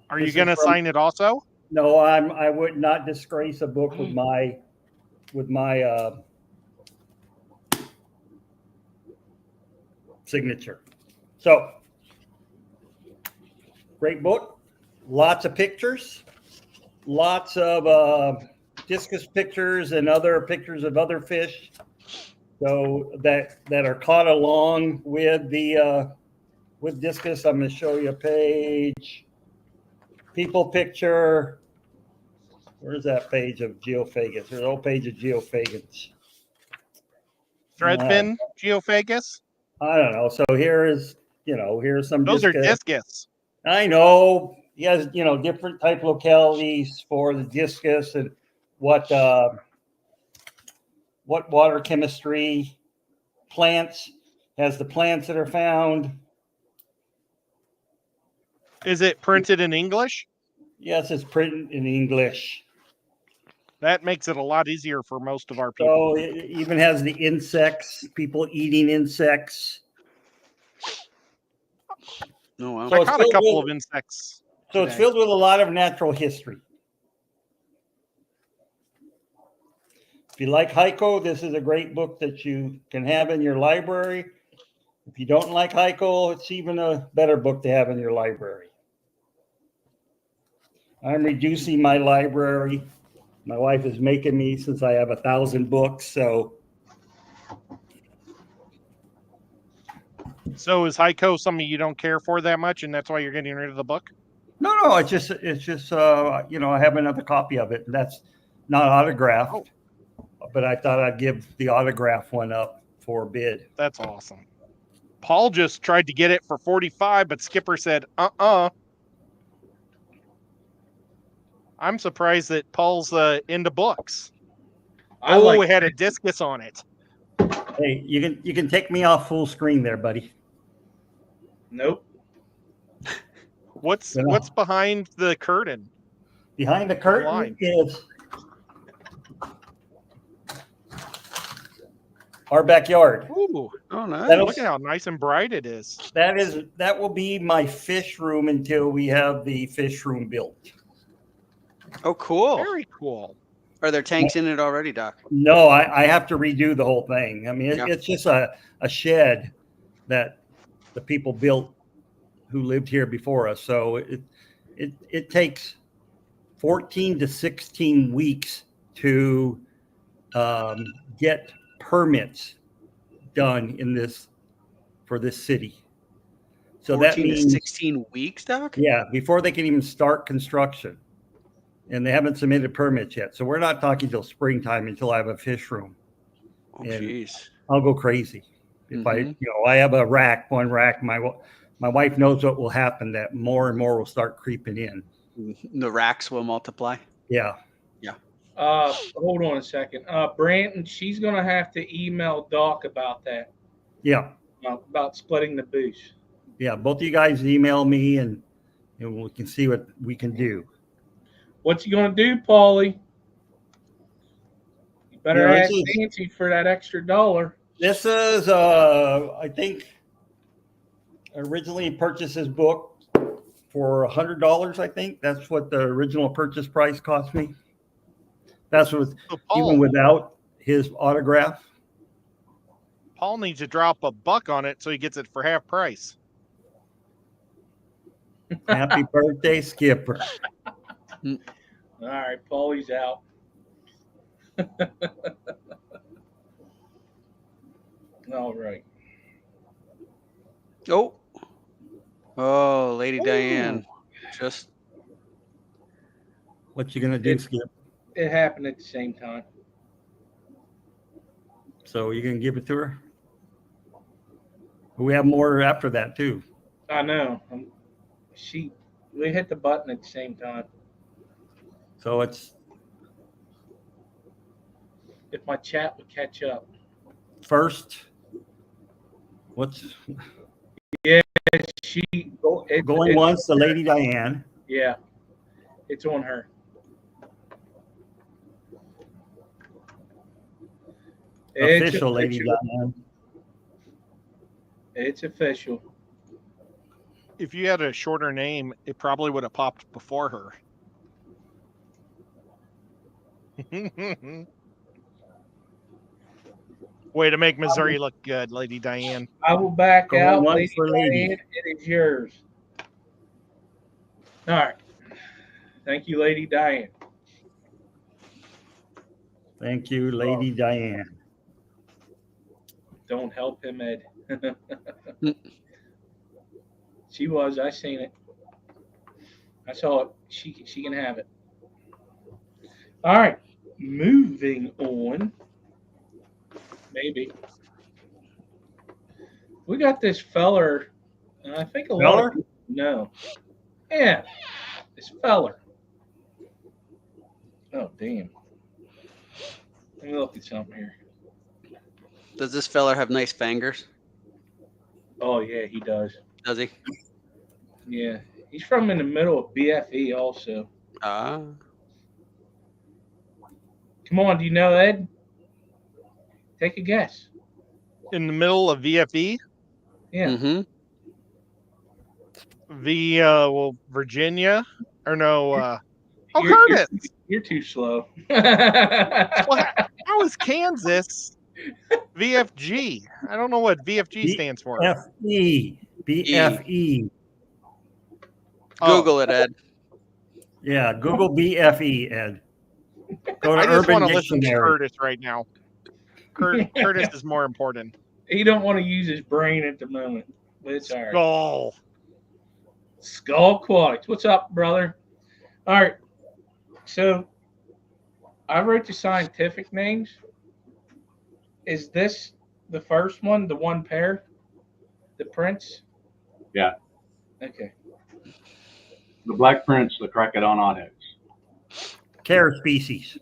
Are you This is going to from- sign it also? No, I would not disgrace a book with my signature. So, great book, lots of pictures, lots of discus pictures and other pictures of other fish. So that are caught along with the with discus. I'm going to show you a page. People picture. Where's that page of geophagans? There's an old page of geophagans. Threadfin, Geophagus? I don't know. So here's some. Those are discus. discus. I know. He has, different type localities for the discus and what water chemistry, plants, has the plants that are found. Is it printed in English? Yes, it's printed in English. That makes it a lot easier for most of our people. So it even has the insects, people eating insects. Oh, wow. So I it's caught a filled couple with- of insects. So it's today. filled with a lot of natural history. If you like Heiko, this is a great book that you can have in your library. If you don't like Heiko, it's even a better book to have in your library. I'm reducing my library. My wife is making me since I have 1,000 books. So So is Heiko something you don't care for that much, and that's why you're getting rid of the book? no, it's just you know, I have another copy of it, and that's not autographed. But I thought I'd give the autograph one up for bid. That's awesome. Paul just tried to get it for 45, but Skipper said, I'm surprised that Paul's into books. It had a discus on it. Hey, you can take me off full screen there, buddy. Nope. What's behind the curtain? Behind the curtain is our backyard. Ooh, oh nice! Look at how nice and bright it is. That will be my fish room until we have the fish room built. Oh, cool! Very cool. Are there tanks in it already, Doc? No, I have to redo the whole thing. I mean, Yeah. it's just a shed that the people built who lived here before us. So it takes 14 to 16 weeks to get permits done for this city. So 14 that means to 16 weeks, Doc? Yeah, before they can even start construction. And they haven't submitted permits yet. So we're not talking till springtime until I have a fish room. Oh, jeez. I'll go crazy. If I have one rack, my wife knows what will happen, that more and more will start creeping in. The racks will multiply. Yeah. Yeah. Hold on a second. Branton, she's going to have to email Doc about that. Yeah. About splitting the Buce. Yeah. Both of you guys email me and we can see what we can do. What's he going to do, Paulie? You better ask Nancy for that extra $1. This is, I think, originally purchased this book for $100. I think that's what the original purchase price cost me. That's what, even without his autograph. Paul needs to drop $1 on it so he gets it for half price. Happy birthday, Skipper. All right, Paulie's out. All right. Oh, Lady Diane. Just. What you gonna do, Skip? It happened at the same time. So you gonna give it to her? We have more after that too. I know. We hit the button at the same time. So it's. If my chat would catch up. First. Yeah, going once, the Lady Diane. Yeah, it's on her. Official, Lady Diane. It's official. If you had a shorter name, it probably would have popped before her. Way to make Missouri look good, Lady Diane. I will back out. Lady Diane, it is yours. All right. Thank you, Lady Diane. Thank you, Lady Diane. Don't help him, Ed. She was. I seen it. I saw it. She can have it. All right. Moving on. Maybe. We got this feller. And I think a lot of people know. Yeah. This feller. Oh, damn. Let me look at something here. Does this feller have nice fingers? Oh, yeah, he does. Does he? Yeah. He's from in the middle of BFE also. Come on, do you know, Ed? Take a guess. In the middle of VFE? Yeah. Mm-hmm. Well, Virginia? Or no, You're- Curtis! You're too slow. Well, how is Kansas VFG? I don't know what VFG stands for. BFE. BFE. Google it, Ed. Yeah, Google BFE, Ed. Go to I just Urban want to listen to Dictionary. Curtis right now. Curtis is more important. He don't want to use his brain at the moment. But it's all right. Skull. Skull Aquatics. What's up, brother? All right. So I wrote the scientific names. Is this the first one, the one pair? The prince? Yeah. Okay. The black prince, the Characodon Audax. Care species.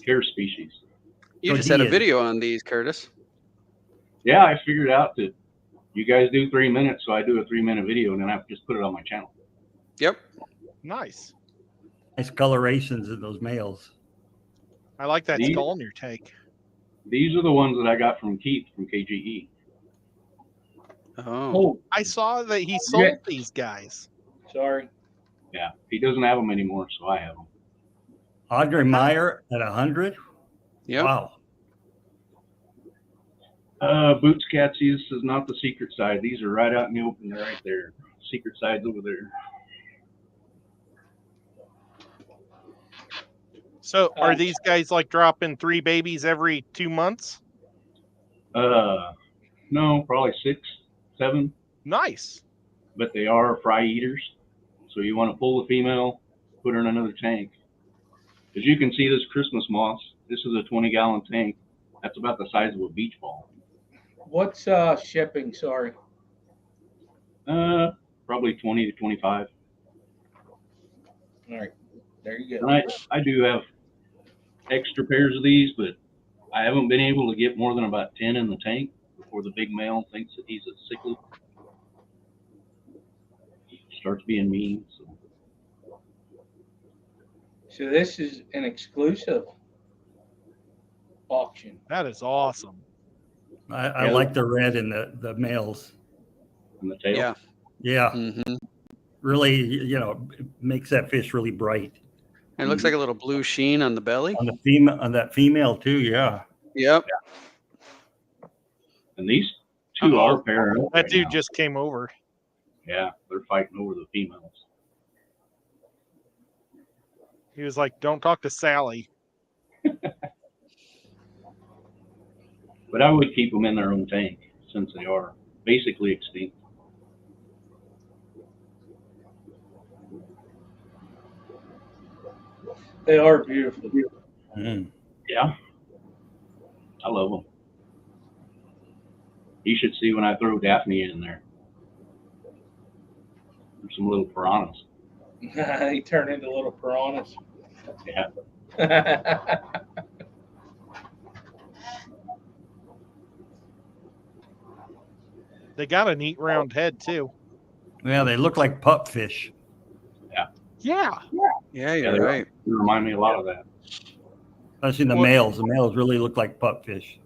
Care species. You just had a video on these, Curtis. Yeah, I figured out that you guys do 3 minutes, so I do a 3-minute video, and then I just put it on my channel. Yep. Nice. Nice colorations in those males. I like that These- skull in your take. These are the ones that I got from Keith from KGE. Oh. I saw that he sold these guys. Sorry. Yeah, he doesn't have them anymore, so I have them. Audrey Meyer at 100. Yep. Wow. Buce Catsius is not the secret side. These are right out in the open. They're right there. Secret side's over there. So are these guys like dropping 3 babies every 2 months? No, probably 6, 7. Nice. But they are fry eaters. So you want to pull the female, put her in another tank. As you can see, this Christmas moss, this is a 20-gallon tank. That's about the size of a beach ball. What's shipping? Sorry. Probably 20 to 25. All right. There you go. And I do have extra pairs of these, but I haven't been able to get more than about 10 in the tank before the big male thinks that he's a cichlid. Starts being mean. So this is an exclusive auction. That is awesome. I like the red in the males. And the tail. Yeah. Yeah. Mm-hmm. Really, it makes that fish really bright. It looks like a little blue sheen on the belly. On the female, on that female too. Yeah. Yep. Yeah. And these two are pairing up. That right dude now. just came over. Yeah, they're fighting over the females. He was like, "Don't talk to Sally." But I would keep them in their own tank since they are basically extinct. They are beautiful. Mm. Yeah. I love them. You should see when I throw Daphne in there. There's some little piranhas. They turn into little piranhas. Yeah. They got a neat round head too. Yeah, they look like pup fish. Yeah. Yeah, you're right. They remind me a lot of that. Especially the males. The males really look like pup fish.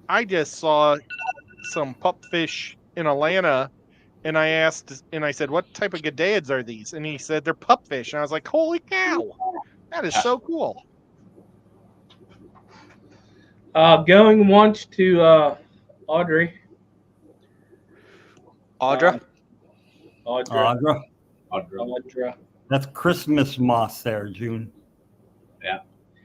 I just saw some pupfish in Atlanta, and I said, "What type of gadaids are these?" And he said, "They're pupfish." And I was like, "Holy cow, that is so cool!" Going once to Audrey. Audra. Audra. That's Christmas moss there, June. Yeah.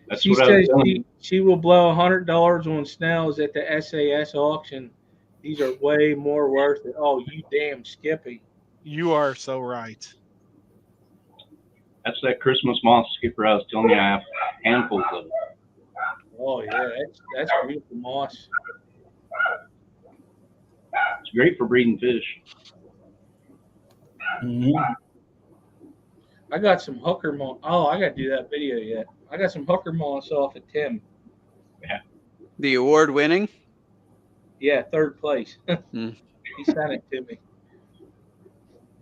That's She what I was says telling she will blow $100 on snails at the SAS auction. These are way more worth it. Oh, you damn Skippy. You are so right. That's that Christmas moss, Skipper. I was telling you I have handfuls of it. Oh yeah, that's beautiful moss. It's great for breeding fish. Mm-hmm. I got some hooker moss. Oh, I got to do that video yet. I got some hooker moss off of Tim. Yeah. The award winning. Yeah, 3rd place. He sent it to me.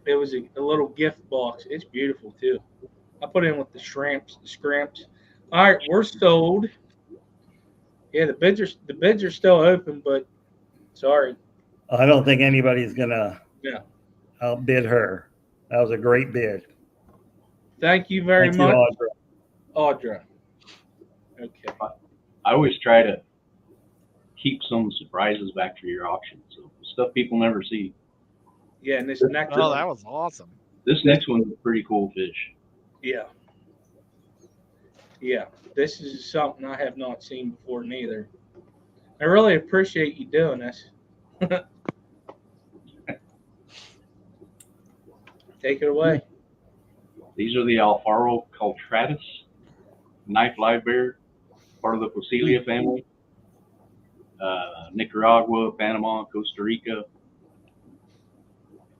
It was a little gift box. It's beautiful too. I put in with the scrimps. All right, we're sold. Yeah, the bids are still open, but sorry. I don't think anybody's gonna outbid her. That was a great bid. Thank you very much, Audra. Okay. I always try to keep some surprises back for your auction, so stuff people never see. Yeah, and this next Oh, that was awesome. This next one's a pretty cool fish. Yeah. Yeah, this is something I have not seen before neither. I really appreciate you doing this. Take it away. These are the Alfaro cultratus, knife live bear, part of the Poecilia family. Nicaragua, Panama, Costa Rica.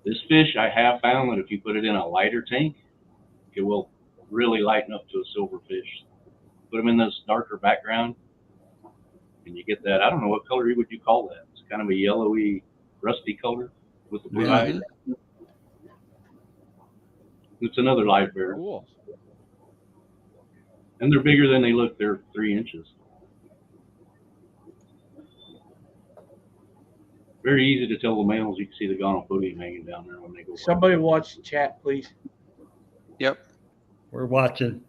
This fish, I have found that if you put it in a lighter tank, it will really lighten up to a silver fish. Put them in this darker background, and you get that. I don't know what color would you call that. It's kind of a yellowy, rusty color with the blue eyes. It's another live bear. Cool. And they're bigger than they look. They're 3 inches. Very easy to tell the males. You can see the gonopodium hanging down there when they go. Somebody watch the chat, please. Yep. We're watching.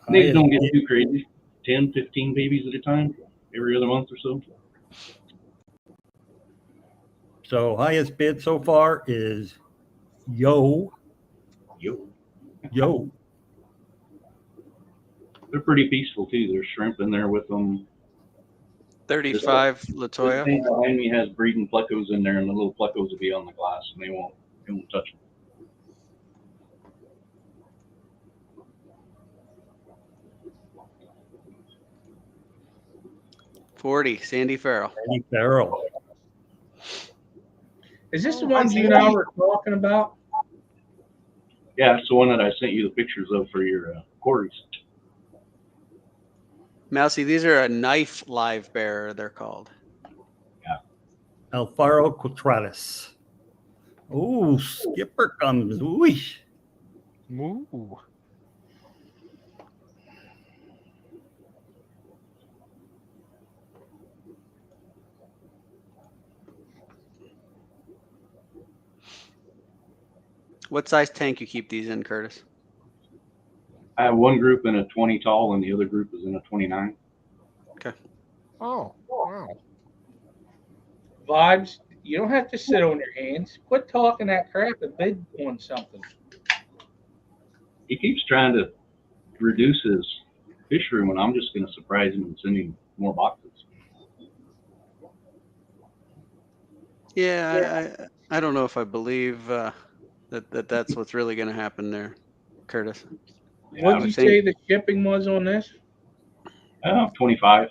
They don't get too crazy. 10, 15 babies at a time, every other month or so. So highest bid so far is Yo. They're pretty peaceful too. There's shrimp in there with them. 35 This Latoya. thing behind me has breeding plecos in there, and the little plecos will be on the glass, and they won't touch them. $40 Sandy Farrell. Sandy Farrell. Is this the one you and I were talking about? Yeah, it's the one that I sent you the pictures of for your quarries. Mousy, these are a knife live bear, they're called. Yeah. Alfaro cultratus. Oh, Skipper comes. Ooh. Ooh. What size tank you keep these in, Curtis? I have one group in a 20 tall, and the other group is in a 29. Okay. Oh, wow. Vibes, you don't have to sit on your hands. Quit talking that crap and bid on something. He keeps trying to reduce his fish room, and I'm just going to surprise him and send him more boxes. Yeah, I don't know if I believe that's what's really going to happen there, Curtis. Yeah, What did you say the shipping was on this? 25.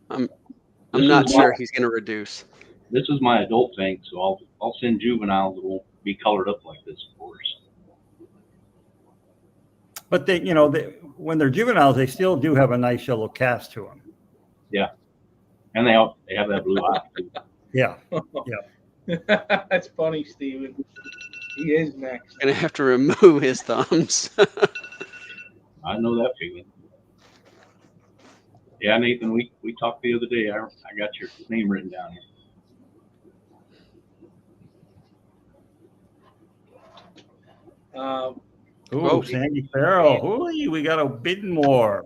I'm not sure he's going to reduce. This is my adult tank, so I'll send juveniles that won't be colored up like this, of course. But they, when they're juveniles, they still do have a nice yellow cast to them. Yeah, and they have that blue eye too. Yeah. That's funny, Steven. He is next. Gonna have to remove his thumbs. I know that feeling. Yeah, Nathan, we talked the other day. I got your name written down here. Oh, Sandy Farrell. Ooh, we got a bid more.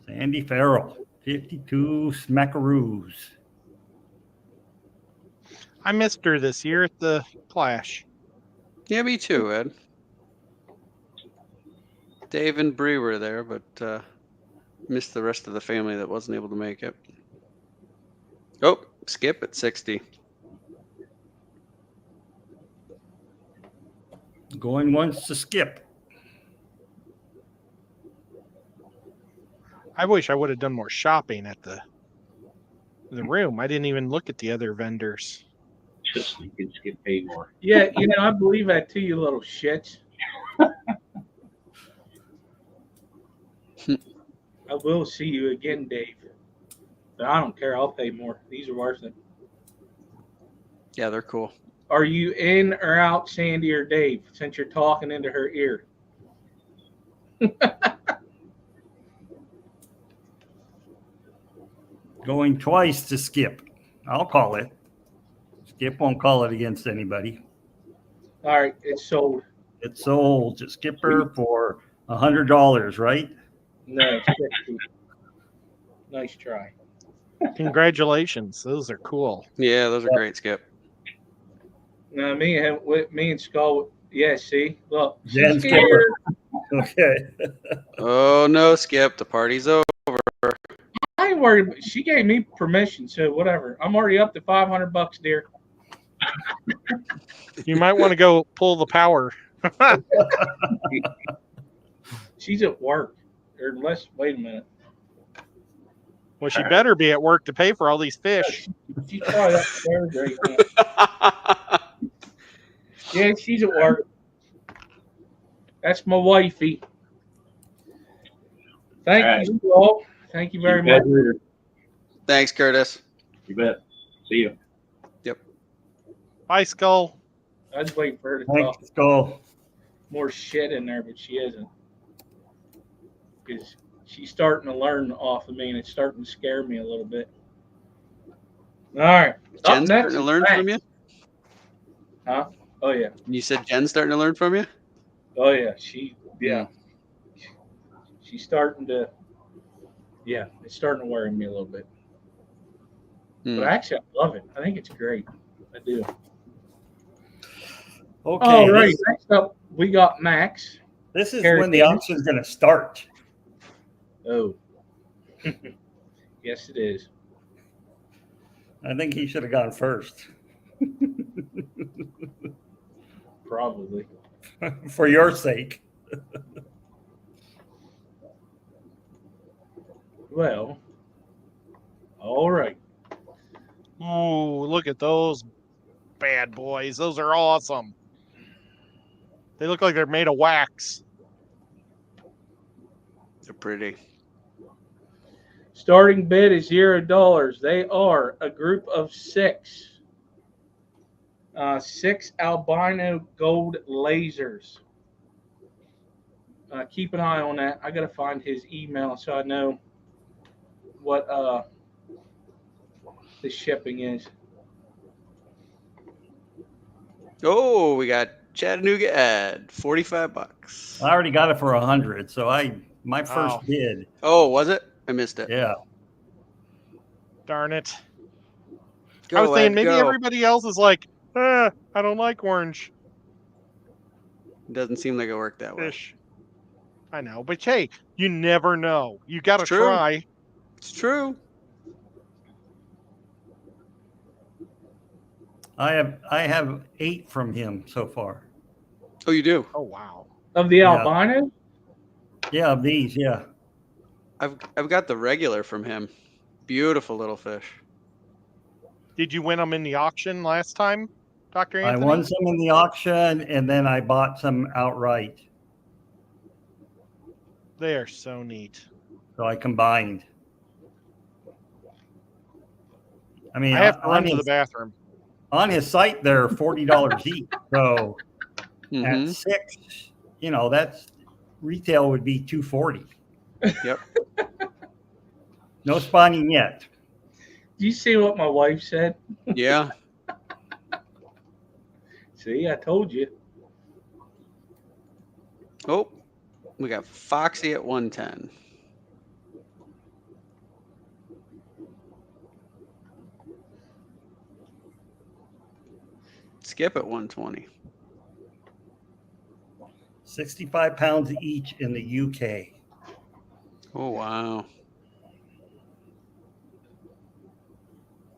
Sandy Farrell, 52 smackaroos. I missed her this year at the Clash. Yeah, me too, Ed. Dave and Bree were there, but missed the rest of the family that wasn't able to make it. Oh, Skip at 60. Going once to Skip. I wish I would have done more shopping at the room. I didn't even look at the other vendors. Just so you can Skip pay more. Yeah, I believe that too, you little shits. I will see you again, Dave. But I don't care. I'll pay more. These are worth it. Yeah, they're cool. Are you in or out, Sandy or Dave, since you're talking into her ear? Going twice to Skip. I'll call it. Skip won't call it against anybody. All right, it's sold. It's sold to Skipper for $100, right? No, 60. Nice try. Congratulations. Those are cool. Yeah, those are great, Skip. No, me and Skull. Yeah, see, look, Jen she's here. Okay. Oh no, Skip, the party's over. I ain't worried. She gave me permission, so whatever. I'm already up to $500, dear. You might want to go pull the power. She's at work. Or unless, wait a minute. Well, she better be at work to pay for all these fish. She's probably upstairs right now. Yeah, she's at work. That's my wifey. Thank you all. Thank you very much. Thanks, Curtis. You bet. See you. Yep. Bye, Skull. I was waiting for her to Thanks, talk. Skull. More shit in there, but she isn't. Because she's starting to learn off of me, and it's starting to scare me a little bit. All right. Jen's starting to learn from you? Huh? Oh, yeah. You said Jen's starting to learn from you? Oh, yeah. She's starting to, it's starting to worry me a little bit. But actually, I love it. I think it's great. I do. Okay. All right. Next up, we got Max. This is when the auction is going to start. Oh. Yes, it is. I think he should have gone first. Probably. For your sake. Well, all right. Ooh, look at those bad boys. Those are awesome. They look like they're made of wax. They're pretty. Starting bid is $0. They are a group of 6. 6 albino gold lasers. Keep an eye on that. I got to find his email so I know what the shipping is. Oh, we got Chattanooga ad, $45. I already got it for 100, so my first bid. Oh, was it? I missed it. Yeah. Darn it. Go, I was thinking Ed, maybe go. everybody else is like, I don't like orange Doesn't seem like it worked that way. fish. I know, but hey, you never know. You got to It's true. try. It's true. I have 8 from him so far. Oh, you do? Oh, wow. Of the albino? Yeah, of these, yeah. I've got the regular from him. Beautiful little fish. Did you win them in the auction last time, Dr. I Anthony? won some in the auction, and then I bought some outright. They are so neat. So I combined. I mean, I have to run to the bathroom. On his site, they're $40 each. So Mhm. at 6, that's retail would be $240. Yep. No spawning yet. Do you see what my wife said? Yeah. See, I told you. Oh, we got Foxy at 110. Skip at 120. 65 pounds each in the UK. Oh, wow.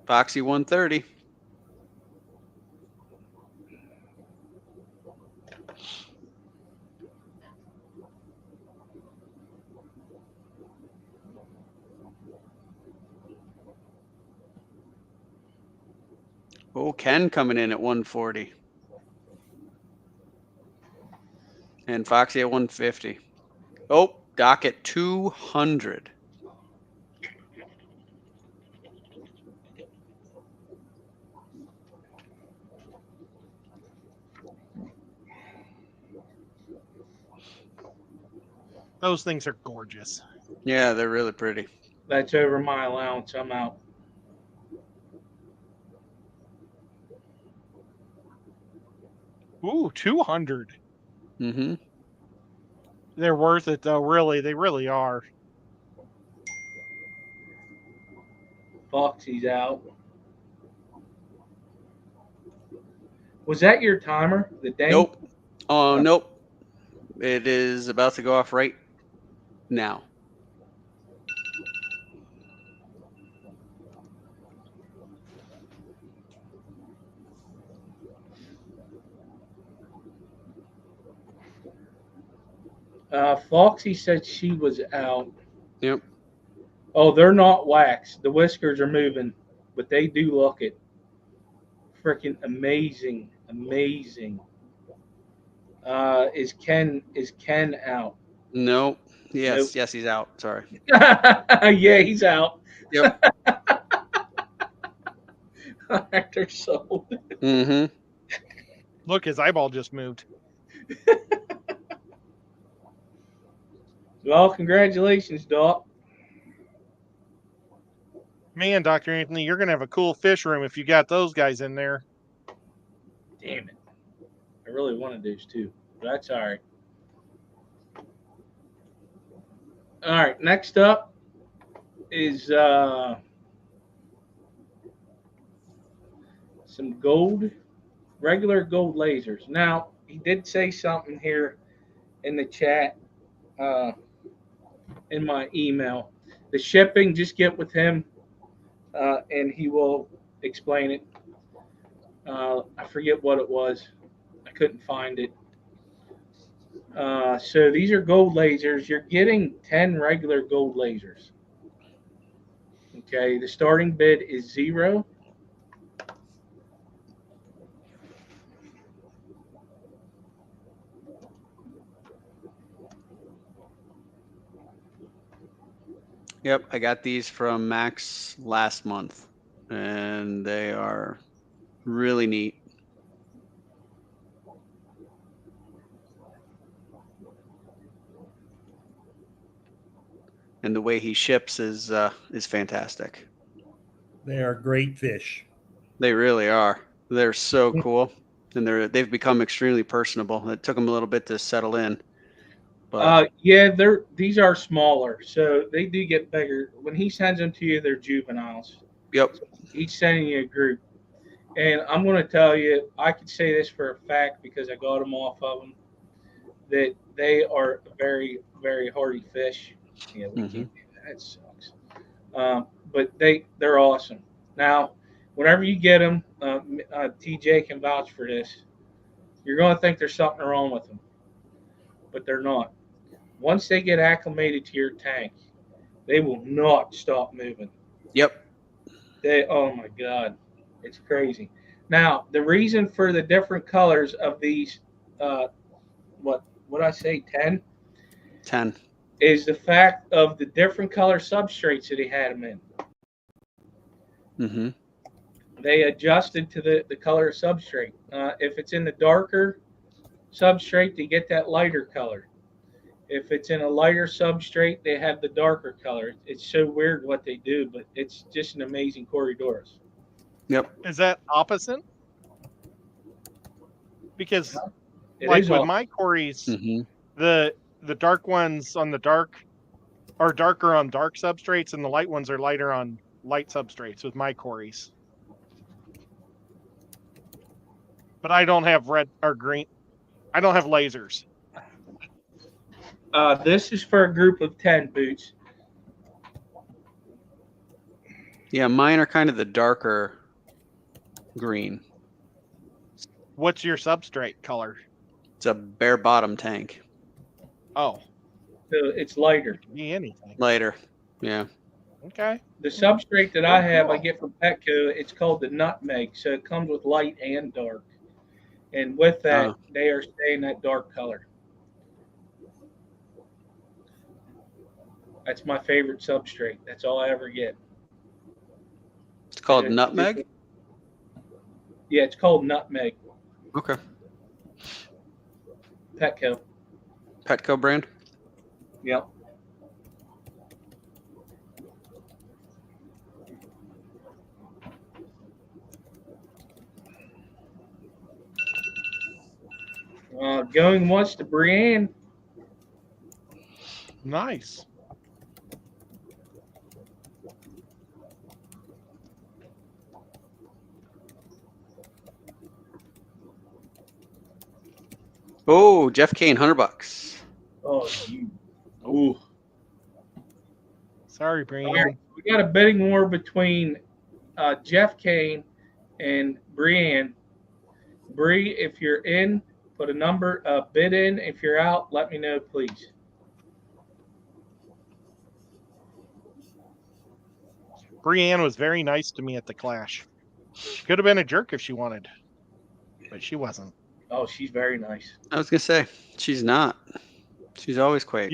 Foxy 130. Oh, Ken coming in at 140. And Foxy at 150. Oh, Doc at 200. Those things are gorgeous. Yeah, they're really pretty. That's over my allowance. I'm out. Ooh, 200. Mm-hmm. They're worth it though. Really, they really are. Foxy's out. Was that your timer? The day? Nope. Oh, nope. It is about to go off right now. Foxy said she was out. Yep. Oh, they're not waxed. The whiskers are moving, but they do look it. Freaking amazing, amazing. Is Ken out? Nope. Yes, Nope. yes, he's out. Sorry. Yeah, he's out. Yep. They're sold. Mm-hmm. Look, his eyeball just moved. Well, congratulations, Doc. Man, Dr. Anthony, you're going to have a cool fish room if you got those guys in there. Damn it. I really wanted those too. But that's all right. All right, next up is some gold, regular gold lasers. Now, he did say something here in the chat, in my email. The shipping, just get with him, and he will explain it. I forget what it was. I couldn't find it. So these are gold lasers. You're getting 10 regular gold lasers. Okay, the starting bid is 0. Yep, I got these from Max last month, and they are really neat. And the way he ships is fantastic. They are great fish. They really are. They're so cool, and they've become extremely personable. It took them a little bit to settle in. But yeah, these are smaller, so they do get bigger. When he sends them to you, they're juveniles. Yep. So he's sending you a group, and I'm going to tell you, I could say this for a fact because I got them off of them, that they are very, very hardy fish. Yeah, we can't do that. That sucks. But they're awesome. Now, whenever you get them, TJ can vouch for this. You're going to think there's something wrong with them, but they're not. Once they get acclimated to your tank, they will not stop moving. Yep. Oh my God, it's crazy. Now, the reason for the different colors of these, what I say, 10? 10. Is the fact of the different color substrates that he had them in. Mm-hmm. They adjusted to the color substrate. If it's in the darker substrate, they get that lighter color. If it's in a lighter substrate, they have the darker color. It's so weird what they do, but it's just an amazing Corridorus. Yep. Is that opposite? Because It like is with all- my Corys, the dark ones on the dark are darker on dark substrates, and the light ones are lighter on light substrates with my Corys. But I don't have red or green. I don't have lasers. This is for a group of 10 boots. Yeah, mine are kind of the darker green. What's your substrate color? It's a bare bottom tank. Oh. So it's lighter. It could be anything. Lighter. Yeah. Okay. The substrate that I have, I get from Petco. It's called the nutmeg, so it comes with light and dark. And with that, they are staying that dark color. That's my favorite substrate. That's all I ever get. It's called nutmeg? Yeah, it's called nutmeg. Okay. Petco. Petco brand? Yep. Going once to Brienne. Nice. Oh, Jeff Kane, $100. Oh, you. Ooh. Sorry, Brian. Right. We got a bidding war between Jeff Kane and Brienne. Bree, if you're in, put a number, bid in. If you're out, let me know, please. Brienne was very nice to me at the clash. She could have been a jerk if she wanted, but she wasn't. Oh, she's very nice. I was gonna say she's not. She's always quite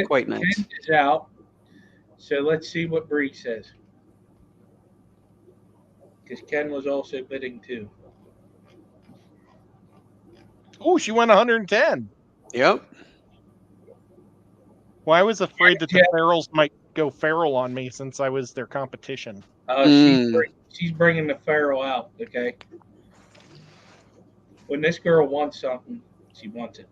quite nice. Ken is out. So let's see what Bree says. Because Ken was also bidding too. Oh, she won 110. Yep. Well, I was afraid that the Farrells might go feral on me since I was their competition. She's bringing the Farrell out, okay? When this girl wants something, she wants it.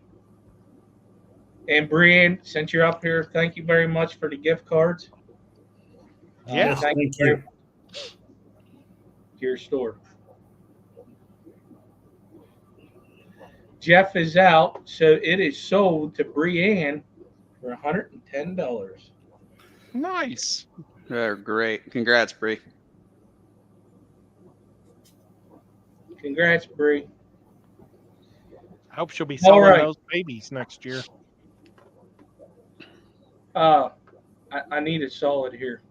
And Brienne, since you're up here, thank you very much for the gift cards. Yeah, thank you. To your store. Jeff is out, so it is sold to Brienne for $110. Nice. They're great. Congrats, Bree. Congrats, Bree. I hope she'll be selling those babies next year. I need a solid here.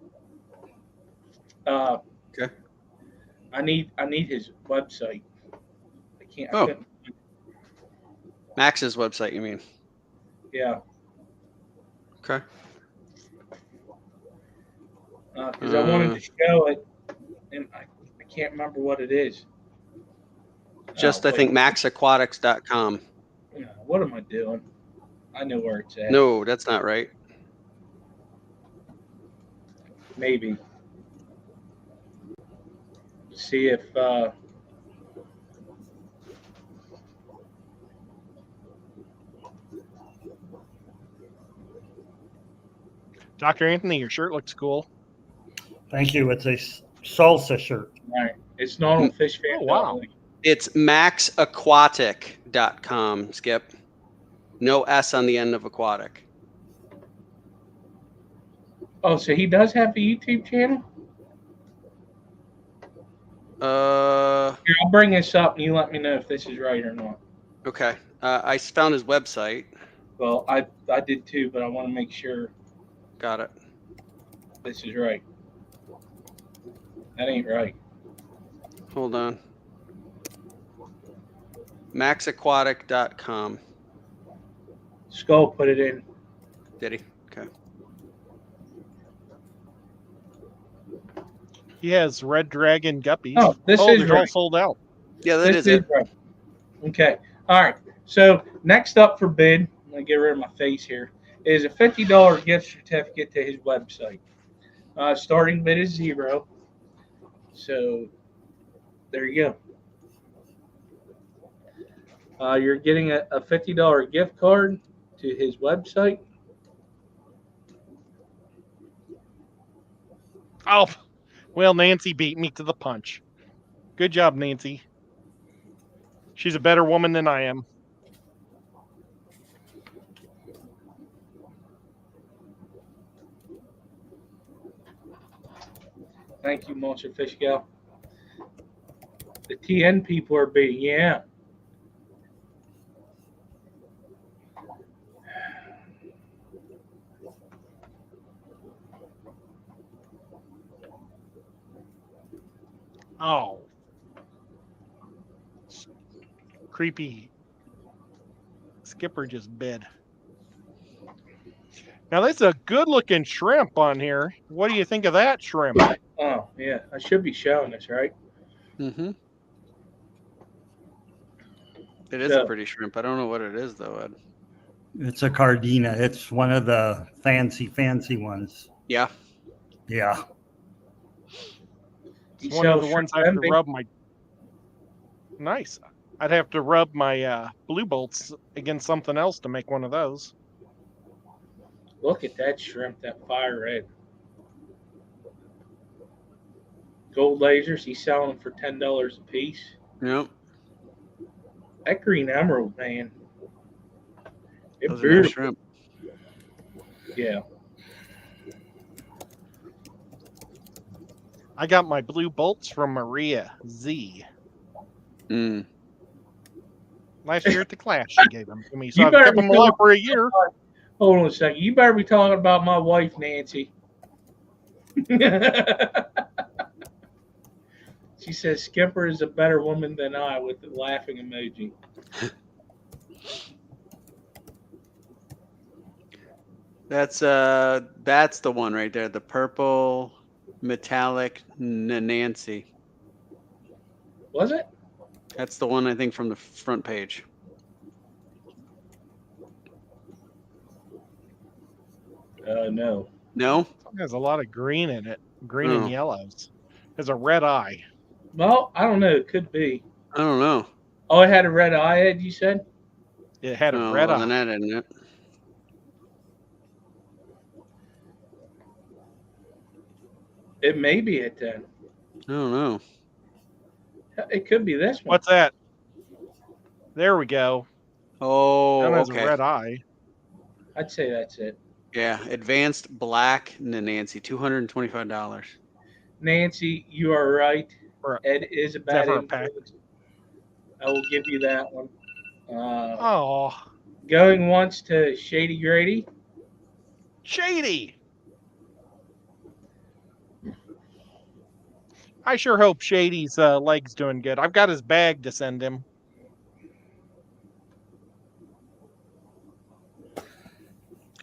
Okay. I need his website. I can't. Oh. Max's website, you mean? Yeah. Okay. Because I wanted to show it, and I can't remember what it is. Just, I think, maxaquatics.com. Yeah, what am I doing? I know where it's at. No, that's not right. Maybe. See if Dr. Anthony, your shirt looks cool. Thank you. It's a salsa shirt. all right. It's not on Fish Fan. Oh, wow. It's maxaquatic.com, Skip. No S on the end of aquatic. Oh, so he does have a YouTube channel? Here, I'll bring this up and you let me know if this is right or not. Okay. I found his website. Well, I did too, but I want to make sure Got it. this is right. That ain't right. Hold on. maxaquatic.com. Skull put it in. Did he? Okay. He has red dragon guppies. Oh, this is they're all right. sold out. Yeah, that This is it. right. Okay. All right. So next up for bid, I'm gonna get rid of my face here, is a $50 gift certificate to his website. Starting bid is $0. So there you go. You're getting a $50 gift card to his website. Oh, well, Nancy beat me to the punch. Good job, Nancy. She's a better woman than I am. Thank you, Monster Fish Gal. The TN people are being, yeah. Oh. Creepy. Skipper just bid. Now, that's a good-looking shrimp on here. What do you think of that shrimp? Oh, yeah. I should be showing this, right? Mm-hmm. It is a pretty shrimp. I don't know what it is, though, Ed. It's a cardina. It's one of the fancy ones. Yeah. Yeah. It's one of the ones I have to rub my. Nice. I'd have to rub my blue bolts against something else to make one of those. Look at that shrimp, that fire red. Gold lasers, he's selling them for $10 a piece. Yep. That green emerald, man. Those are nice shrimp. Yeah. I got my blue bolts from Maria Z. Last year at the class, she gave them to me. So I've kept them alive for a year. Hold on a second. You better be talking about my wife, Nancy. She says Skipper is a better woman than I with the laughing emoji. That's the one right there, the purple metallic Nancy. Was it? That's the one I think from the front page. No. No? There's a lot of green in it. Green and yellows. There's a red eye. Well, I don't know. It could be. I don't know. Oh, it had a red eye, Ed, you said? It had a red eye. Then that isn't it. It may be it then. I don't know. It could be this one. What's that? There we go. Oh, that has okay. a red eye. I'd say that's it. Yeah, advanced black Nancy, $225. Nancy, you are right. Ed is a bad influence. I will give you that one. Going once to Shady Grady. Shady! I sure hope Shady's leg's doing good. I've got his bag to send him.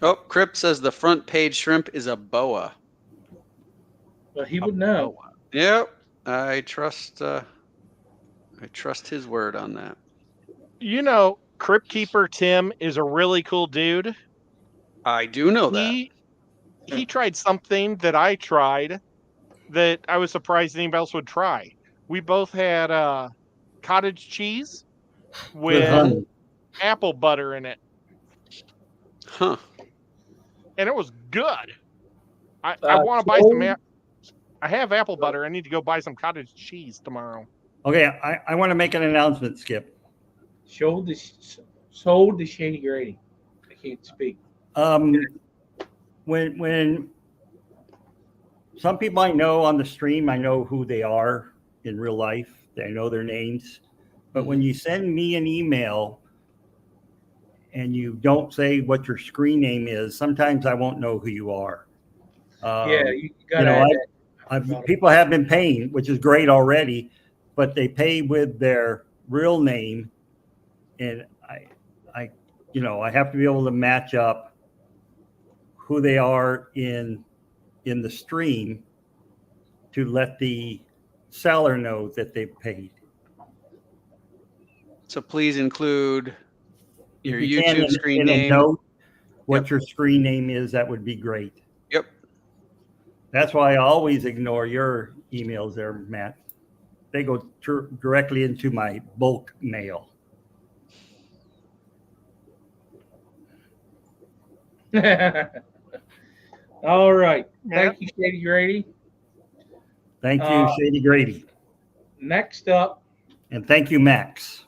Oh, Crip says the front page shrimp is a boa. Well, he would know. Yep, I trust his word on that. You know, Crypt Keeper Tim is a really cool dude. I do know that. He tried something that I tried that I was surprised anybody else would try. We both had cottage cheese with apple butter in it. Huh. And it was good. I want to buy some. I have apple butter. I need to go buy some cottage cheese tomorrow. Okay, I want to make an announcement, Skip. Sold to Shady Grady. I can't speak. When some people I know on the stream, I know who they are in real life. I know their names. But when you send me an email and you don't say what your screen name is, sometimes I won't know who you are. You got people have been paying, which is great already, but they pay with their real name, and I have to be able to match up who they are in the stream to let the seller know that they've paid. So please include your YouTube screen name. Note what your screen name is. That would be great. Yep. That's why I always ignore your emails there, Matt. They go directly into my bulk mail. All right. Thank you, Shady Grady. Thank you, Shady Grady. Next up. And thank you, Max.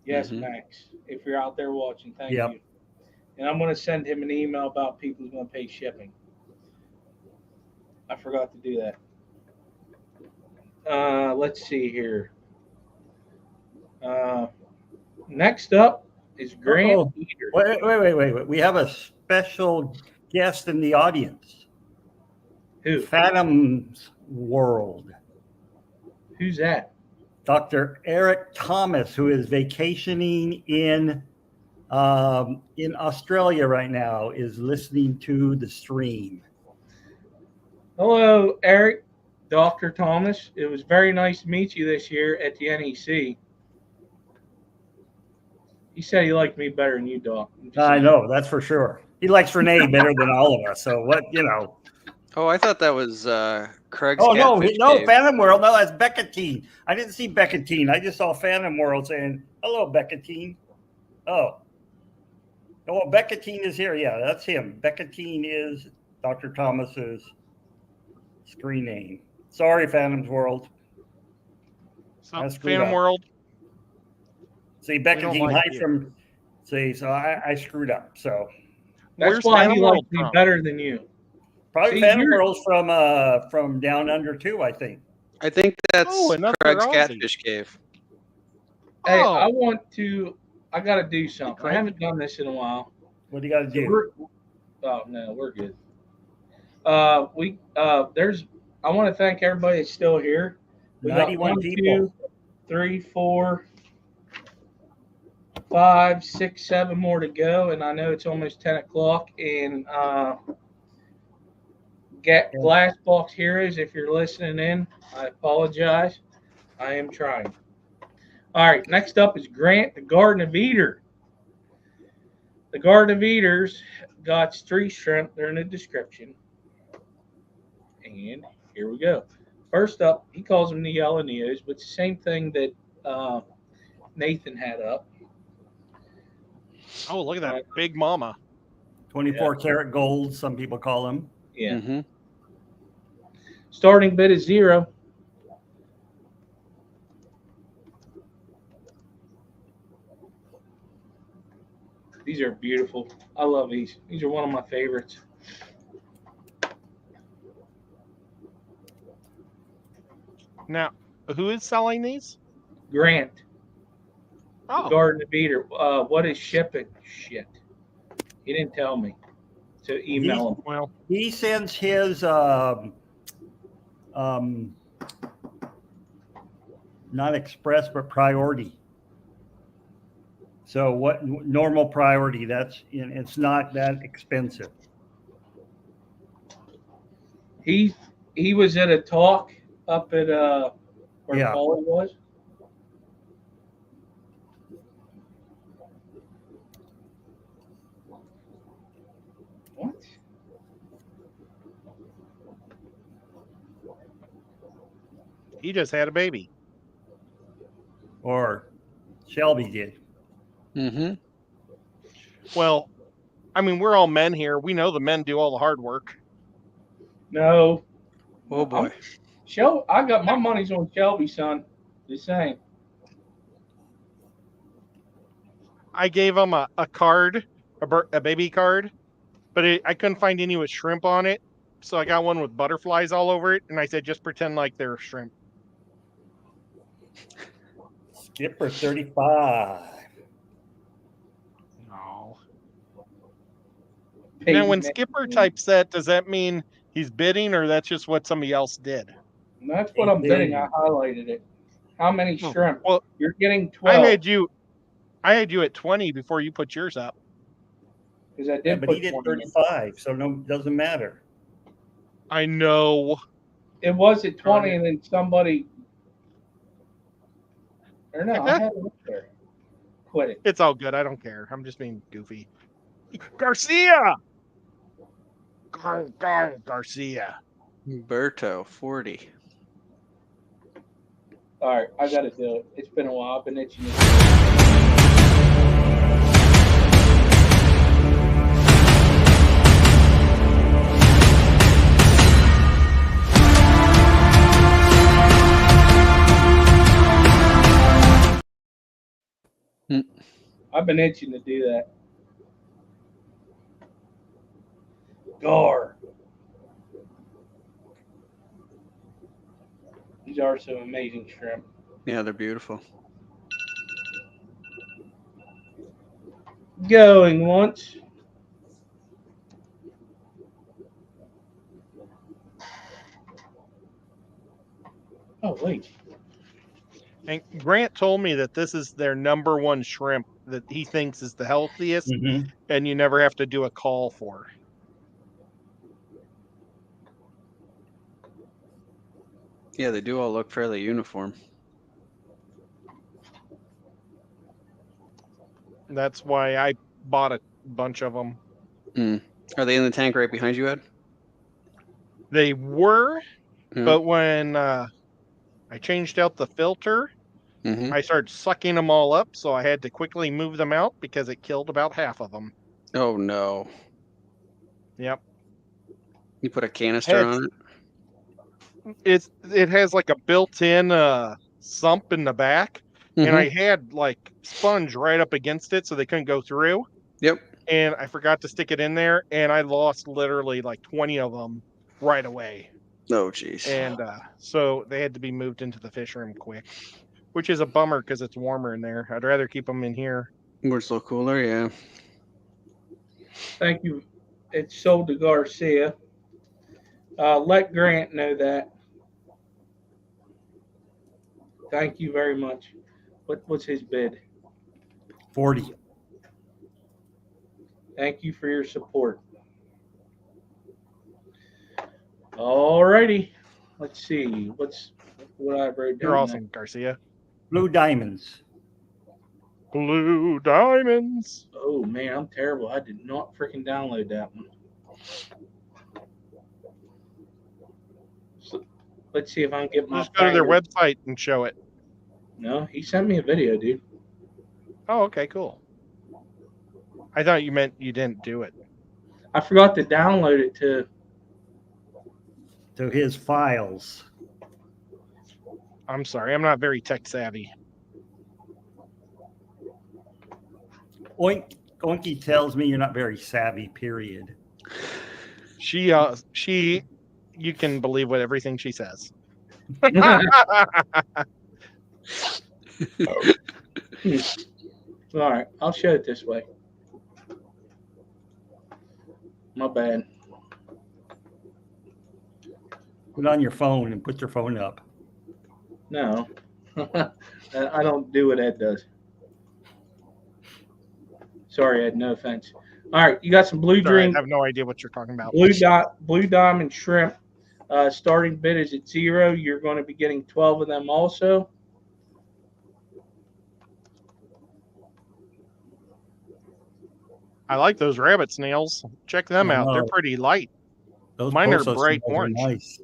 Yes, Max. If you're out there watching, thank you. And I'm going to send him an email about people who's going to pay shipping. I forgot to do that. Let's see here. Next up is Grant Eater. Wait. We have a special guest in the audience. Who? Phantom's World. Who's that? Dr. Eric Thomas, who is vacationing in Australia right now, is listening to the stream. Hello, Eric, Dr. Thomas. It was very nice to meet you this year at the NEC. He said he liked me better than you, dog. I know, that's for sure. He likes Renee better than all of us. So what, you know. Oh, I thought that was Craig's Oh, no, catfish no, cave. Phantom World. No, that's Beckatine. I didn't see Beckatine. I just saw Phantom World saying, hello, Beckatine. Oh. Oh, Beckatine is here. Yeah, that's him. Beckatine is Dr. Thomas's screen name. Sorry, Phantom's World. So, Phantom World. See, Beckatine hides from. See, so I screwed up. So that's why he likes me better than you. Probably Phantom World's from down under too, I think. I think that's Craig's catfish cave. Hey, I got to do something. I haven't done this in a while. What do you got to do? Oh no, we're good. I want to thank everybody that's still here. We got 1, 2, 3, 4, 5, 6, 7 more to go, and I know it's almost 10 o'clock. And get Glass Box Heroes, if you're listening in, I apologize. I am trying. All right, next up is Grant, the Garden of Eater. The Garden of Eaters got 3 shrimp. They're in the description. And here we go. First up, he calls them the yellow neos, but it's the same thing that Nathan had up. Oh, look at that big mama. 24 karat gold, some people call them. Yeah. Mm-hmm. Starting bid is 0. These are beautiful. I love these. These are one of my favorites. Now, who is selling these? Grant. Oh. The Garden of Eater. What is shipping? Shit. He didn't tell me to email him. Well, he sends his not express but priority. So what normal priority? It's not that expensive. He was at a talk up at where Paul was. What? He just had a baby. Or Shelby did. Mm-hmm. Well, I mean, we're all men here. We know the men do all the hard work. No. Oh boy. I got my money's on Shelby, son. Just saying. I gave him a card, a baby card, but I couldn't find any with shrimp on it. So I got one with butterflies all over it, and I said, just pretend like they're shrimp. Skipper 35. No. Now, when Skipper types that, does that mean he's bidding, or that's just what somebody else did? That's what I'm bidding. I highlighted it. How many shrimp? Well, you're getting 12. I had you at 20 before you put yours up. Because I did, but he did 35, so no, doesn't matter. I know. It was at 20, and then somebody. Or no, I had it up there. Quit it. It's all good. I don't care. I'm just being goofy. Garcia. Garcia. Berto 40. All right, I got to do it. It's been a while. I've been itching. I've been itching to do that. Gar. These are some amazing shrimp. Yeah, they're beautiful. Going once. Oh, wait. And Grant told me that this is their #1 shrimp that he thinks is the healthiest, and you never have to do a call for. Yeah, they do all look fairly uniform. That's why I bought a bunch of them. Are they in the tank right behind you, Ed? They were, but when I changed out the filter, I started sucking them all up, so I had to quickly move them out because it killed about half of them. Oh no. Yep. You put a canister on it? It has like a built-in sump in the back, and I had like sponge right up against it so they couldn't go through. Yep. And I forgot to stick it in there, and I lost literally like 20 of them right away. Oh, jeez. And so they had to be moved into the fish room quick, which is a bummer because it's warmer in there. I'd rather keep them in here. Where it's a little cooler, yeah. Thank you. It's sold to Garcia. Let Grant know that. Thank you very much. What's his bid? 40. Thank you for your support. All righty. Let's see. What I wrote down. You're awesome, Garcia. Blue diamonds. Blue diamonds. Oh man, I'm terrible. I did not freaking download that one. So, let's see if I can get my. Just go to their website and show it. No, he sent me a video, dude. Oh, okay, cool. I thought you meant you didn't do it. I forgot to download it to his files. I'm sorry, I'm not very tech savvy. Oinky tells me you're not very savvy, period. She, you can believe everything she says. All right, I'll show it this way. My bad. Put on your phone and put your phone up. No, I don't do what Ed does. Sorry, Ed. No offense. All right, you got some blue dream. I have no idea what you're talking about. Blue diamond shrimp. Starting bid is at 0. You're going to be getting 12 of them also. I like those rabbit snails. Check them out. They're pretty light. Those Mine are Boso bright snails are orange. nice.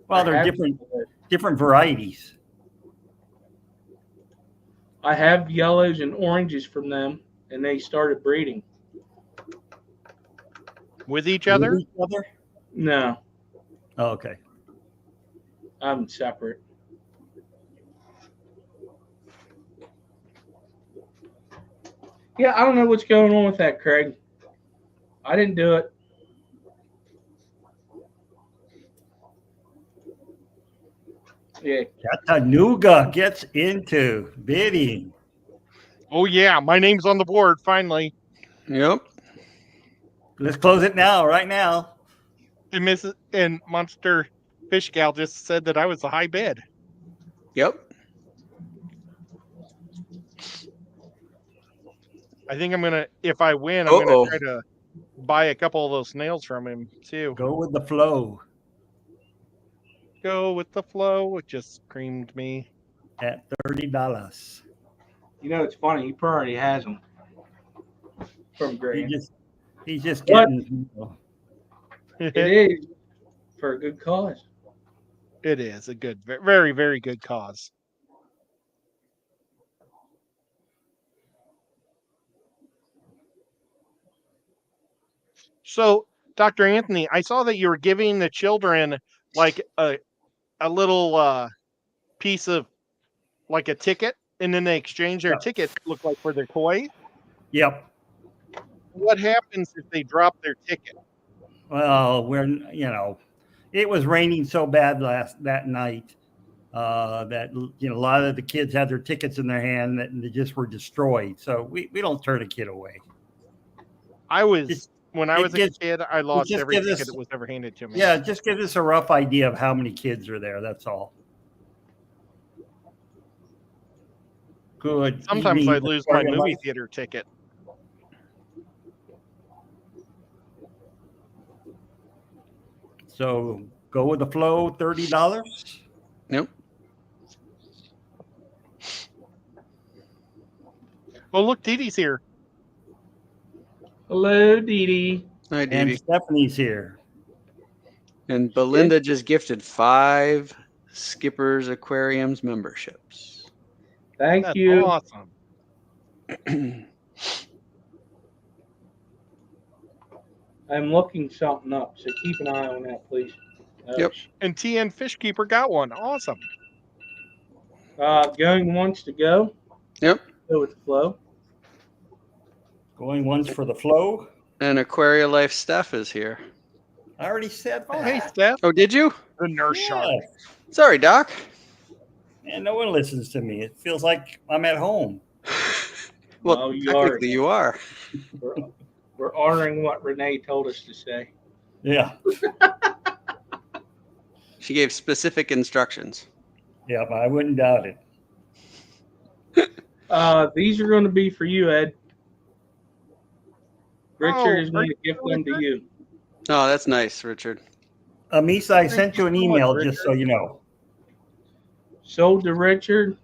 Well, they're different varieties. I have yellows and oranges from them, and they started breeding. With each other? No. Oh, okay. I'm separate. Yeah, I don't know what's going on with that, Craig. I didn't do it. Yeah. Chattanooga gets into bidding. Oh, yeah. My name's on the board, finally. Yep. Let's close it now, right now. And Monster Fish Gal just said that I was the high bid. Yep. I think I'm going to, if I win, I'm going to try to buy a couple of those snails from him, too. Go with the flow. Go with the flow. It just screamed me. At $30. You know, it's funny. He already has them from Grant. He's just getting. It is for a good cause. It is a good, very, very good cause. So, Dr. Anthony, I saw that you were giving the children like a little piece of like a ticket, and then they exchange their ticket to look like for their toy. Yep. What happens if they drop their ticket? Well, it was raining so bad that night that a lot of the kids had their tickets in their hand that they just were destroyed. So we don't turn a kid away. When I was a kid, I lost every ticket that was ever handed to me. Yeah, just give us a rough idea of how many kids are there. That's all. Good. Sometimes I lose my movie theater ticket. So go with the flow, $30. Nope. Oh, look, Dee Dee's here. Hello, Dee Dee. Hi, Dee And Dee. Stephanie's here. And Belinda just gifted 5 Skipper's Aquariums memberships. Thank That's you. awesome. I'm looking something up, so keep an eye on that, please. Yep. And TN Fishkeeper got one. Awesome. Going once to go. Yep. Go with the flow. Going once for the flow. And Aquaria Life Steph is here. I already said that. Oh, hey, Steph. Oh, did you? The nurse shark. Sorry, Doc. Man, no one listens to me. It feels like I'm at home. Well, technically you are. We're honoring what Renee told us to say. Yeah. She gave specific instructions. Yeah, but I wouldn't doubt it. These are going to be for you, Ed. Richard is are going you to gift really them to good? you. Oh, that's nice, Richard. Misa, I sent you an email just so you know. Sold to Richard.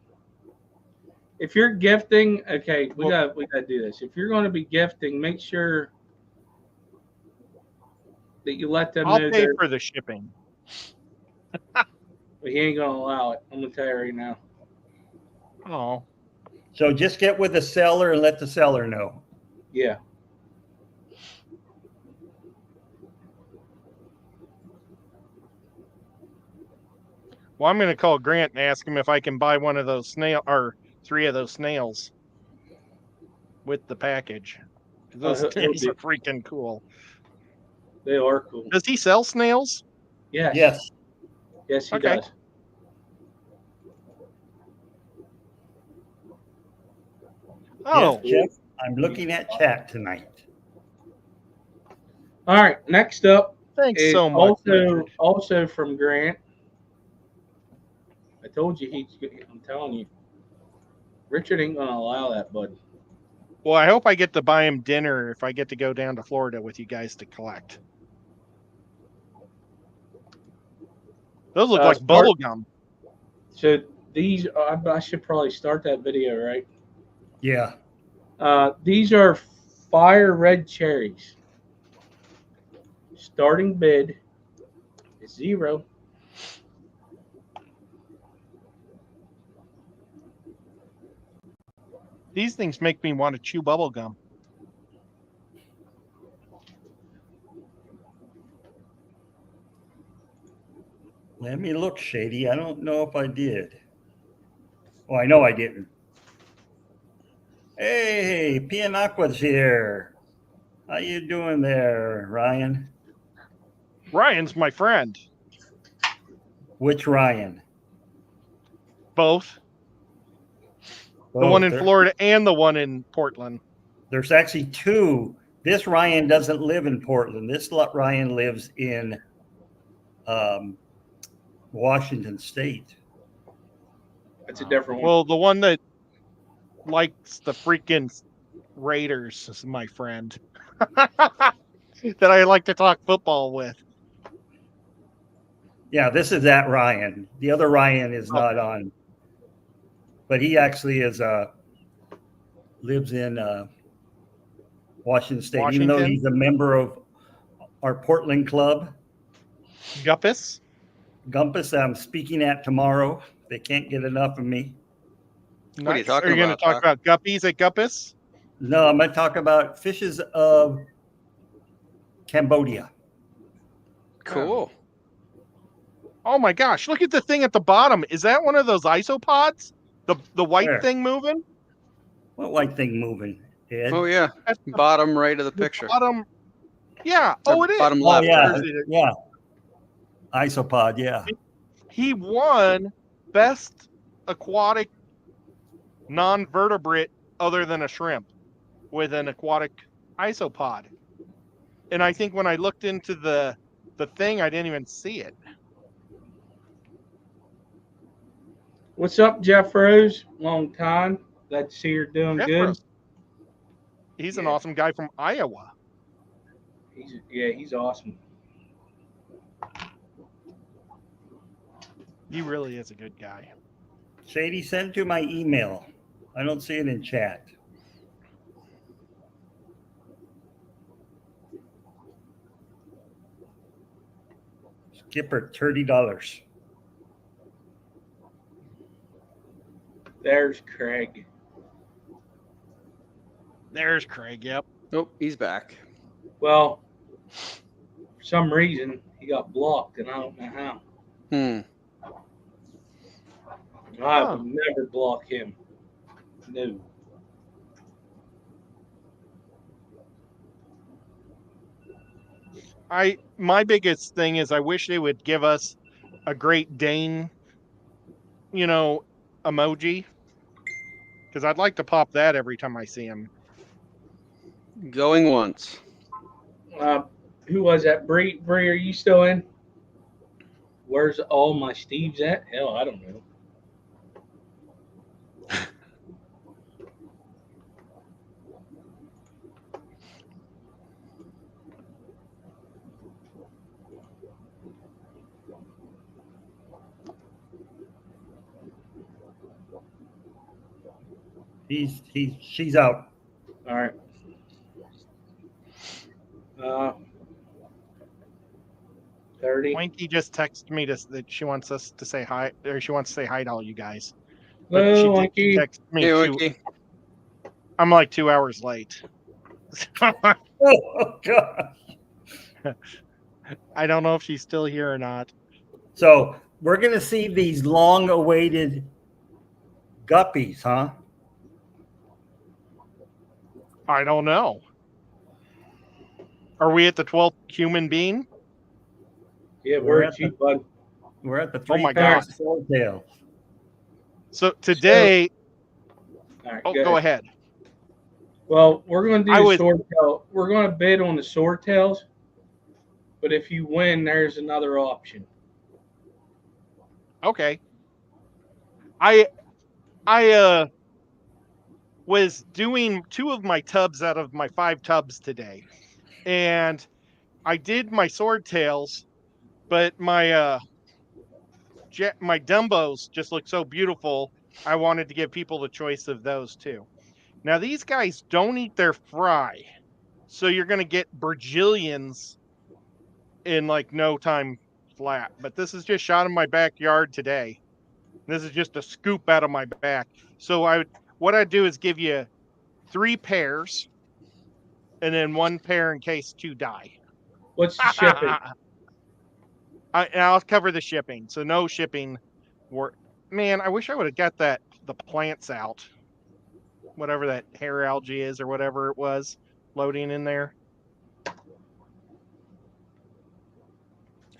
If you're gifting, okay, we got to do this. If you're going to be gifting, make sure that you let them I'll know pay that for the shipping. he ain't going to allow it. I'm going to tell you right now. Oh. So just get with the seller and let the seller know. Yeah. Well, I'm going to call Grant and ask him if I can buy one of those 3 of those snails with the package. Those things are freaking cool. They are cool. Does he sell snails? Yes. Yes. Yes, he Okay. does. Oh, Yes, Jeff, I'm looking at chat tonight. All right. Next up thanks is so much. Richard. also from Grant. I told you I'm telling you. Richard ain't going to allow that, bud. Well, I hope I get to buy him dinner if I get to go down to Florida with you guys to collect. Those look like bubble gum. So these, I should probably start that video, right? Yeah. These are fire red cherries. Starting bid is $0. These things make me want to chew bubble gum. Let me look, Shady. I don't know if I did. Oh, I know I didn't. Hey, Pianaqua's here. How you doing there, Ryan? Ryan's my friend. Which Ryan? Both. The one in Florida and the one in Portland. There's actually 2. This Ryan doesn't live in Portland. This Ryan lives in Washington State. That's a different one. Well, the one that likes the freaking Raiders is my friend. That I like to talk football with. Yeah, this is that Ryan. The other Ryan is not on. But he actually is lives in Washington State, even though he's a member of our Portland club. Guppus I'm speaking at tomorrow. They can't get enough of me. What are you talking Are you going to talk about guppies at Guppus? No, I'm going to talk about fishes of Cambodia. Cool. Oh my gosh, look at the thing at the bottom. Is that one of those isopods? The white Where? thing moving? What white thing moving, Ed? Oh, yeah. Bottom right of the picture. Bottom. Yeah. Oh, it is. Bottom Oh, left. yeah. Isopod, yeah. He won best aquatic non-vertebrate other than a shrimp with an aquatic isopod. And I think when I looked into the thing, I didn't even see it. What's up, Jeff Rose? Long time. Glad to see you're doing Jeff good. Rose. He's an awesome guy from Iowa. He's awesome. He really is a good guy. Shady, send it to my email. I don't see it in chat. Skipper, $30. There's Craig. There's Craig. Yep. Oh, he's back. Well, for some reason, he got blocked, and I don't know how. I would never block him. No. My biggest thing is I wish they would give us a Great Dane, emoji, because I'd like to pop that every time I see him. Going once. Who was that? Bree, are you still in? Where's all my Steves at? Hell, I don't know. She's out. All right. 30. Winky just texted me that she wants us to say hi, or she wants to say hi to all you guys. Hello, Winky. Text me Hey, Winky. I'm like 2 hours late. Oh, God. I don't know if she's still here or not. So we're going to see these long-awaited guppies, huh? I don't know. Are we at the 12th human being? Yeah, we're at you, bud. We're at the Oh my God. swordtail. So today, All right, go ahead. Well, we're going to do the swordtail. We're going to bid on the swordtails, but if you win, there's another option. Okay. I was doing 2 of my tubs out of my 5 tubs today, and I did my swordtails, but my Dumbos just look so beautiful. I wanted to give people the choice of those too. Now these guys don't eat their fry, so you're going to get bajillions in like no time flat. But this is just shot in my backyard today. This is just a scoop out of my back. So what I'd do is give you 3 pairs, and then 1 pair in case 2 die. What's the shipping? I'll cover the shipping. So no shipping. Man, I wish I would have got the plants out. Whatever that hair algae is or whatever it was loading in there.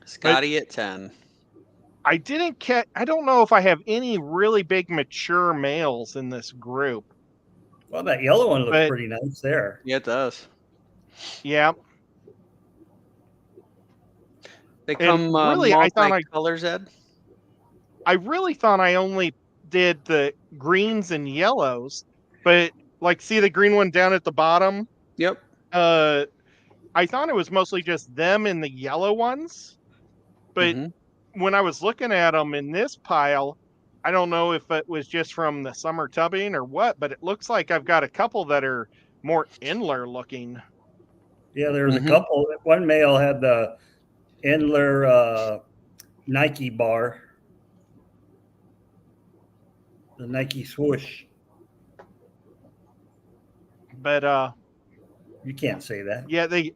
Scotty at 10. I don't know if I have any really big mature males in this group. Well, that yellow one looks pretty nice there. Yeah, it does. Yeah. They come really, colors, Ed? I really thought I only did the greens and yellows, but like, see the green one down at the bottom? Yep. I thought it was mostly just them and the yellow ones, but when I was looking at them in this pile, I don't know if it was just from the summer tubbing or what, but it looks like I've got a couple that are more Endler looking. Yeah, there's a couple. One male had the Endler Nike bar, the Nike swoosh. But you can't say that. Yeah, they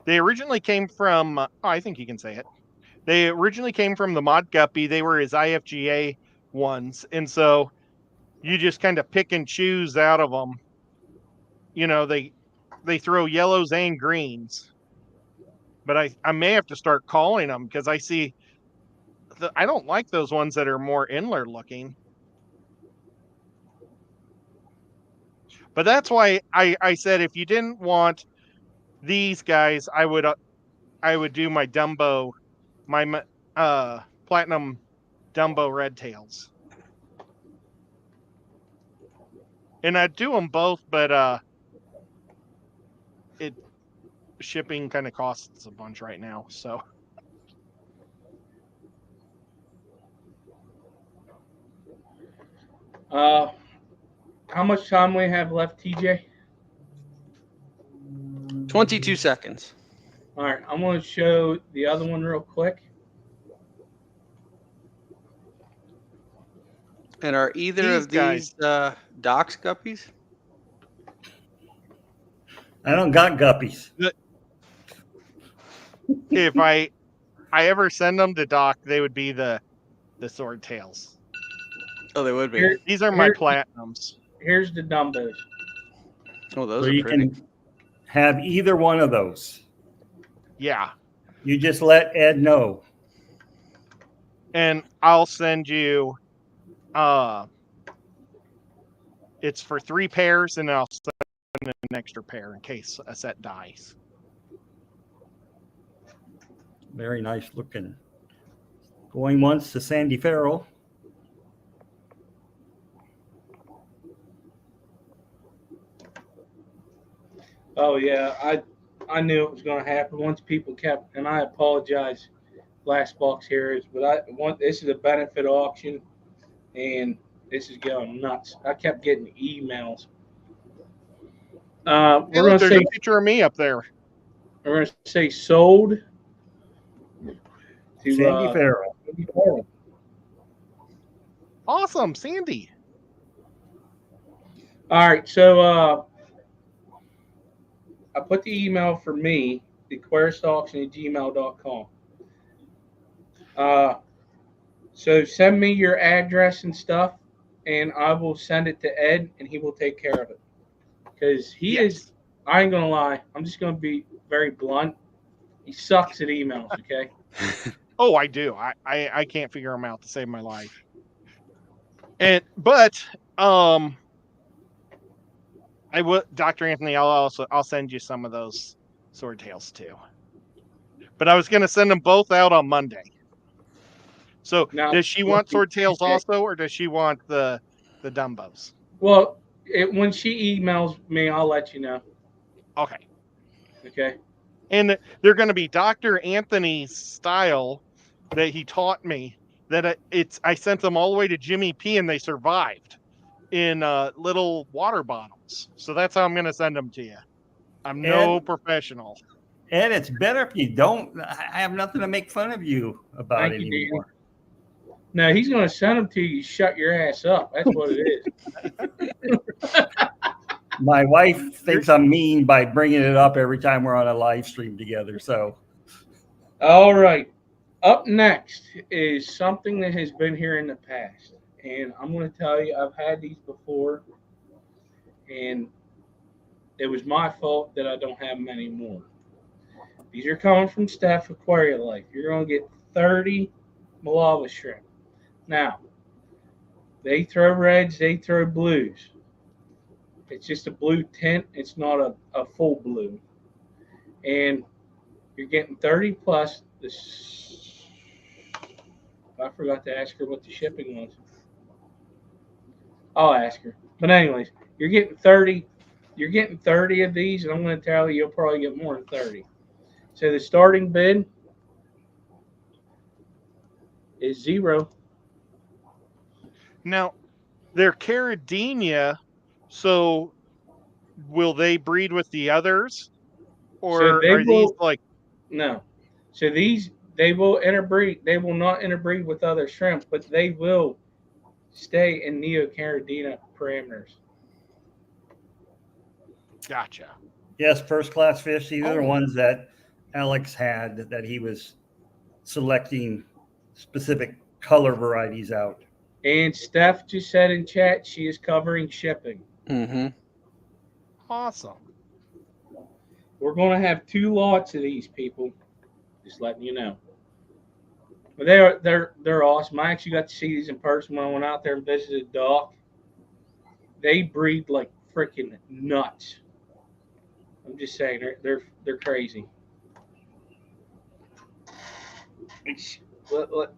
originally came from. I think you can say it. They originally came from the Mod Guppy. They were his IFGA ones, and so you just kind of pick and choose out of them. They throw yellows and greens, but I may have to start calling them because I see I don't like those ones that are more Endler looking. But that's why I said if you didn't want these guys, I would do my Dumbo, my platinum Dumbo red tails, and I'd do them both, but shipping kind of costs a bunch right now. So how much time we have left, TJ? 22 seconds. All right, I'm going to show the other one real quick. And are either of these docks guppies? I don't got guppies. If I ever send them to Doc, they would be the swordtails. Oh, they would be. These are my platinums. Here's the dumbos. Oh, those So are you pretty. can have either one of those. Yeah. You just let Ed know. And I'll send you it's for 3 pairs, and I'll send an extra pair in case a set dies. Very nice looking. Going once to Sandy Farrell. Oh yeah, I knew it was going to happen once people kept, and I apologize, Last Box Heroes, but this is a benefit auction, and this is going nuts. I kept getting emails. We're going to There's say a picture of me up there. we're going to say sold to Sandy Farrell. Sandy Farrell. Awesome, Sandy. All right, so I put the email for me, the aquarisauction@gmail.com. So send me your address and stuff, and I will send it to Ed, and he will take care of it. Because he is, I ain't going to lie, I'm just going to be very blunt. He sucks at emails, okay? Oh, I do. I can't figure them out to save my life. But I would, Dr. Anthony, I'll send you some of those swordtails too. But I was going to send them both out on Monday. So Now, does she want swordtails also, or does she want the Dumbos? Well, when she emails me, I'll let you know. Okay. Okay. And they're going to be Dr. Anthony's style that he taught me. That I sent them all the way to Jimmy P, and they survived in little water bottles. So that's how I'm going to send them to you. I'm no professional. Ed, it's better if you don't. I have nothing to make fun of you about Thank you, anymore. No, he's going to send them to you. Shut your ass up. That's what it is. My wife thinks I'm mean by bringing it up every time we're on a live stream together. So, all right. Up next is something that has been here in the past. And I'm going to tell you, I've had these before. And it was my fault that I don't have them anymore. These are coming from Steph Aquaria Life. You're going to get 30 Malava shrimp. Now, they throw reds, they throw blues. It's just a blue tint. It's not a full blue. And you're getting 30 plus. I forgot to ask her what the shipping was. I'll ask her. But anyways, you're getting 30. You're getting 30 of these, and I'm going to tell you, you'll probably get more than 30. So the starting bid is $0. Now, they're Charadenia, so will they breed with the others? Or are these like... No. So they will interbreed. They will not interbreed with other shrimp, but they will stay in neocaridina parameters. Gotcha. yes, first class fish. These are the ones that Alex had that he was selecting specific color varieties out. And Steph just said in chat she is covering shipping. Mm-hmm. Awesome. We're going to have 2 lots of these, people. Just letting you know. But they're awesome. I actually got to see these in person when I went out there and visited Doc. They breed like freaking nuts. I'm just saying they're crazy.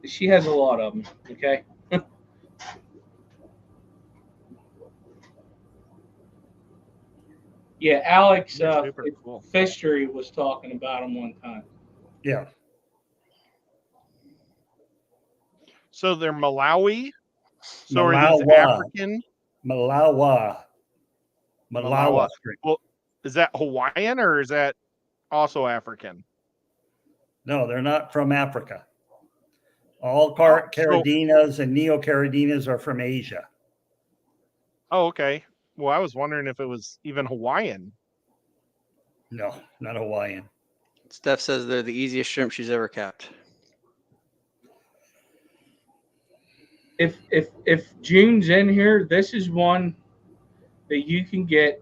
She has a lot of them. Okay. Yeah, Alex cool. Fishery was talking about them one time. Yeah. So they're Malawi. So are these African? Malawi. Well, is that Hawaiian or is that also African? No, they're not from Africa. All caridinas and neocaridinas are from Asia. Oh, okay. Well, I was wondering if it was even Hawaiian. No, not Hawaiian. Steph says they're the easiest shrimp she's ever kept. If June's in here, this is one that you can get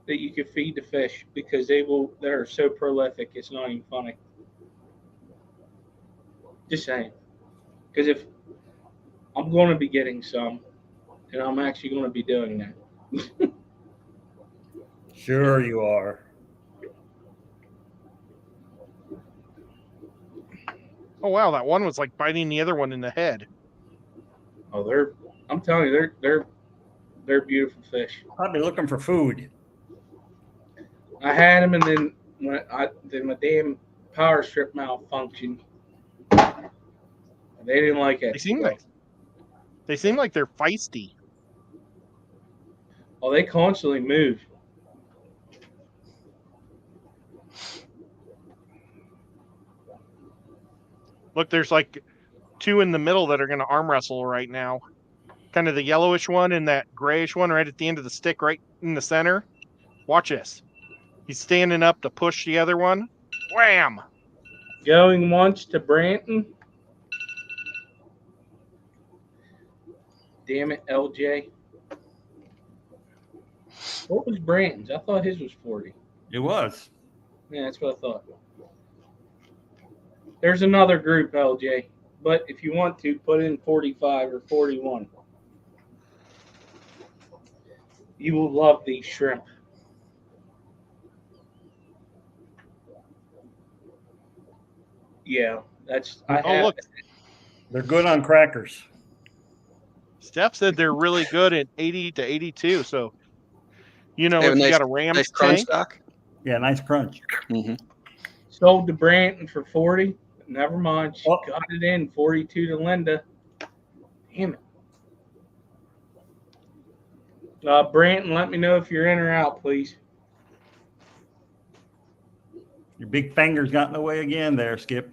that you can feed the fish because they're so prolific. It's not even funny. Just saying. Because if I'm going to be getting some, and I'm actually going to be doing that. Sure you are. Oh wow, that one was like biting the other one in the head. Oh, I'm telling you, they're beautiful fish. Probably looking for food. I had them, and then then my damn power strip malfunctioned. They didn't like it. They seem like they're feisty. Oh, they constantly move. Look, there's like two in the middle that are going to arm wrestle right now. Kind of the yellowish one and that grayish one right at the end of the stick right in the center. Watch this. He's standing up to push the other one. Wham! Going once to Branton. Damn it, LJ. What was Branton's? I thought his was 40. It was. Yeah, that's what I thought. There's another group, LJ. But if you want to, put in 45 or 41. You will love these shrimp. Yeah, look. They're good on crackers. Steph said they're really good at 80 to 82. So, if nice, you got a ram nice tank. crunch stock. Yeah, nice crunch. Mm-hmm. Sold to Branton for 40. Never mind. She Oh. got it in 42 to Linda. Damn it. Branton, let me know if you're in or out, please. Your big finger's got in the way again there, Skip.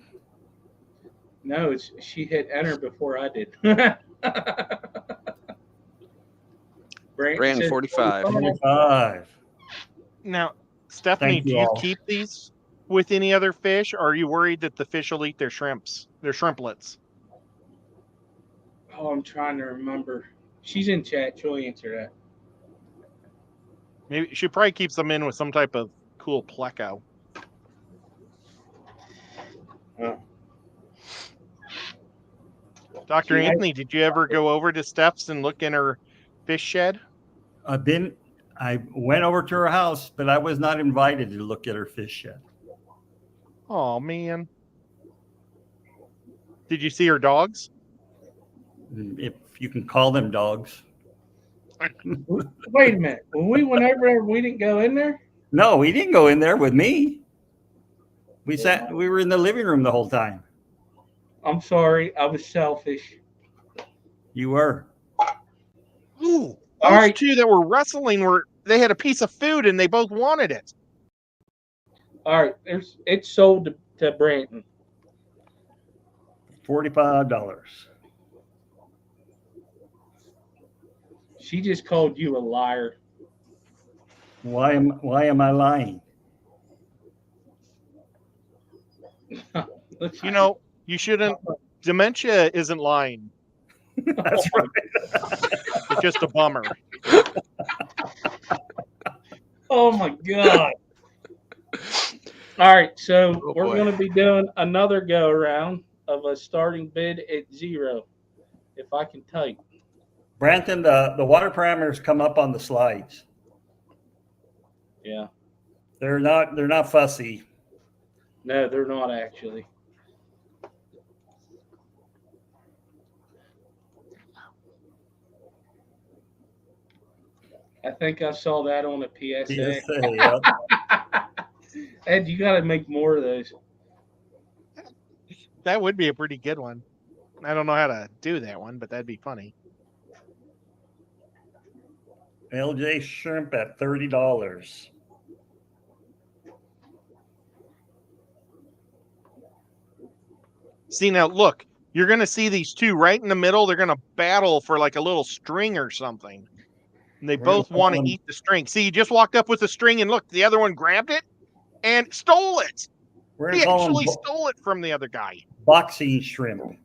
No, she hit enter before I did. Brandon 45. 25. Now, Stephanie, Thank do you you all. keep these with any other fish, or are you worried that the fish will eat their shrimplets? Oh, I'm trying to remember. She's in chat. She'll answer that. Maybe she probably keeps them in with some type of cool pleco. Dr. Anthony, did you ever go over to Steph's and look in her fish shed? I went over to her house, but I was not invited to look at her fish shed. Oh, man. Did you see her dogs? If you can call them dogs. Wait a minute. Whenever we didn't go in there? No, we didn't go in there with me. We were in the living room the whole time. I'm sorry. I was selfish. You were. Ooh, All those right. two that were wrestling they had a piece of food and they both wanted it. All right. It's sold to Branton. $45. She just called you a liar. Why am I lying? You shouldn't. Dementia isn't lying. That's right. It's just a bummer. Oh my God. All right, so Oh, we're boy. going to be doing another go around of a starting bid at 0, if I can type. Branton, the water parameters come up on the slides. Yeah. They're not fussy. No, they're not actually. I think I saw that on a PSA. Yep. Ed, you got to make more of those. That would be a pretty good one. I don't know how to do that one, but that'd be funny. LJ shrimp at $30. See, now look, You're going to see these two right in the middle. They're going to battle for like a little string or something. And they both want to eat the string. See, he just walked up with the string and look, the other one grabbed it and stole it. He actually stole it from the other guy. Boxing shrimp.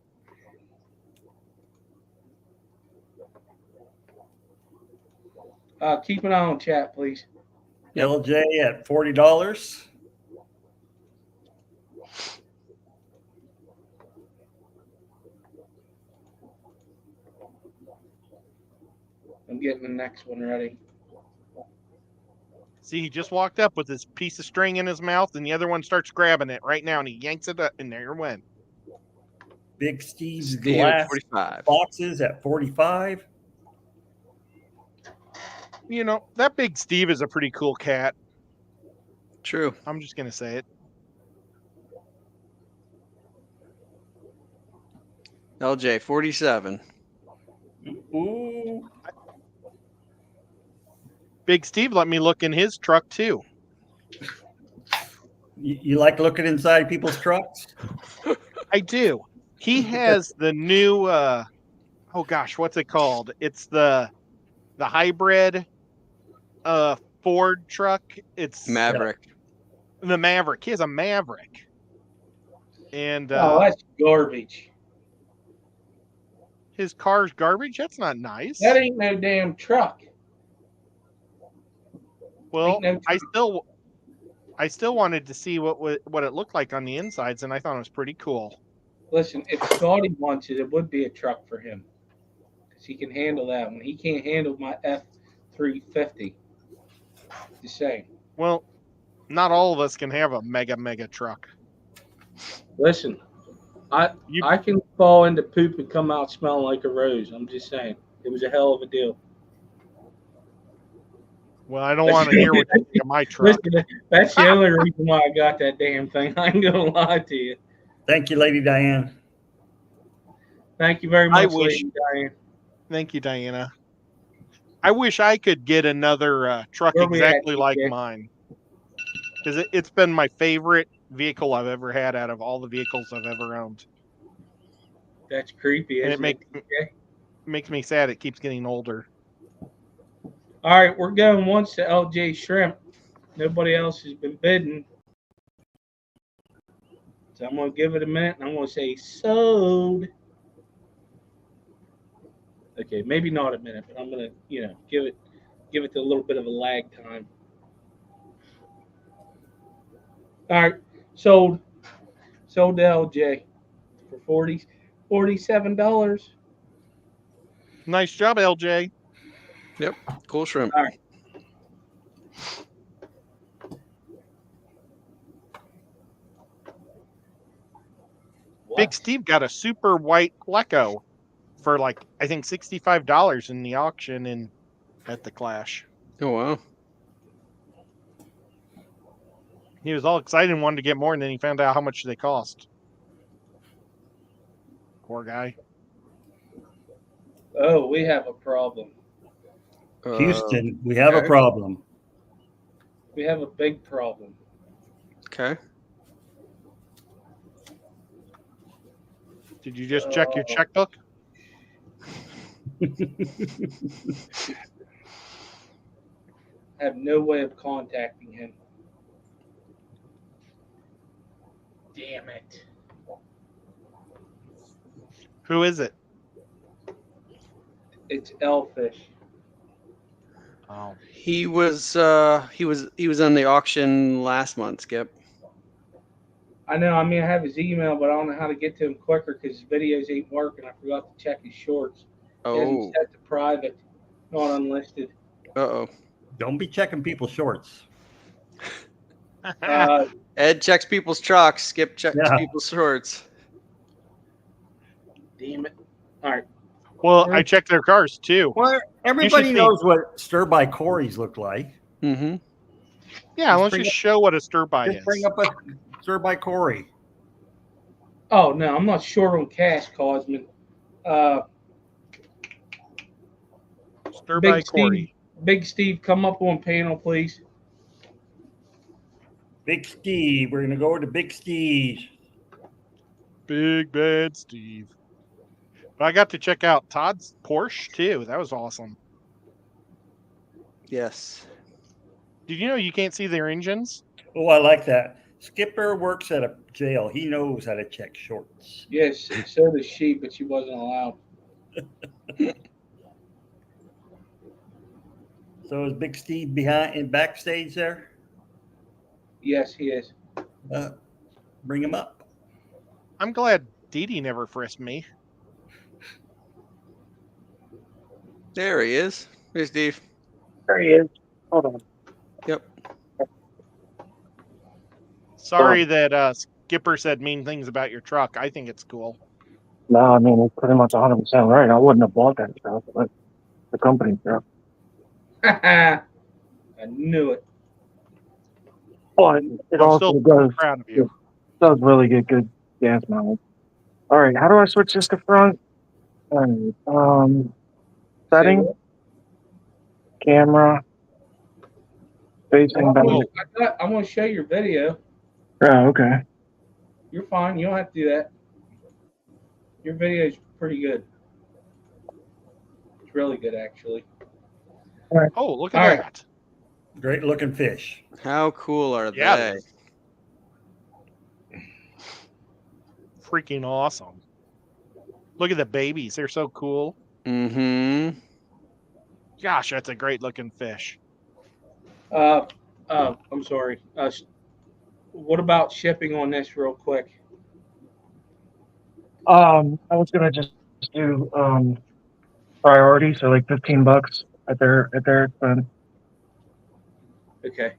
Keep an eye on chat, please. LJ at $40. I'm getting the next one ready. See, he just walked up with this piece of string in his mouth, and the other one starts grabbing it right now, and he yanks it up, and there it went. Big Steve's Steve glass at 45. boxes at 45. You know, that Big Steve is a pretty cool cat. True. I'm just going to say it. LJ 47. Ooh. Big Steve let me look in his truck too. You like looking inside people's trucks? I do. He has the new oh gosh, what's it called? It's the hybrid Ford truck. It's Maverick. The Maverick. He has a Maverick. And oh, that's garbage. His car's garbage? That's not nice. That ain't no damn truck. Well, I still wanted to see what it looked like on the insides, and I thought it was pretty cool. Listen, if Scotty wants it, it would be a truck for him because he can handle that one. He can't handle my F350. Just saying. Well, not all of us can have a mega truck. Listen, I can fall into poop and come out smelling like a rose. I'm just saying. It was a hell of a deal. Well, I don't want to hear what you think of my truck. Listen, that's the only reason why I got that damn thing. I ain't gonna lie to you. Thank you, Lady Diane. Thank you very much, Lady Diane. Thank you, Diana. I wish I could get another truck exactly like mine. Because it's been my favorite vehicle I've ever had out of all the vehicles I've ever owned. That's creepy, and isn't it makes me sad it keeps getting older. All right, we're going once to LJ Shrimp. Nobody else has been bidding. So I'm going to give it a minute, and I'm going to say sold. Okay, maybe not a minute, but I'm going to, give it a little bit of a lag time. All right, sold to LJ for $47. Nice job, LJ. Yep, cool shrimp. All right. Big Steve got a super white pleco for like I think $65 in the auction at the Clash. Oh wow! He was all excited and wanted to get more, and then he found out how much they cost. Poor guy. Oh, we have a problem. Houston, we have a problem. We have a big problem. Okay. Did you just check your checkbook? I have no way of contacting him. Damn it. Who is it? It's Elfish. Oh. He was on the auction last month, Skip. I know. I mean, I have his email, but I don't know how to get to him quicker because his videos ain't working. I forgot to check his shorts. He hasn't set to private, not unlisted. Uh-oh. Don't be checking people's shorts. Ed checks people's trucks. Skip checks people's shorts. Damn it. All right. Well, I checked their cars too. Well, everybody knows what stir-by Corys look like. Mm-hmm. Yeah, let's just show what a stir-by is. Bring up a stir-by Cory. Oh, no, I'm not short on cash, Cosman. Stir-by Cory. Big Steve, come up on panel, please. Big Steve. We're going to go to Big Steve. Big Bad Steve. But I got to check out Todd's Porsche too. That was awesome. Yes. Did you know you can't see their engines? Oh, I like that. Skipper works at a jail. He knows how to check shorts. Yes, so does she, but she wasn't allowed. So is Big Steve behind in backstage there? Yes, he is. Bring him up. I'm glad Dee Dee never frisked me. There he is. Here's Steve. There he is. Hold on. Yep. Sorry that Skipper said mean things about your truck. I think it's cool. No, I mean, it's pretty much 100% right. I wouldn't have bought that truck, but the company truck. I knew it. But it I'm also still does, proud of you. does really get good gas mileage. All right, how do I switch this to front? All right, setting, camera, facing back. I'm going to show your video. Oh, okay. You're fine. You don't have to do that. Your video is pretty good. It's really good, actually. All right. Oh, look at that. Great looking fish. How cool are Yeah. they? Freaking awesome. Look at the babies. They're so cool. Mm-hmm. Gosh, that's a great looking fish. I'm sorry. What about shipping on this real quick? I was gonna just do priority, so like $15 at their expense. Okay.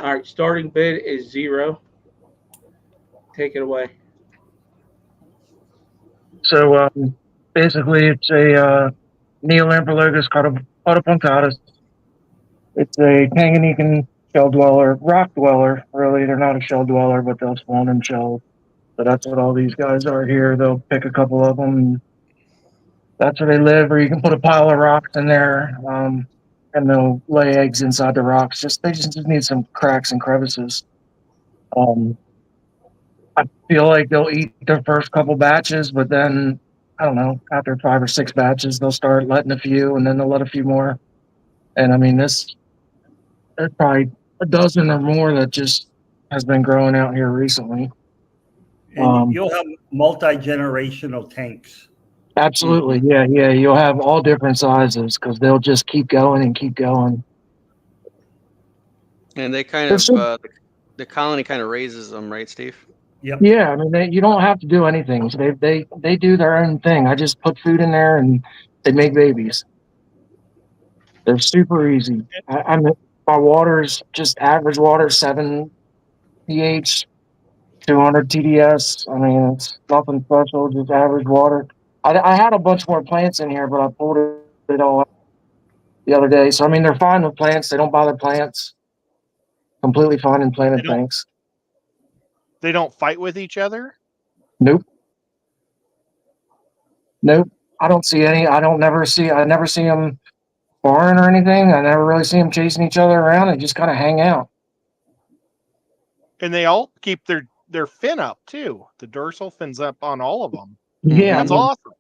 All right. Starting bid is $0. Take it away. So basically, it's a Neolamprologus caudopuntatus. It's a Tanganyikan shell dweller, rock dweller. Really, they're not a shell dweller, but they'll spawn in shells. So that's what all these guys are here. They'll pick a couple of them. And that's where they live, or you can put a pile of rocks in there, and they'll lay eggs inside the rocks. They just need some cracks and crevices. I feel like they'll eat their first couple batches, but then I don't know, after 5 or 6 batches, they'll start letting a few, and then they'll let a few more. And I mean, there's probably a dozen or more that just has been growing out here recently. And you'll have multi-generational tanks. Absolutely, yeah. You'll have all different sizes because they'll just keep going and keep going. And they kind of the colony kind of raises them, right, Steve? Yep. Yeah, I mean, you don't have to do anything. So they do their own thing. I just put food in there and they make babies. They're super easy. I mean, my water's just average water, 7 pH, 200 TDS. I mean, it's nothing special, just average water. I had a bunch more plants in here, but I pulled it all out the other day. So, I mean, they're fine with plants. They don't bother plants. Completely fine in planted tanks. They don't fight with each other? Nope. I don't see any. I never see them sparring or anything. I never really see them chasing each other around. They just kind of hang out. And they all keep their fin up too. The dorsal fin's up on all of them. Yeah, That's awesome.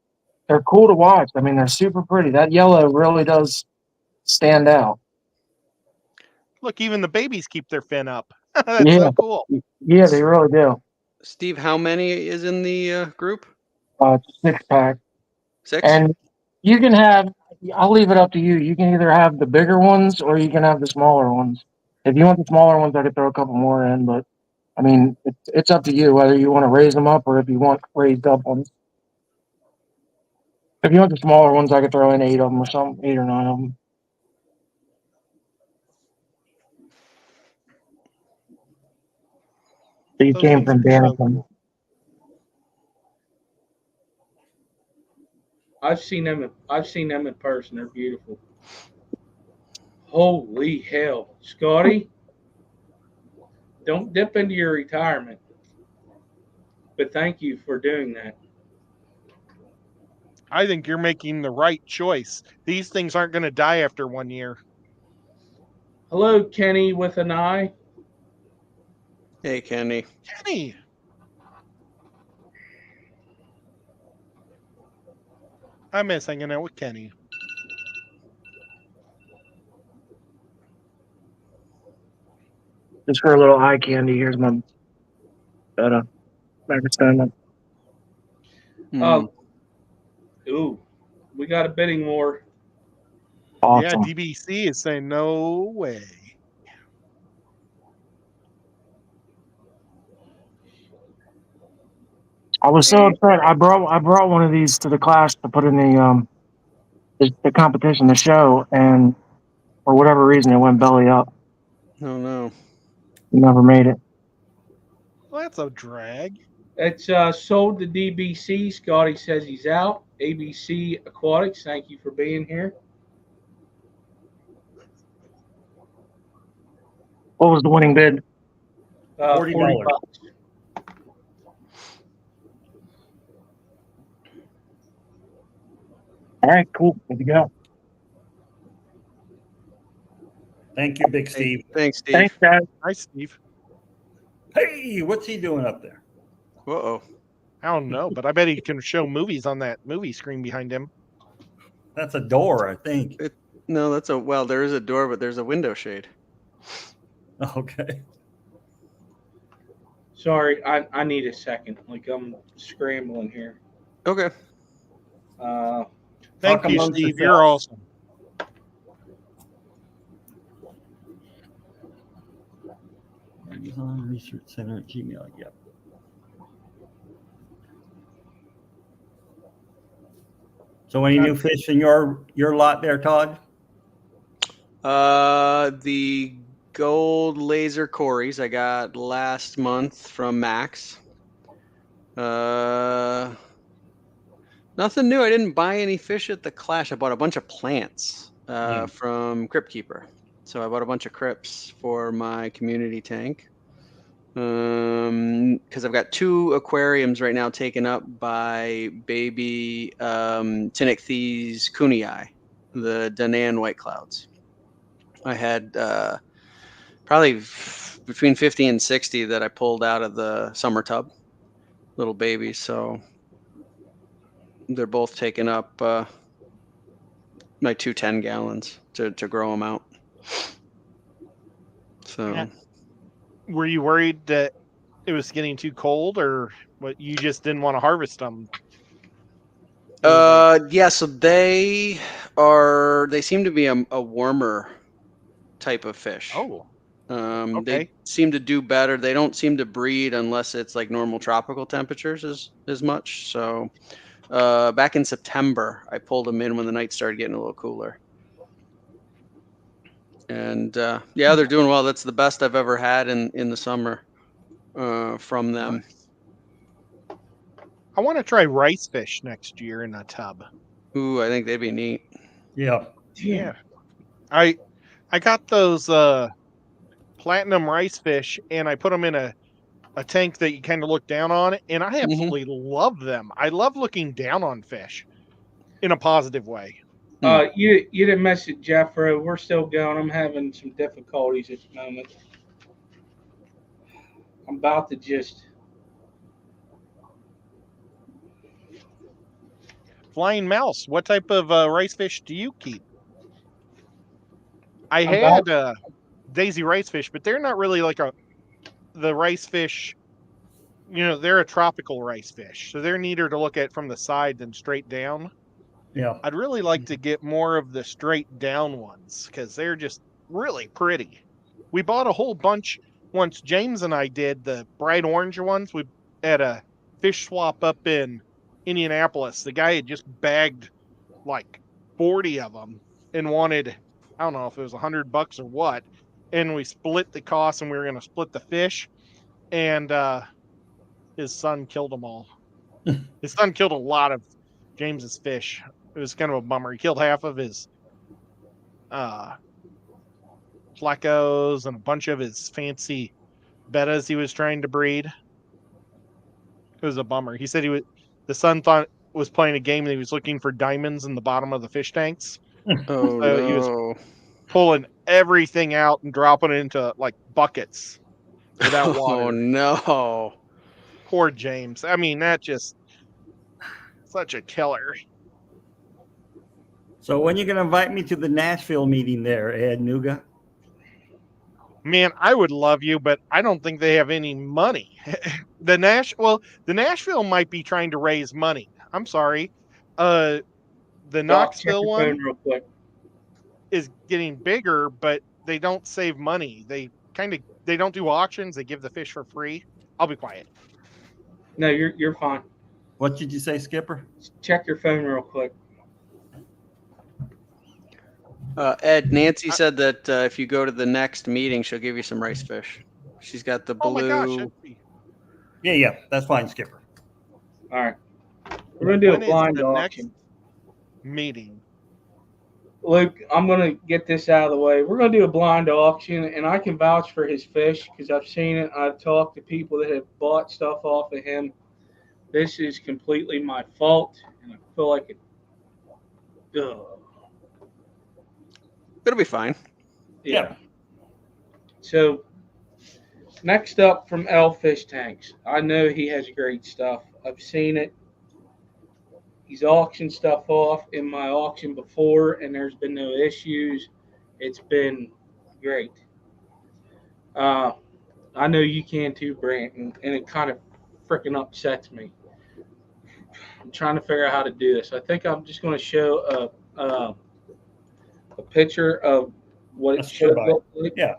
They're cool to watch. I mean, they're super pretty. That yellow really does stand out. Look, even the babies keep their fin up. That's so cool. Yeah, they really do. Steve, how many is in the group? 6-pack. 6? And you can have, I'll leave it up to you. You can either have the bigger ones or you can have the smaller ones. If you want the smaller ones, I could throw a couple more in, but I mean, it's up to you whether you want to raise them up or if you want raised up ones. If you want the smaller ones, I could throw in 8 of them or something, 8 or 9 of them. These came from Danicum. I've seen them in person. They're beautiful. Holy hell, Scotty! Don't dip into your retirement. But thank you for doing that. I think you're making the right choice. These things aren't going to die after 1 year. Hello, Kenny with an eye. Hey, Kenny. Kenny. I miss hanging out with Kenny. Just for a little eye candy, here's my Betta microphone. Ooh, we got a bidding war. Awesome. Yeah, DBC is saying no way. I was so upset. I brought one of these to the class to put in the competition, the show, and for whatever reason, it went belly up. Oh no. Never made it. Well, that's a drag. It's sold to DBC. Scotty says he's out. ABC Aquatics, thank you for being here. What was the winning bid? $40. All right, cool. Good to go. Thank you, Big Steve. Thanks, Steve. Thanks, guys. Hi, Steve. Hey, what's he doing up there? Uh-oh. I don't know, but I bet he can show movies on that movie screen behind him. That's a door, I think. No, there is a door, but there's a window shade. Okay. Sorry, I need a second. Like I'm scrambling here. Okay. Thank you, Steve. You're awesome. Amazon Research Center at Gmail. Yep. So any new fish in your lot there, Todd? The gold laser cories I got last month from Max. Nothing new. I didn't buy any fish at the Clash. I bought a bunch of plants from Crypt Keeper. So I bought a bunch of crypts for my community tank. Because I've got 2 aquariums right now taken up by baby Tinichthyes kunii, the Danaan white clouds. I had probably between 50 and 60 that I pulled out of the summer tub, little babies. So they're both taking up my 2 10-gallons to grow them out. So. Yeah. Were you worried that it was getting too cold, or what? You just didn't want to harvest them? Yeah. So they seem to be a warmer type of fish. Oh. Okay. They Okay. seem to do better. They don't seem to breed unless it's like normal tropical temperatures as much. So, back in September, I pulled them in when the night started getting a little cooler. And yeah, they're doing well. That's the best I've ever had in the summer from them. I want to try rice fish next year in a tub. Ooh, I think they'd be neat. Yeah. Yeah. I got those platinum rice fish, and I put them in a tank that you kind of look down on, and I absolutely love them. I love looking down on fish in a positive way. You didn't miss it, Jeffro. We're still going. I'm having some difficulties at the moment. I'm about to just Flying mouse. What type of rice fish do you keep? I had daisy rice fish, but they're not really like the rice fish. You know, they're a tropical rice fish, so they're neater to look at from the side than straight down. Yeah. I'd really like to get more of the straight down ones because they're just really pretty. We bought a whole bunch once. James and I did the bright orange ones. We had a fish swap up in Indianapolis. The guy had just bagged like 40 of them and wanted, I don't know if it was $100 or what. And we split the cost, and we were going to split the fish. And his son killed them all. His son killed a lot of James's fish. It was kind of a bummer. He killed half of his flecos and a bunch of his fancy bettas he was trying to breed. It was a bummer. He said the son was playing a game and he was looking for diamonds in the bottom of the fish tanks. Oh, so he was pulling everything out and dropping it into like buckets without water. Oh no. Poor James. I mean, that just such a killer. So when you going to invite me to the Nashville meeting there, Ed Nuga? Man, I would love you, but I don't think they have any money. The Nashville might be trying to raise money. I'm sorry. The Doc, Knoxville check your one phone real quick. is getting bigger, but they don't save money. They don't do auctions. They give the fish for free. I'll be quiet. No, you're fine. What did you say, Skipper? Check your phone real quick. Ed, Nancy said that if you go to the next meeting, she'll give you some rice fish. She's got the blue. Oh my gosh. Yeah, that's fine, Skipper. All right. We're going to do When a is blind the auction. next meeting? Luke, I'm going to get this out of the way. We're going to do a blind auction, and I can vouch for his fish because I've seen it. I've talked to people that have bought stuff off of him. This is completely my fault, and I feel like it. Ugh. It'll be fine. Yeah. So, next up from L Fish Tanks. I know he has great stuff. I've seen it. He's auctioned stuff off in my auction before, and there's been no issues. It's been great. I know you can too, Brandon, and it kind of freaking upsets me. I'm trying to figure out how to do this. I think I'm just going to show a picture of what it should look like. Yeah.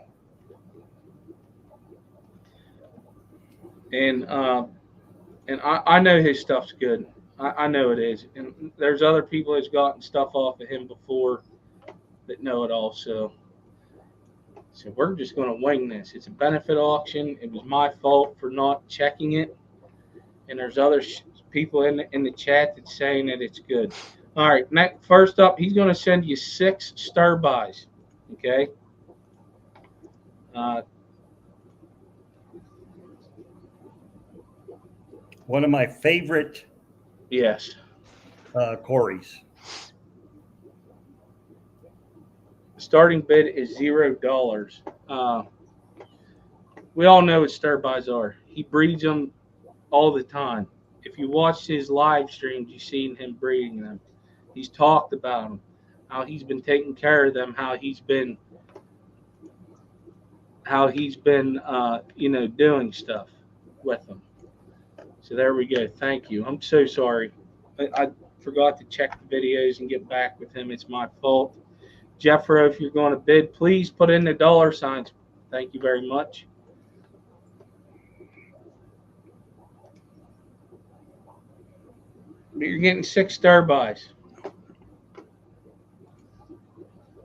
And I know his stuff's good. I know it is. And there's other people that's gotten stuff off of him before that know it also. So we're just going to wing this. It's a benefit auction. It was my fault for not checking it. And there's other people in the chat that's saying that it's good. All right, first up, he's going to send you 6 stir-bys, okay? One of my favorite Corys. The starting bid is $0. We all know what stir-bys are. He breeds them all the time. If you watch his live streams, you've seen him breeding them. He's talked about them, how he's been taking care of them, how he's been doing stuff with them. So there we go. Thank you. I'm so sorry. I forgot to check the videos and get back with him. It's my fault. Jeffro, if you're going to bid, please put in the $signs. Thank you very much. You're getting 6 stir-bys.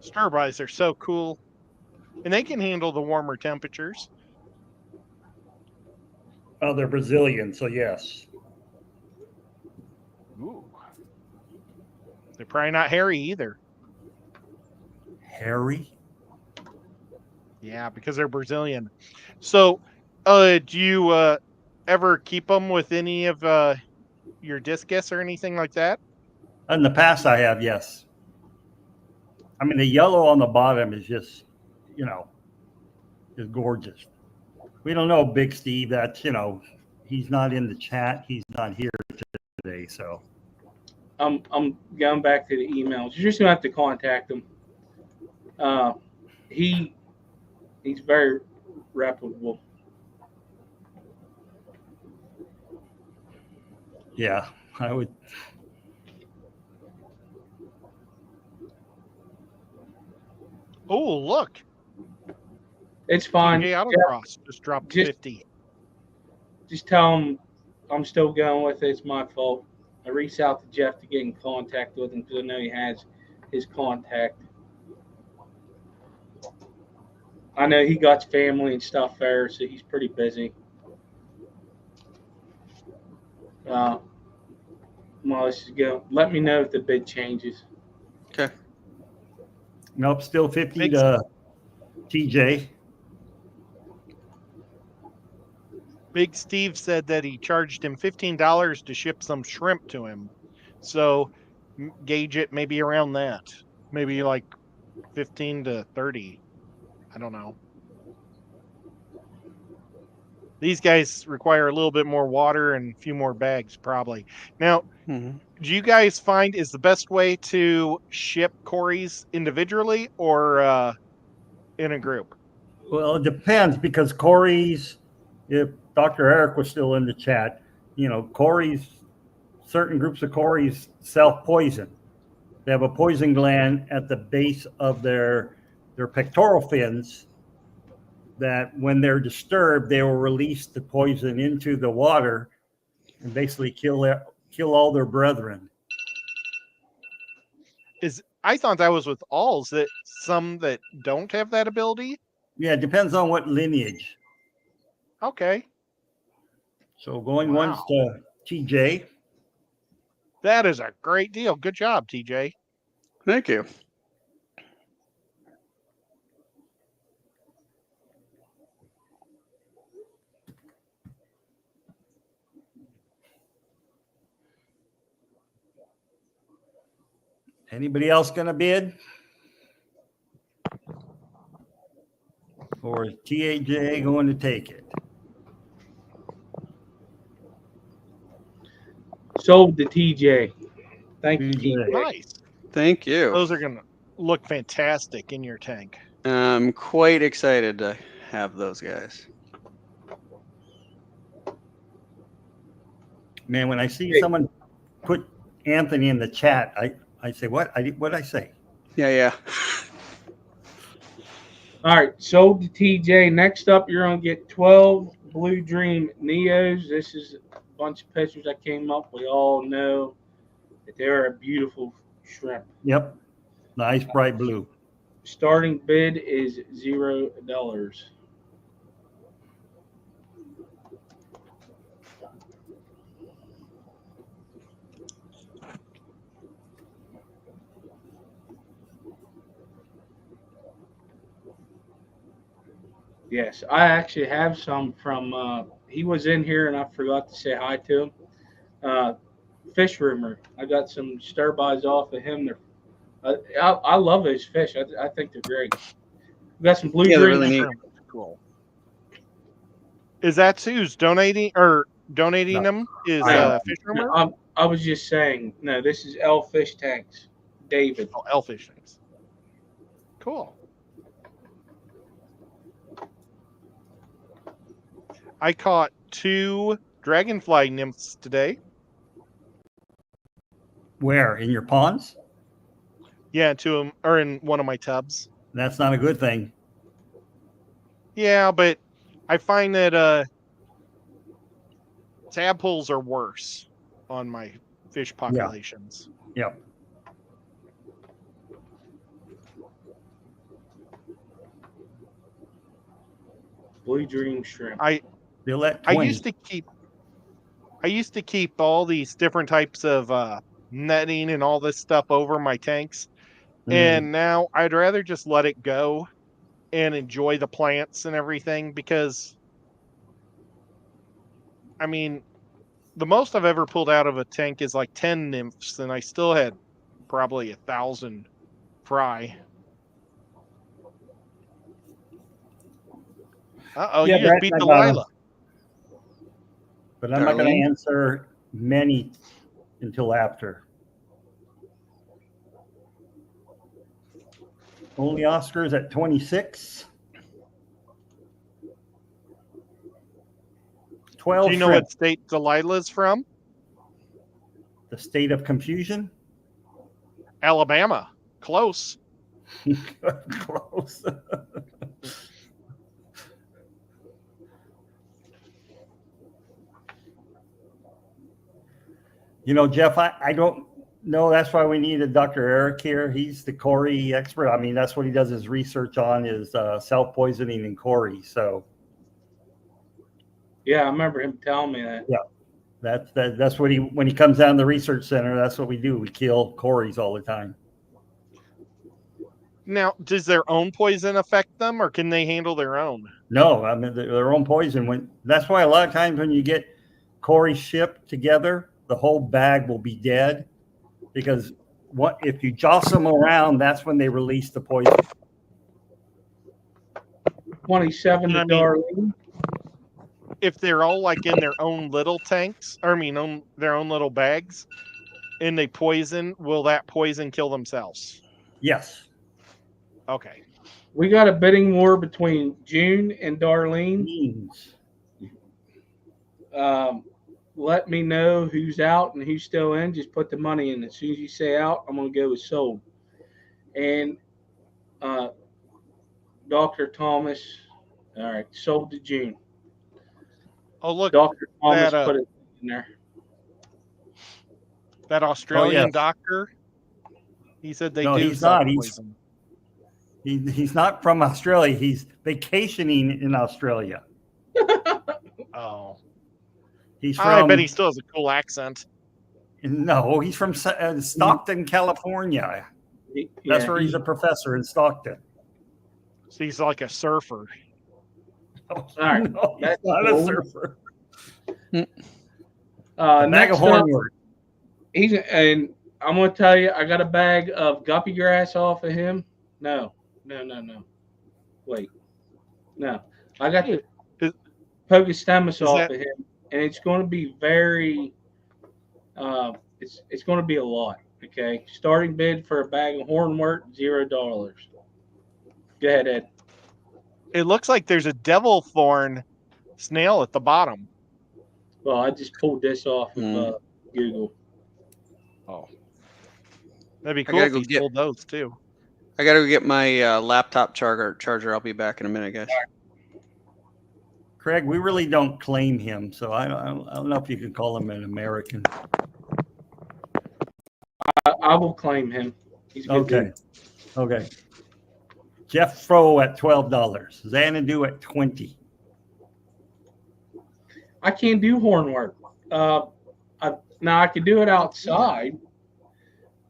Stir-bys are so cool. And they can handle the warmer temperatures. Oh, they're Brazilian, so yes. Ooh. They're probably not hairy either. Hairy? Yeah, because they're Brazilian. So, do you ever keep them with any of your discus or anything like that? In the past, I have, yes. I mean, the yellow on the bottom is just, is gorgeous. We don't know Big Steve. That's, he's not in the chat. He's not here today, so. I'm going back to the emails. You're just going to have to contact him. He's very reputable. Yeah, I would. Oh, look. It's fine. Autocross just dropped 50. Just tell him I'm still going with it. It's my fault. I reached out to Jeff to get in contact with him because I know he has his contact. I know he got family and stuff there, so he's pretty busy. Well, let's just go. Let me know if the bid changes. Okay. Nope, still 50 to TJ. Big Steve said that he charged him $15 to ship some shrimp to him. So gauge it maybe around that. Maybe like 15 to 30. I don't know. These guys require a little bit more water and a few more bags, probably. Now, do you guys find is the best way to ship cories individually or in a group? Well, it depends because cories, if Dr. Eric was still in the chat, you know, cories, certain groups of cories self-poison. They have a poison gland at the base of their pectoral fins that when they're disturbed, they will release the poison into the water and basically kill all their brethren. I thought that was with all. Is that some that don't have that ability? Yeah, it depends on what lineage. Okay. So going once to TJ. That is a great deal. Good job, TJ. Thank you. Anybody else going to bid? Or is TJ going to take it? Sold to TJ. Thank you, TJ. Nice. Thank you. Those are going to look fantastic in your tank. I'm quite excited to have those guys. Man, when I see someone put Anthony in the chat, I say, what? What'd I say? Yeah. All right, sold to TJ. Next up, you're going to get 12 Blue Dream Neos. This is a bunch of pictures I came up. We all know that they're a beautiful shrimp. Yep. Nice bright blue. Starting bid is $0. Yes, I actually have some from, he was in here and I forgot to say hi to him. Fish Rumor. I got some stir-bys off of him. I love his fish. I think they're great. We got some blue they're dream. really neat. Cool. Is that who's donating them? Is Fish Rumor? No, I was just saying, no, this is L Fish Tanks. David. Oh, L Fish Tanks. Cool. I caught 2 dragonfly nymphs today. Where? In your ponds? Yeah, 2 of them are in one of my tubs. That's not a good thing. Yeah, but I find that tadpoles are worse on my fish populations. Yeah. Blue Dream Shrimp. I used to keep all these different types of netting and all this stuff over my tanks. And now I'd rather just let it go and enjoy the plants and everything because, I mean, the most I've ever pulled out of a tank is like 10 nymphs, and I still had probably 1,000 fry. Uh-oh, Yeah, you just beat Delilah. But I'm not going to answer many until after. Only Oscar's at 26. 12. Do you know what state Delilah's from? The state of confusion? Alabama. Close. Close. You know, Jeff, I don't know. That's why we needed Dr. Eric here. He's the cory expert. I mean, that's what he does his research on is self-poisoning in cory. So, yeah, I remember him telling me that. Yeah, that's what when he comes down to the research center, that's what we do. We kill cories all the time. Now, does their own poison affect them, or can they handle their own? No, I mean their own poison. That's why a lot of times when you get cory shipped together, the whole bag will be dead because if you jostle them around, that's when they release the poison. 27 to Darlene. if they're all like in their own little tanks, or I mean, their own little bags, and they poison, will that poison kill themselves? Yes. Okay. We got a bidding war between June and Darlene. Let me know who's out and who's still in. Just put the money in. As soon as you say out, I'm going to go with sold. And Dr. Thomas, all right, sold to June. Oh, look. Dr. Thomas that, put it in there. That Australian yes. doctor, he said they No, do he's not. poison. He's not from Australia. He's vacationing in Australia. Oh. He's from, I bet he still has a cool accent. No, he's from Stockton, California. That's where he's a professor in Stockton. So he's like a surfer. All right. No, he's That's not cool. a surfer. Bag Bag of hornwort. And I'm going to tell you, I got a bag of guppy grass off of him. No. Wait. No. I got the Pogostemus off of him, and it's going to be very, it's going to be a lot, okay? Starting bid for a bag of hornwort, $0. Go ahead, Ed. It looks like there's a devil thorn snail at the bottom. Well, I just pulled this off of Google. Oh. That'd be cool if you pulled those, too. I got to go get my laptop charger. I'll be back in a minute, guys. Craig, we really don't claim him, so I don't know if you can call him an American. I will claim him. He's good. Okay. Okay. Jeff Froh at $12. Xanadu at $20. I can't do hornwort. Now I can do it outside,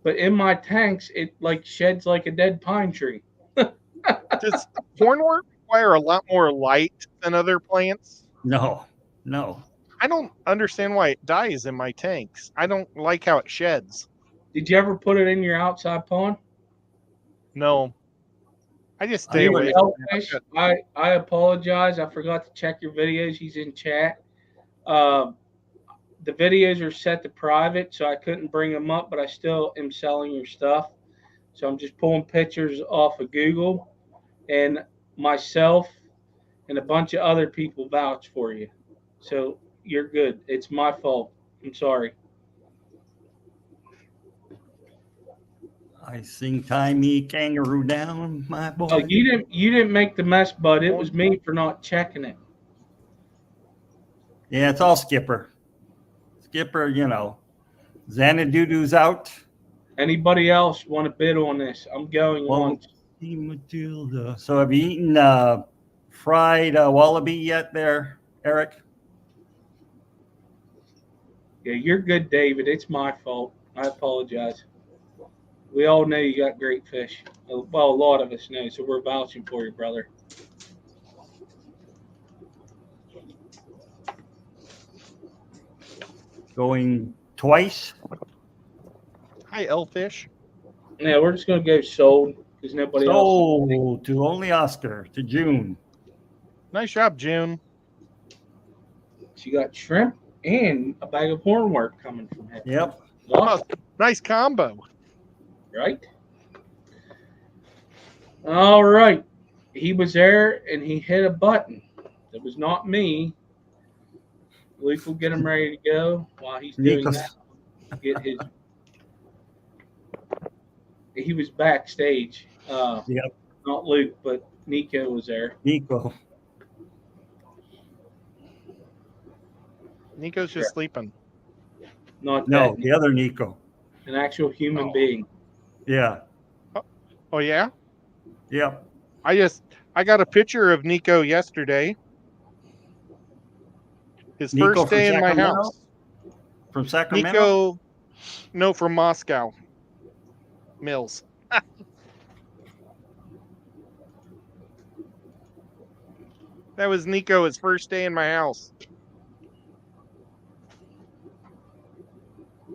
but in my tanks, it like sheds like a dead pine tree. Does hornwort require a lot more light than other plants? No. I don't understand why it dies in my tanks. I don't like how it sheds. Did you ever put it in your outside pond? No. I just stay away from it. I apologize. I forgot to check your videos. He's in chat. The videos are set to private, so I couldn't bring them up, but I still am selling your stuff. So I'm just pulling pictures off of Google, and myself and a bunch of other people vouch for you. So you're good. It's my fault. I'm sorry. I sing tie me kangaroo down, my boy. Oh, you didn't make the mess, bud. It was me for not checking it. Yeah, it's all Skipper. Skipper, Xanadudu's out. Anybody else want to bid on this? I'm going once. Matilda. So have you eaten fried wallaby yet there, Eric? Yeah, you're good, David. It's my fault. I apologize. We all know you got great fish. Well, a lot of us know, so we're vouching for you, brother. Going twice. Hi, Elfish. Yeah, we're just going to go sold because nobody else. Sold to only Oscar, to June. Nice job, June. She got shrimp and a bag of hornwort coming from him. Yep. Oh, nice combo. Right? All right. He was there and he hit a button. It was not me. Luke will get him ready to go while he's doing that. Get his. He was backstage. Yep. Not Luke, but Nico was there. Nico's just sleeping. Not no, that. the other Nico. An actual human being. Yeah. Oh yeah? Yep. I got a picture of Nico yesterday. His Nico first day in my Sacramento? house. From Sacramento? Nico, no, from Moscow. Mills. That was Nico, his first day in my house.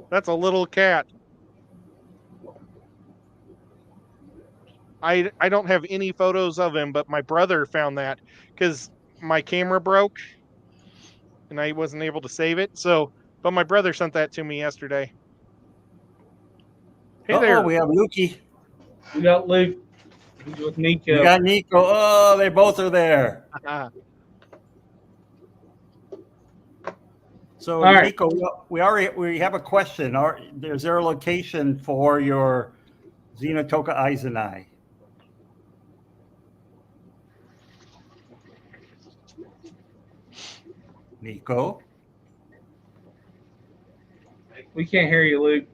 That's a little cat. I don't have any photos of him, but my brother found that because my camera broke and I wasn't able to save it. So, but my brother sent that to me yesterday. Hey there. We have Lukey. We got Luke. He's with Nico. We got Nico. Oh, they both are there. So, All right. Nico, we have a question. Is there a location for your Xenotoca eiseni? Nico? We can't hear you, Luke.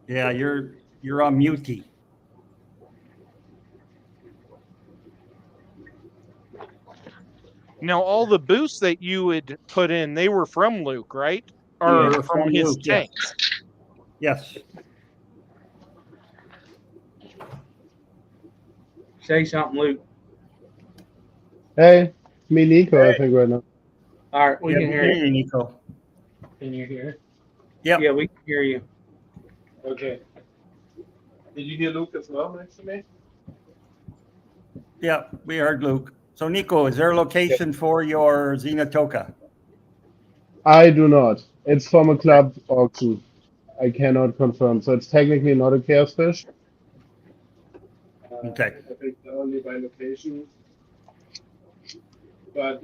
Yeah, you're on mutey. Now, all the boosts that you would put in, they were from Luke, right? Or Yeah, from his Luke, tanks? Yes. Say something, Luke. Hey, me, Nico, I think right now. All right, we can hear you. Nico. Can you hear? Yep. Yeah, we can hear you. Okay. Did you hear Luke as well next to me? Yeah, we heard Luke. So, Nico, is there a location for your Xenotoca? I do not. It's from a club auction. I cannot confirm. So it's technically not a chaos fish. Okay. I think only by location. But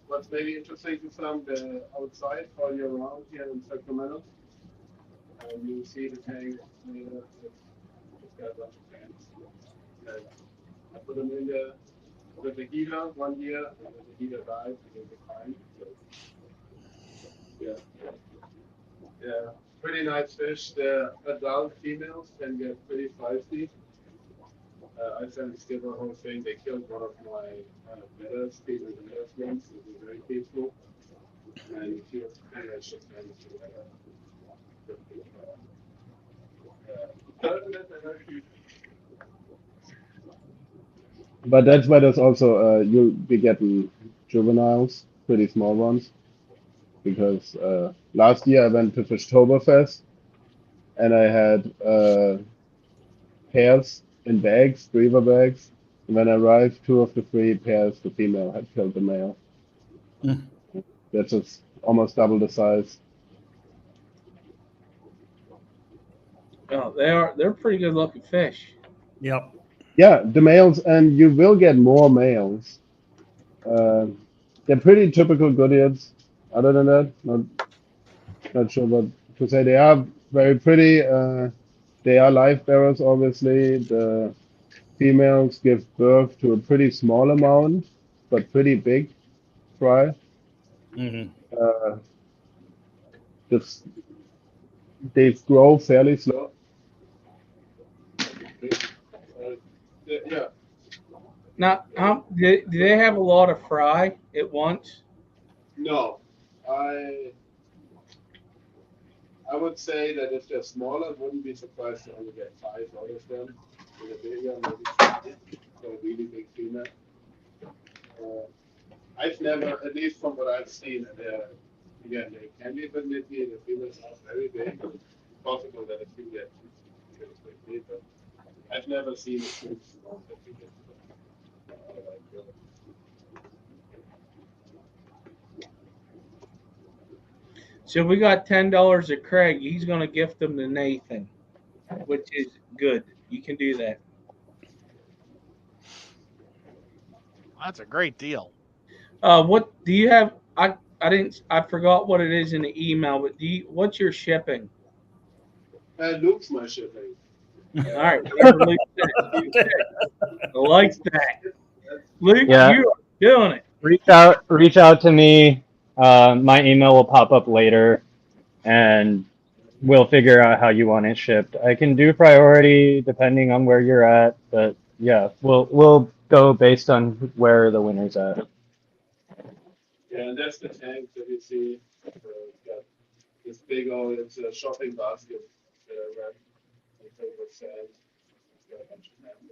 what's maybe interesting to some, the outside all year round here in Sacramento, you see the tank. It's got a bunch of fans. I put them in there with the heater 1 year, and then the heater died, and they declined. So, yeah, pretty nice fish. The adult females can get pretty feisty. I sent still the whole thing. They killed one of my Bettas, people in the Bettas once. It was very peaceful. And he was kind of shit But that's why there's also you'll be getting juveniles, pretty small ones, because last year I went to Fishtoberfest and I had pairs in bags, beaver bags. And when I arrived, 2 of the 3 pairs, the female had killed the male. Mm. That's just almost double the size. Oh, they're pretty good looking fish. Yep. Yeah, the males, and you will get more males. They're pretty typical Goodyears. Other than that, not sure what to say. They are very pretty. They are life bearers, obviously. The females give birth to a pretty small amount, but pretty big fry. Mm-hmm. They grow fairly slow. Yeah. Now, do they have a lot of fry at once? No, I would say that if they're smaller, wouldn't be surprised to only get 5 out of them. With a bigger, maybe so a really big female. I've never, at least from what I've seen, again, they can be a bit nitty. The females are very big. It's possible that if you get quickly, but I've never seen a small that you get. So we got $10 at Craig. He's going to gift them to Nathan, which is good. You can do that. That's a great deal. What do you have? I forgot what it is in the email, but what's your shipping? Luke's my shipping. All right. Luke said. I like that. Luke, Yeah. you are doing it. Reach out to me. My email will pop up later, and we'll figure out how you want it shipped. I can do priority depending on where you're at, but yeah, we'll go based on where the winner's at. Yeah, and that's the tank that you see. It's got this big old, it's a shopping basket. Where it's over sand. It's got a bunch of sand.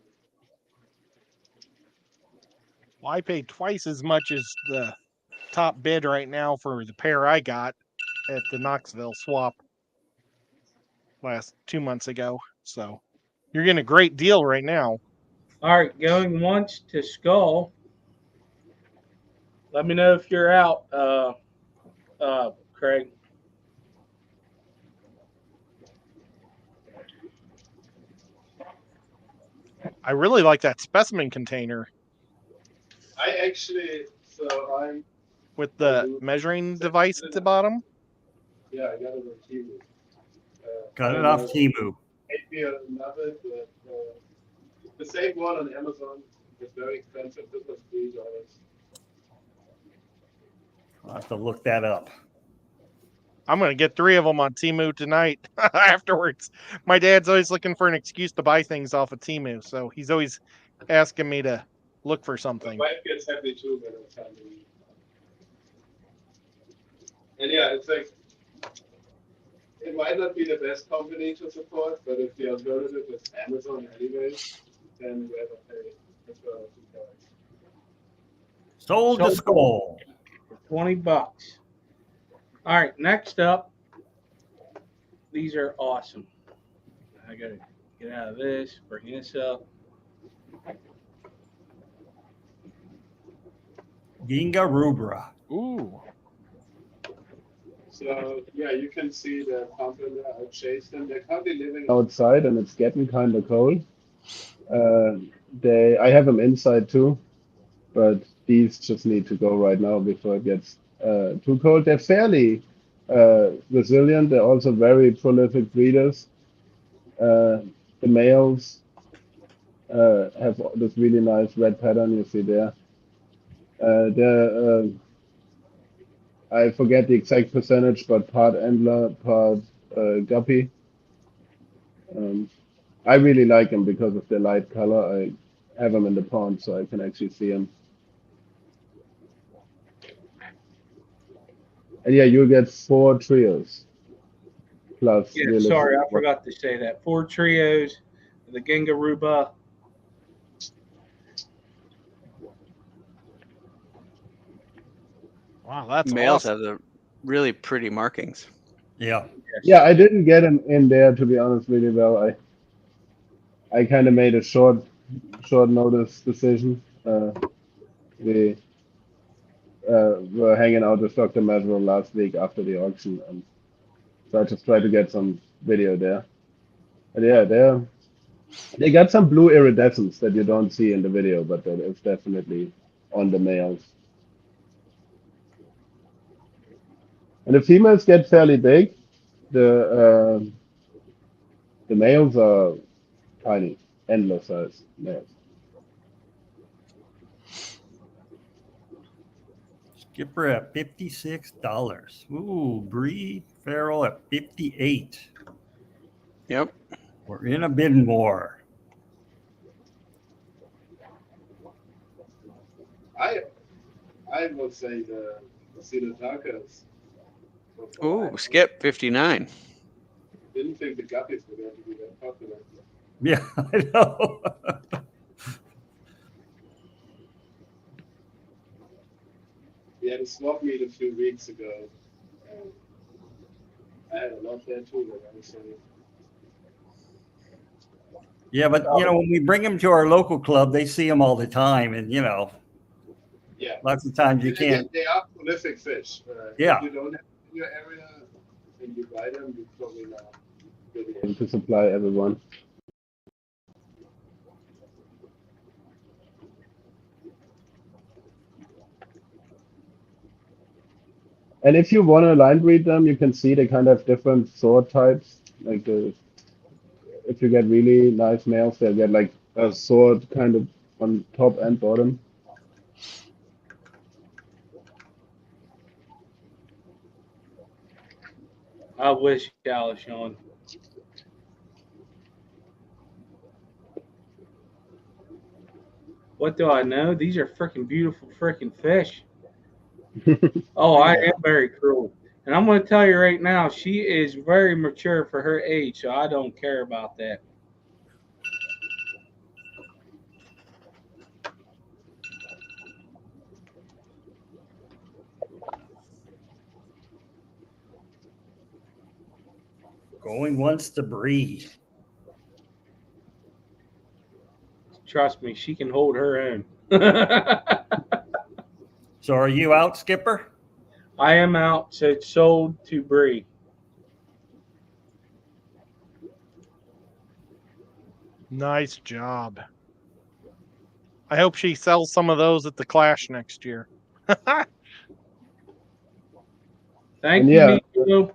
Well, I paid twice as much as the top bid right now for the pair I got at the Knoxville swap last 2 months ago. So you're getting a great deal right now. All right, going once to Skull. Let me know if you're out. Craig? I really like that specimen container I actually, so I'm, with the measuring device at the bottom. yeah, I got it on Temu. Got it off Temu. Maybe another, but the same one on Amazon is very expensive. This was $3. I'll have to look that up. I'm going to get 3 of them on Temu tonight afterwards. My dad's always looking for an excuse to buy things off of Temu, so he's always asking me to look for something. My wife gets happy too when it's time to eat. And yeah, it's like, it might not be the best company to support, but if the alternative is Amazon anyways, then we have to pay as well. Sold to Skull. For $20. All right, next up, these are awesome. I gotta get out of this, bring this up. Ginga rubra. Ooh. So yeah, you can see the pump in there. I chased them. They're currently living outside, and it's getting kind of cold. I have them inside too, but these just need to go right now before it gets too cold. They're fairly resilient. They're also very prolific breeders. The males have this really nice red pattern you see there. I forget the exact percentage, but part Endler, part Guppy. I really like them because of their light color. I have them in the pond so I can actually see them. And yeah, you'll get 4 trios. Plus, yeah, sorry, I forgot to say that. 4 trios, the Gingaruba. Wow, that's males awesome. have the really pretty markings. Yeah. Yeah, I didn't get them in there to be honest really well. I kind of made a short notice decision. We were hanging out with Dr. Mesrel last week after the auction, and so I just tried to get some video there. And yeah, they got some blue iridescence that you don't see in the video, but that is definitely on the males. And the females get fairly big. The males are tiny, endless size males. Skipper at $56. Ooh, Bree Farrell at 58. Yep. We're in a bidding war. I would say the Sinatakas. Ooh, Skip 59. Didn't think the Guppies were going to be that popular. Yeah, I know. We had a swap meet a few weeks ago. And I had a lot there too. Yeah, but when we bring them to our local club, they see them all the time, and yeah, lots of times you can't. They are prolific fish. Yeah. If you don't have in your area and you buy them, you probably not really able to supply everyone. And if you want to line breed them, you can see they kind of have different sword types. Like if you get really nice males, they'll get like a sword kind of on top and bottom. I wish y'all was showing. What do I know? These are freaking beautiful freaking fish. Oh, I am very cruel. And I'm going to tell you right now, she is very mature for her age, so I don't care about that. Going once to Bree. Trust me, she can hold her own. So are you out, Skipper? I am out, so it's sold to Bree. Nice job. I hope she sells some of those at the Clash next year. Thank And you, yeah. Nico.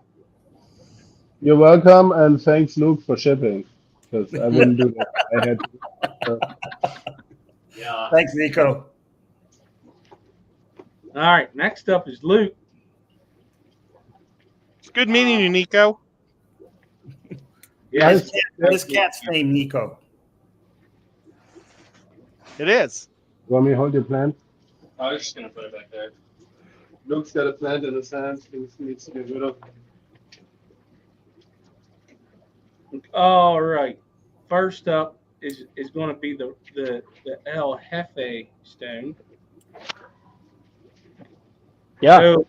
You're welcome, and thanks, Luke, for shipping, because I wouldn't do that. I had to. Yeah. Thanks, Nico. All right, next up is Luke. It's good meeting you, Nico. Yeah, this cat's named Nico. It is. You want me to hold your plant? I was just gonna put it back there. Luke's got a plant in his hands. He needs to get rid of. All right. First up is going to be the El Jefe stone. Yeah. So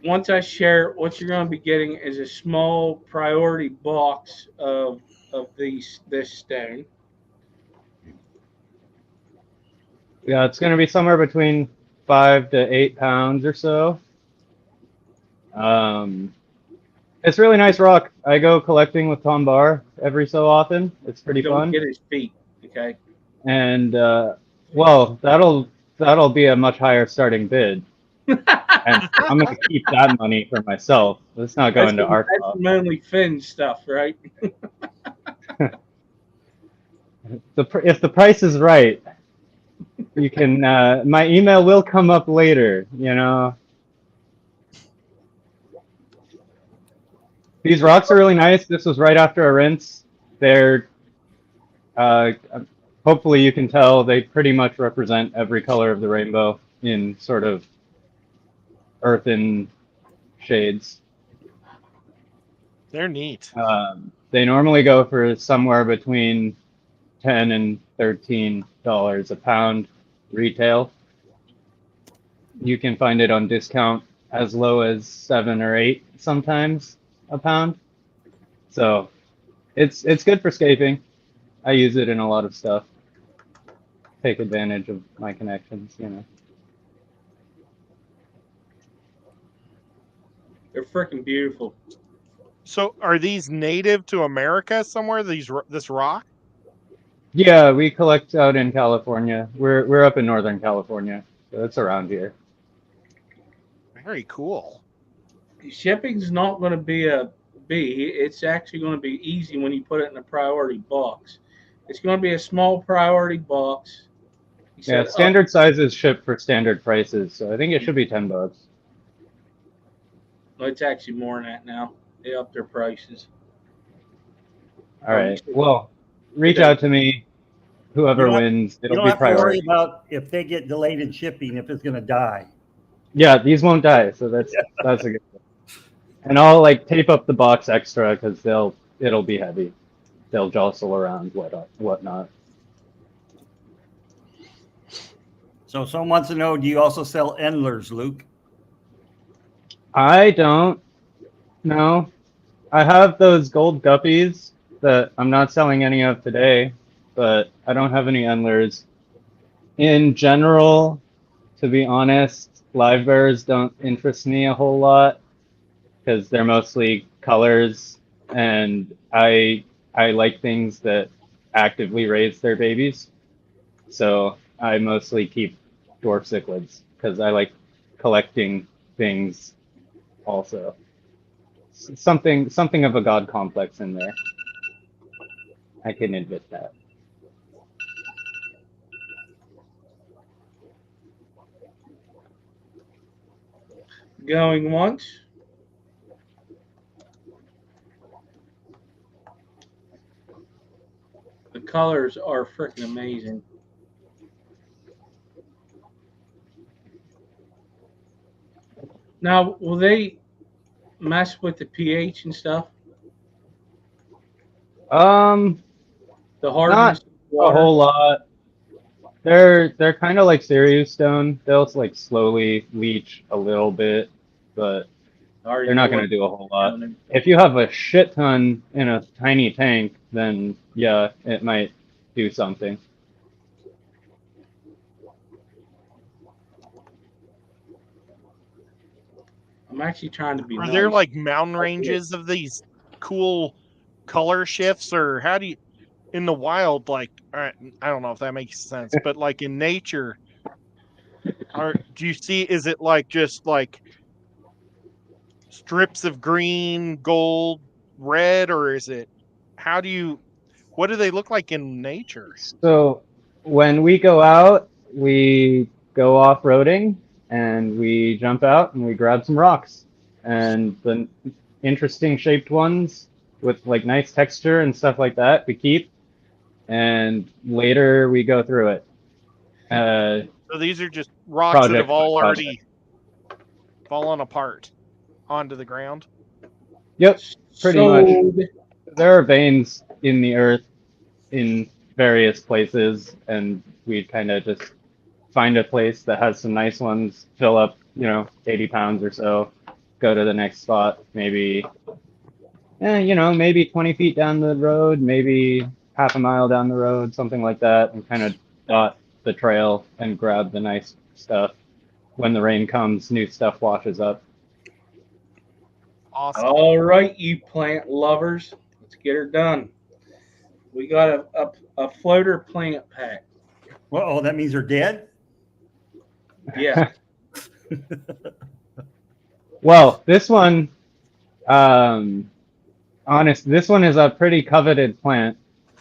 once I share, what you're going to be getting is a small priority box of this stone. Yeah, it's going to be somewhere between 5 to 8 pounds or so. It's really nice rock. I go collecting with Tom Barr every so often. It's pretty Don't fun. get his feet, okay? And well, that'll be a much higher starting bid. And I'm going to keep that money for myself. It's not going to ARCOF. That's some only fin stuff, right? If the price is right, you can. My email will come up later. You know. These rocks are really nice. This was right after a rinse. They're. Hopefully, you can tell they pretty much represent every color of the rainbow in sort of earthen shades. They're neat. They normally go for somewhere between $10 and $13 a pound retail. You can find it on discount as low as 7 or 8 sometimes a pound. So it's good for scaping. I use it in a lot of stuff. Take advantage of my connections, you know. They're freaking beautiful. So, are these native to America somewhere? This rock? Yeah, we collect out in California. We're up in Northern California, so it's around here. Very cool. Shipping's not going to be a B. It's actually going to be easy when you put it in a priority box. It's going to be a small priority box. Yeah, standard sizes ship for standard prices, so I think it should be $10. Well, it's actually more than that now. They up their prices. All right. Well, reach out to me. Whoever wins, it'll be You don't have to worry priority. about if they get delayed in shipping, if it's going to die. Yeah, these won't die, so that's a good thing. And I'll like tape up the box extra because it'll be heavy. They'll jostle around whatnot. So someone wants to know, do you also sell endlers, Luke? I don't. No. I have those gold guppies that I'm not selling any of today, but I don't have any endlers. In general, to be honest, live bears don't interest me a whole lot because they're mostly colors, and I like things that actively raise their babies. So I mostly keep dwarf cichlids because I like collecting things also. Something of a god complex in there. I can admit that. Going once. The colors are freaking amazing. Now, will they mess with the pH and stuff? The hardness. Not a whole lot. They're kind of like Sirius stone. They'll like slowly leach a little bit, but they're not going to do a whole lot. If you have a shit ton in a tiny tank, then yeah, it might do something. I'm actually trying to be. Are there nice. like mountain ranges of these cool color shifts, or how do you in the wild? Like, I don't know if that makes sense, but like in nature, do you see? Is it like just like strips of green, gold, red, or is it? How do you? What do they look like in nature? So when we go out, we go off-roading and we jump out and we grab some rocks. And the interesting shaped ones with like nice texture and stuff like that, we keep. And later we go through it. So these are just rocks that have all already fallen apart onto the ground? Yep, pretty much. There are veins in the earth in various places, and we kind of just find a place that has some nice ones, fill up, 80 pounds or so, go to the next spot, maybe 20 feet down the road, maybe half a mile down the road, something like that, and kind of dot the trail and grab the nice stuff. When the rain comes, new stuff washes up. Awesome. All right, you plant lovers, let's get her done. We got a floater plant pack. Well, that means they're dead? Yeah. Well, this one, this one is a pretty coveted plant.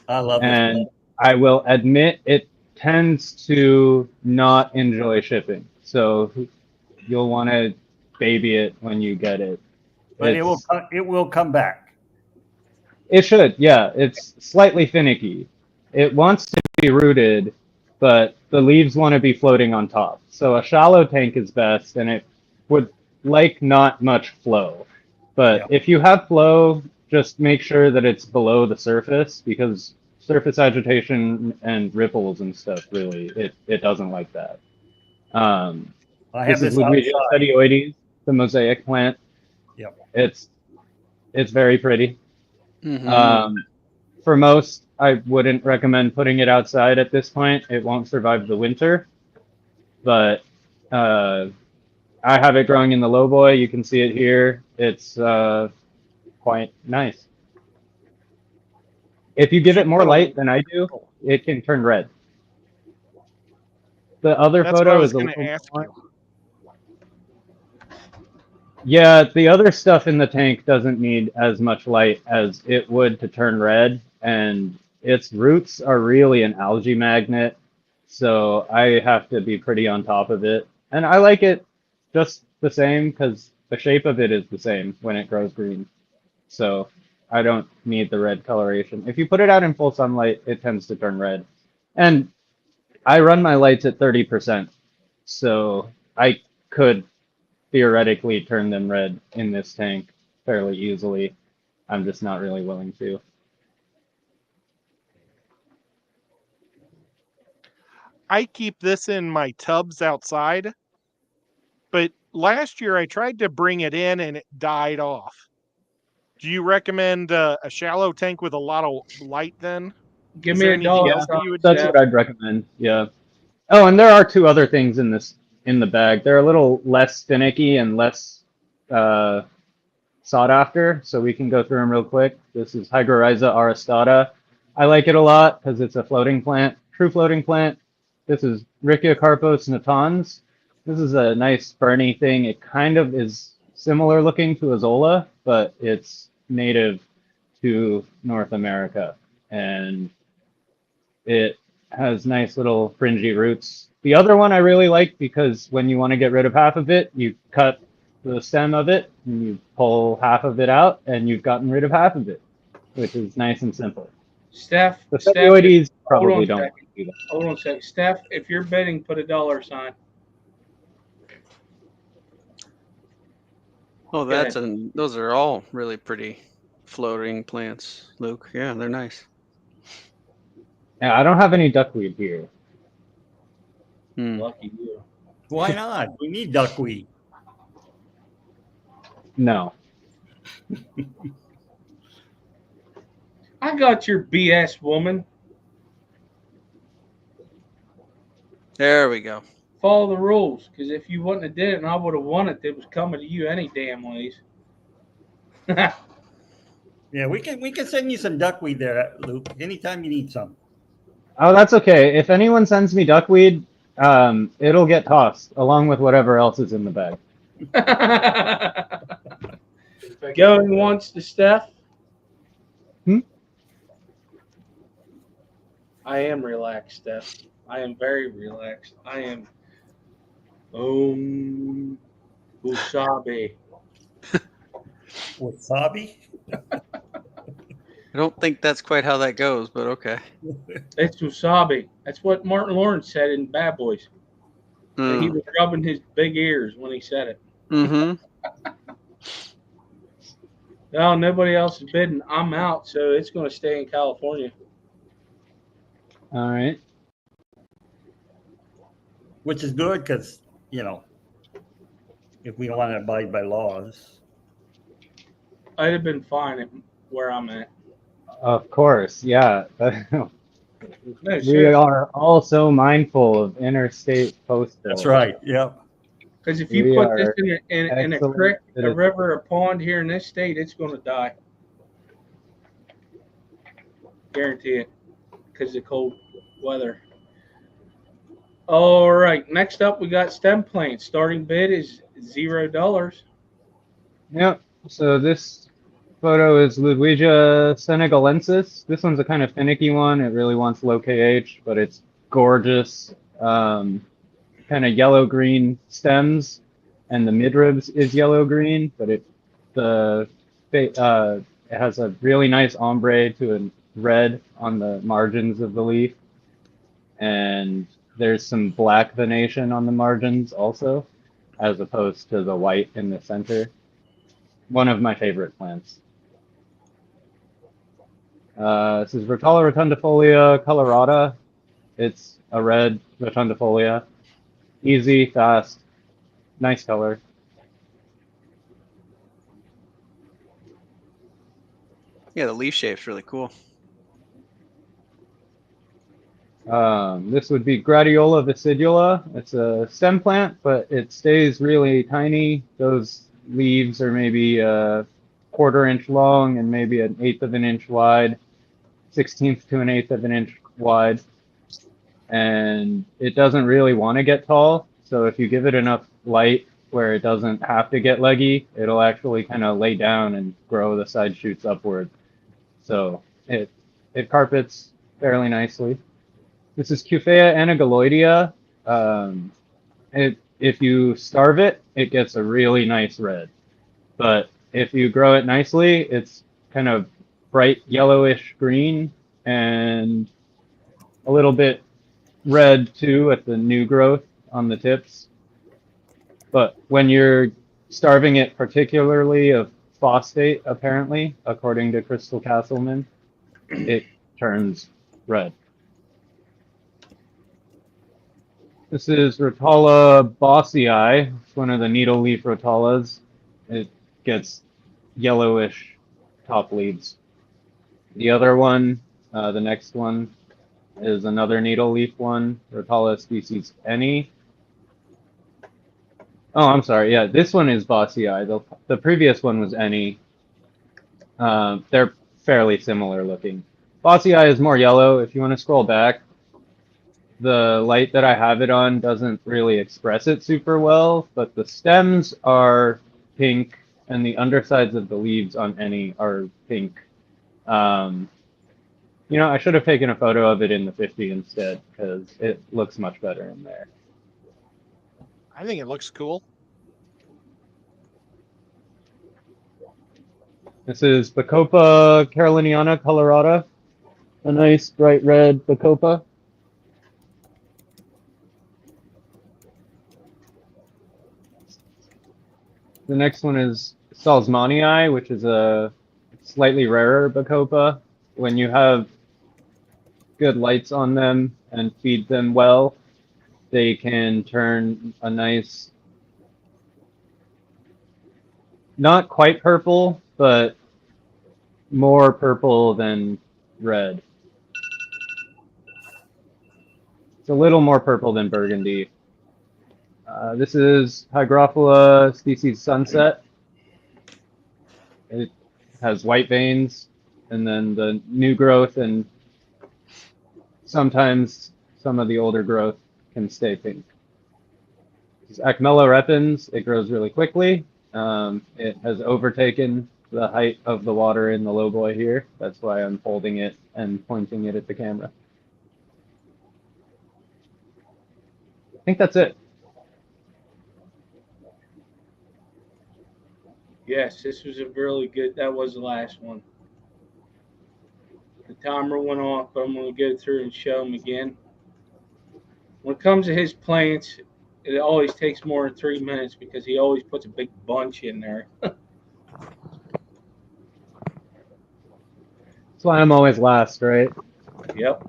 I love it. And I will admit it tends to not enjoy shipping. So you'll want to baby it when you get it. But it will come back. It should, yeah. It's slightly finicky. It wants to be rooted, but the leaves want to be floating on top. So a shallow tank is best, and it would like not much flow. But if you have flow, just make sure that it's below the surface, because surface agitation and ripples and stuff, really, it doesn't like that. This is Pedioides, the mosaic plant. Yep. It's very pretty. Mm-hmm. For most, I wouldn't recommend putting it outside at this point. It won't survive the winter. But I have it growing in the lowboy. You can see it here. It's quite nice. If you give it more light than I do, it can turn red. The other photo is a little more. Yeah, the other stuff in the tank doesn't need as much light as it would to turn red, and its roots are really an algae magnet, so I have to be pretty on top of it. And I like it just the same because the shape of it is the same when it grows green. So I don't need the red coloration. If you put it out in full sunlight, it tends to turn red. And I run my lights at 30%, so I could theoretically turn them red in this tank fairly easily. I'm just not really willing to. I keep this in my tubs outside, but last year I tried to bring it in and it died off. Do you recommend a shallow tank with a lot of light then? Give me a dollar. That's what I'd recommend. Yeah. Oh, and there are two other things in the bag. They're a little less finicky and less sought after, so we can go through them real quick. This is Hygrorrhiza aristata. I like it a lot because it's a floating plant, true floating plant. This is Rhiciocarpos natans. This is a nice ferny thing. It kind of is similar looking to Azolla, but it's native to North America, and it has nice little fringy roots. The other one I really like because when you want to get rid of half of it, you cut the stem of it and you pull half of it out and you've gotten rid of half of it, which is nice and simple. Steph, the Pedioides probably don't want to do that. Hold on a second. Steph, if you're bidding, put a dollar sign. Oh, those are all really pretty floating plants, Luke. Yeah, they're nice. Yeah, I don't have any duckweed here. Lucky you. Why not? We need duckweed. No. I got your BS, woman. There we go. follow the rules, because if you wouldn't have did it and I would have won it, it was coming to you any damn ways. Yeah, we can send you some duckweed there, Luke. Anytime you need some. Oh, that's okay. If anyone sends me duckweed, it'll get tossed along with whatever else is in the bag. Going once to Steph. I am relaxed, Steph. I am very relaxed. I am wasabi. Wasabi? I don't think that's quite how that goes, but okay. It's wasabi. That's what Martin Lawrence said in Bad Boys. And he was rubbing his big ears when he said it. Mm-hmm. No, nobody else is bidding. I'm out, so it's going to stay in California. All right. Which is good because, you know, if we don't want to abide by laws. I'd have been fine at where I'm at. Of course, yeah. No, We sure. are all so mindful of interstate postal. That's right. Yep. Because if you We put this are in a excellent creek, a citizens. river, a pond here in this state, it's going to die. Guarantee it. Because of cold weather. All right. Next up, we got stem plants. Starting bid is $0. Yep. So this photo is Ludwigia senegalensis. This one's a kind of finicky one. It really wants low KH, but it's gorgeous. Kind of yellow-green stems, and the midribs is yellow-green, but it has a really nice ombre to a red on the margins of the leaf, and there's some black venation on the margins also, as opposed to the white in the center. One of my favorite plants. This is Rotala rotundifolia colorata. It's a red rotundifolia. Easy, fast, nice color. Yeah, the leaf shape's really cool. This would be Gradiola viscidula. It's a stem plant, but it stays really tiny. Those leaves are maybe a 1/4 inch long and maybe 1/8 of an inch wide, 1/16 to 1/8 of an inch wide. And it doesn't really want to get tall. So if you give it enough light where it doesn't have to get leggy, it'll actually kind of lay down and grow the side shoots upward. So it carpets fairly nicely. This is Cuphea anagaloidea. If you starve it, it gets a really nice red. But if you grow it nicely, it's kind of bright yellowish green and a little bit red too at the new growth on the tips. But when you're starving it particularly of phosphate, apparently, according to Crystal Castleman, it turns red. This is Rotala bossii. It's one of the needle leaf rotalas. It gets yellowish top leaves. The other one, the next one, is another needle leaf one, Rotala species any. Oh, I'm sorry. Yeah, this one is bossii. The previous one was any. They're fairly similar looking. Bossii is more yellow. If you want to scroll back, the light that I have it on doesn't really express it super well, but the stems are pink and the undersides of the leaves on any are pink. You know, I should have taken a photo of it in the 50 instead because it looks much better in there. I think it looks cool. This is Bacopa caroliniana colorata, a nice bright red Bacopa. The next one is Salzmanii, which is a slightly rarer Bacopa. When you have good lights on them and feed them well, they can turn a nice, not quite purple, but more purple than red. It's a little more purple than burgundy. This is Hygrophila species Sunset. It has white veins, and then the new growth, and sometimes some of the older growth can stay pink. This is Acmella repens. It grows really quickly. It has overtaken the height of the water in the lowboy here. That's why I'm holding it and pointing it at the camera. I think that's it. Yes, this was a really good. That was the last one. The timer went off, but I'm going to go through and show him again. When it comes to his plants, it always takes more than 3 minutes because he always puts a big bunch in there. That's why I'm always last, right? Yep.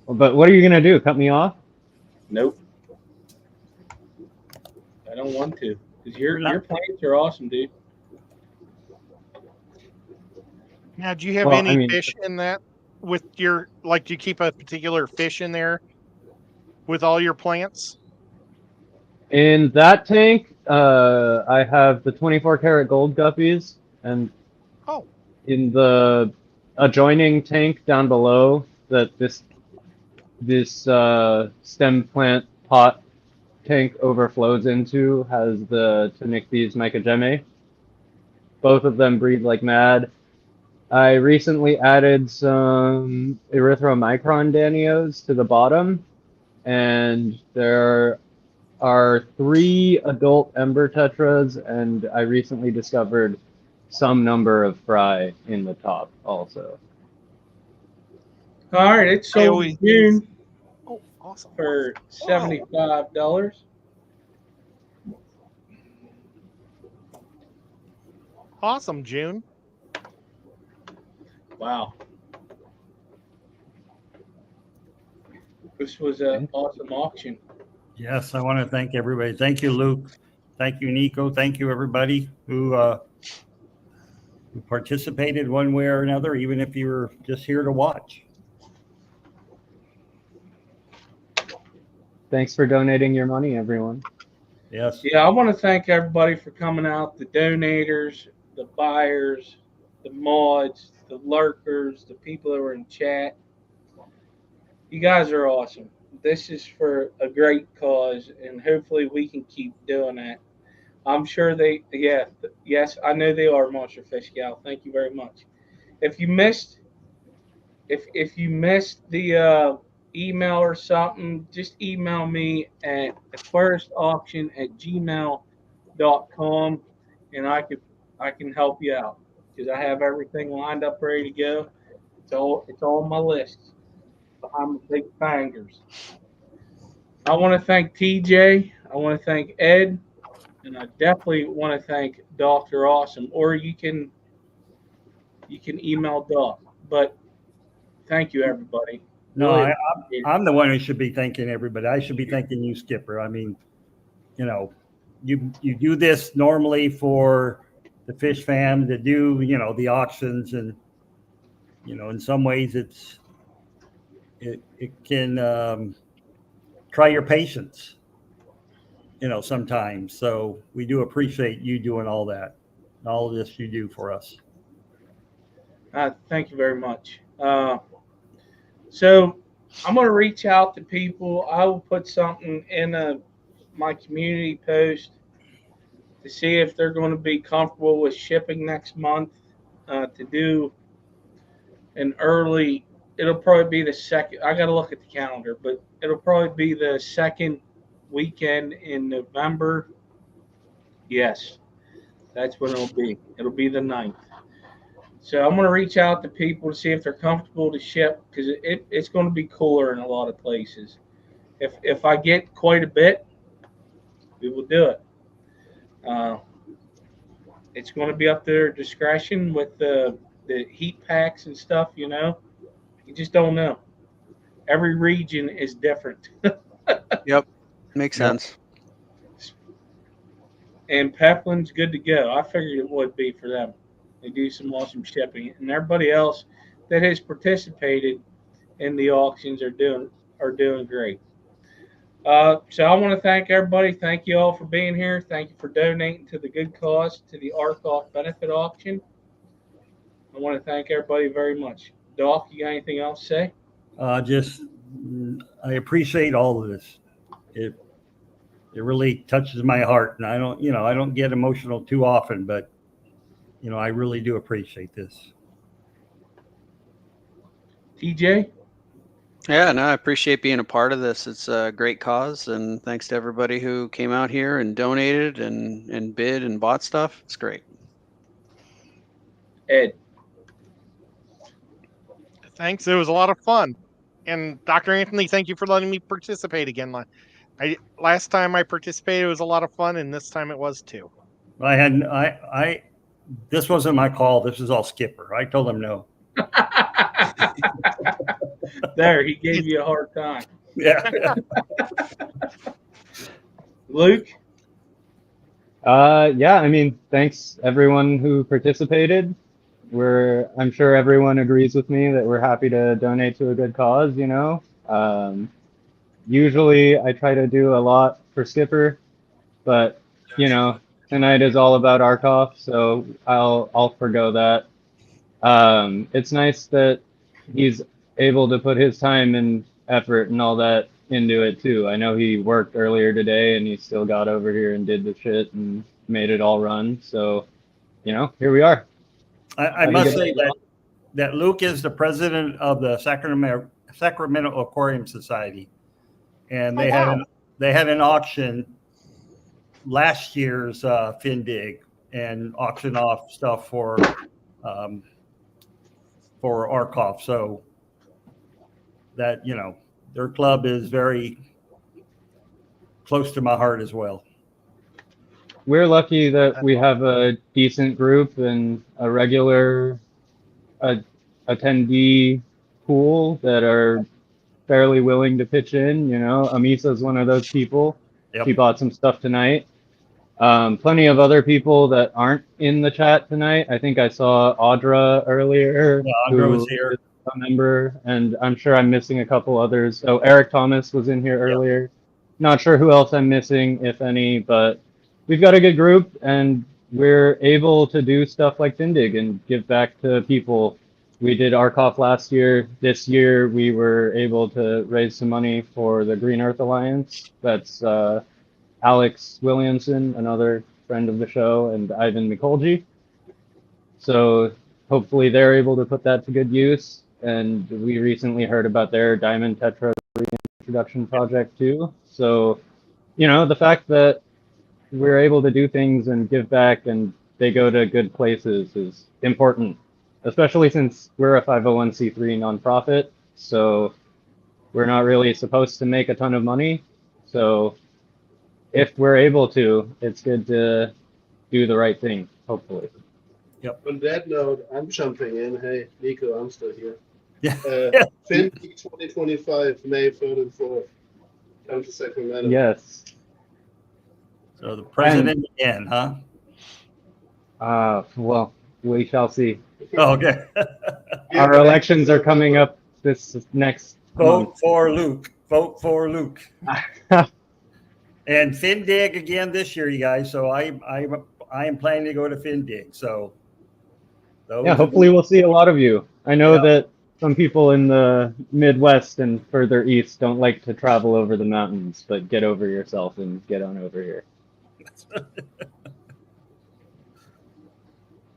But what are you gonna do? Cut me off? Nope. I don't want to, because your plants are awesome, dude. Now, do you have any fish in that with your, like, do you keep a particular fish in there with all your plants? In that tank, I have the 24 karat gold guppies, and in the adjoining tank down below that this stem plant pot tank overflows into has the Tonychthys mycogeme. Both of them breed like mad. I recently added some erythromicron danios to the bottom, and there are 3 adult ember tetras, and I recently discovered some number of fry in the top also. All right, it's sold in June awesome. for $75. Awesome, June. Wow. This was an awesome auction. Yes, I want to thank everybody. Thank you, Luke. Thank you, Nico. Thank you, everybody who participated one way or another, even if you were just here to watch. Thanks for donating your money, everyone. Yes. Yeah, I want to thank everybody for coming out, the donators, the buyers, the mods, the lurkers, the people that were in chat. You guys are awesome. This is for a great cause, and hopefully we can keep doing that. I'm sure yes, I know they are, Monster Fish Gal. Thank you very much. If you missed the email or something, just email me at aquaristauction@gmail.com, and I can help you out because I have everything lined up ready to go. It's all on my list behind my big fingers. I want to thank TJ. I want to thank Ed. And I definitely want to thank Dr. Awesome, or you can email Doc. But thank you, everybody. No, Really I'm the one who should be thanking everybody. I should be thanking you, Skipper. I mean, you do this normally for the fish fam to do, the auctions, and in some ways it can try your patience. Sometimes. So we do appreciate you doing all that, all of this you do for us. Thank you very much. So I'm going to reach out to people. I will put something in my community post to see if they're going to be comfortable with shipping next month to do an early. It'll probably be the second. I got to look at the calendar, but it'll probably be the second weekend in November. Yes, that's when it'll be. It'll be the 9th. So I'm going to reach out to people to see if they're comfortable to ship, because it's going to be cooler in a lot of places. If I get quite a bit, we will do it. It's going to be up to their discretion with the heat packs and stuff. You just don't know. Every region is different. Yep. Makes sense. And Peplin's good to go. I figured it would be for them. They do some awesome shipping, and everybody else that has participated in the auctions are doing great. So I want to thank everybody. Thank you all for being here. Thank you for donating to the good cause, to the ARCOF benefit auction. I want to thank everybody very much. Dolph, you got anything else to say? I appreciate all of this. It really touches my heart, and I don't get emotional too often, but I really do appreciate this. TJ? Yeah, no, I appreciate being a part of this. It's a great cause, and thanks to everybody who came out here and donated and bid and bought stuff. It's great. Ed? Thanks. It was a lot of fun. And Dr. Anthony, thank you for letting me participate again. Last time I participated, it was a lot of fun, and this time it was too. This wasn't my call. This is all Skipper. I told him no. There, he gave you a hard time. Yeah. Luke? Yeah, I mean, thanks everyone who participated. I'm sure everyone agrees with me that we're happy to donate to a good cause, Usually I try to do a lot for Skipper, but tonight is all about ARCOF, so I'll forgo that. It's nice that he's able to put his time and effort and all that into it too. I know he worked earlier today and he still got over here and did the shit and made it all run. So, here we are. I must say that Luke is the president of the Sacramento Aquarium Society, and they had an auction last year's Findig and auction off stuff for ARCOF. So that their club is very close to my heart as well. We're lucky that we have a decent group and a regular attendee pool that are fairly willing to pitch in. Ameca is one of those people. Yep. She bought some stuff tonight. Plenty of other people that aren't in the chat tonight. I think I saw Audra earlier. Yeah, Audra was here. A member, and I'm sure I'm missing a couple others. Oh, Eric Thomas was in here earlier. Yep. Not sure who else I'm missing, if any, but we've got a good group, and we're able to do stuff like Findig and give back to people. We did ARCOF last year. This year, we were able to raise some money for the Green Earth Alliance. That's Alex Williamson, another friend of the show, and Ivan Mikolji. So hopefully they're able to put that to good use. And we recently heard about their Diamond Tetra reintroduction project too. So, the fact that we're able to do things and give back and they go to good places is important, especially since we're a 501c3 nonprofit. So we're not really supposed to make a ton of money. So if we're able to, it's good to do the right thing, hopefully. Yep. On that note, I'm jumping in. Hey, Nico, I'm still here. Yeah. Findig 2025, May 3rd and 4th. Come to Sacramento. Yes. So the president again, huh? Well, we shall see. Oh, okay. Our elections are coming up this next month. Vote for Luke. Vote for Luke. And Findig again this year, you guys. So I am planning to go to Findig. So yeah, hopefully we'll see a lot of you. I know that some people in the Midwest and further east don't like to travel over the mountains, but get over yourself and get on over here.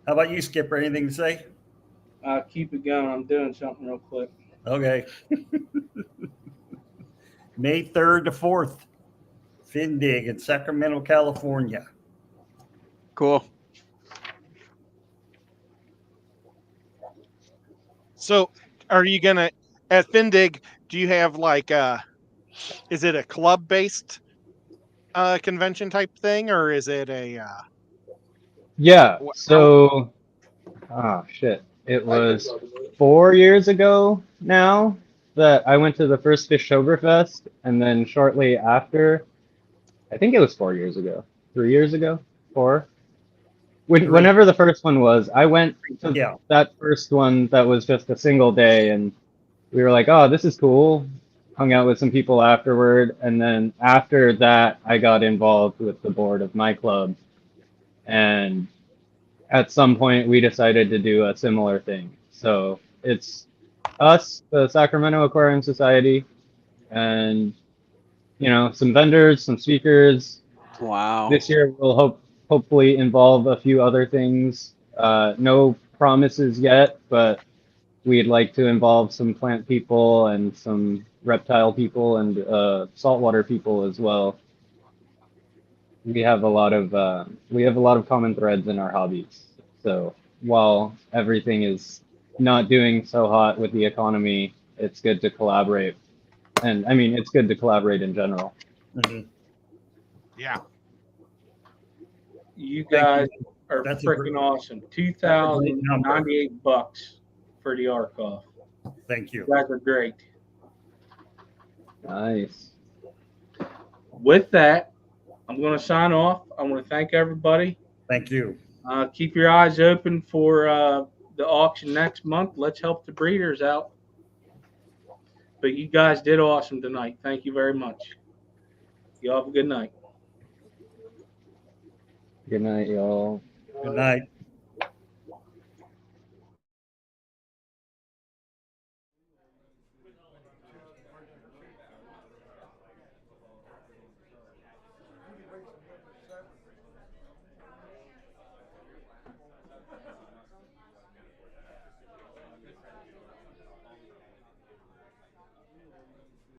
How about you, Skipper? Anything to say? Keep it going. I'm doing something real quick. Okay. May 3rd to 4th, Findig in Sacramento, California. Cool. So are you going to, at Findig, do you have is it a club-based convention type thing, or is it a... Yeah, so... Oh, shit. It was 4 years ago now that I went to the first Fishtoberfest, and then shortly after, I think it was 4 years ago, 3 years ago, 4. Whenever the first one was, I went to that first one that was just a single day, and we were like, oh, this is cool. hung out with some people afterward. And then after that, I got involved with the board of my club. And at some point, we decided to do a similar thing. So it's us, the Sacramento Aquarium Society, and some vendors, some speakers. Wow. This year we'll hopefully involve a few other things. No promises yet, but we'd like to involve some plant people and some reptile people and saltwater people as well. We have a lot of common threads in our hobbies. So while everything is not doing so hot with the economy, it's good to collaborate. And I mean, it's good to collaborate in general. Mhm. Yeah. You guys are That's a freaking awesome. $2,098 for the ARCOF. Thank you. You guys are great. Nice. With that, I'm going to sign off. I want to thank everybody. Thank you. Keep your eyes open for the auction next month. Let's help the breeders out. But you guys did awesome tonight. Thank you very much. Y'all have a good night. Good night, y'all. Good night.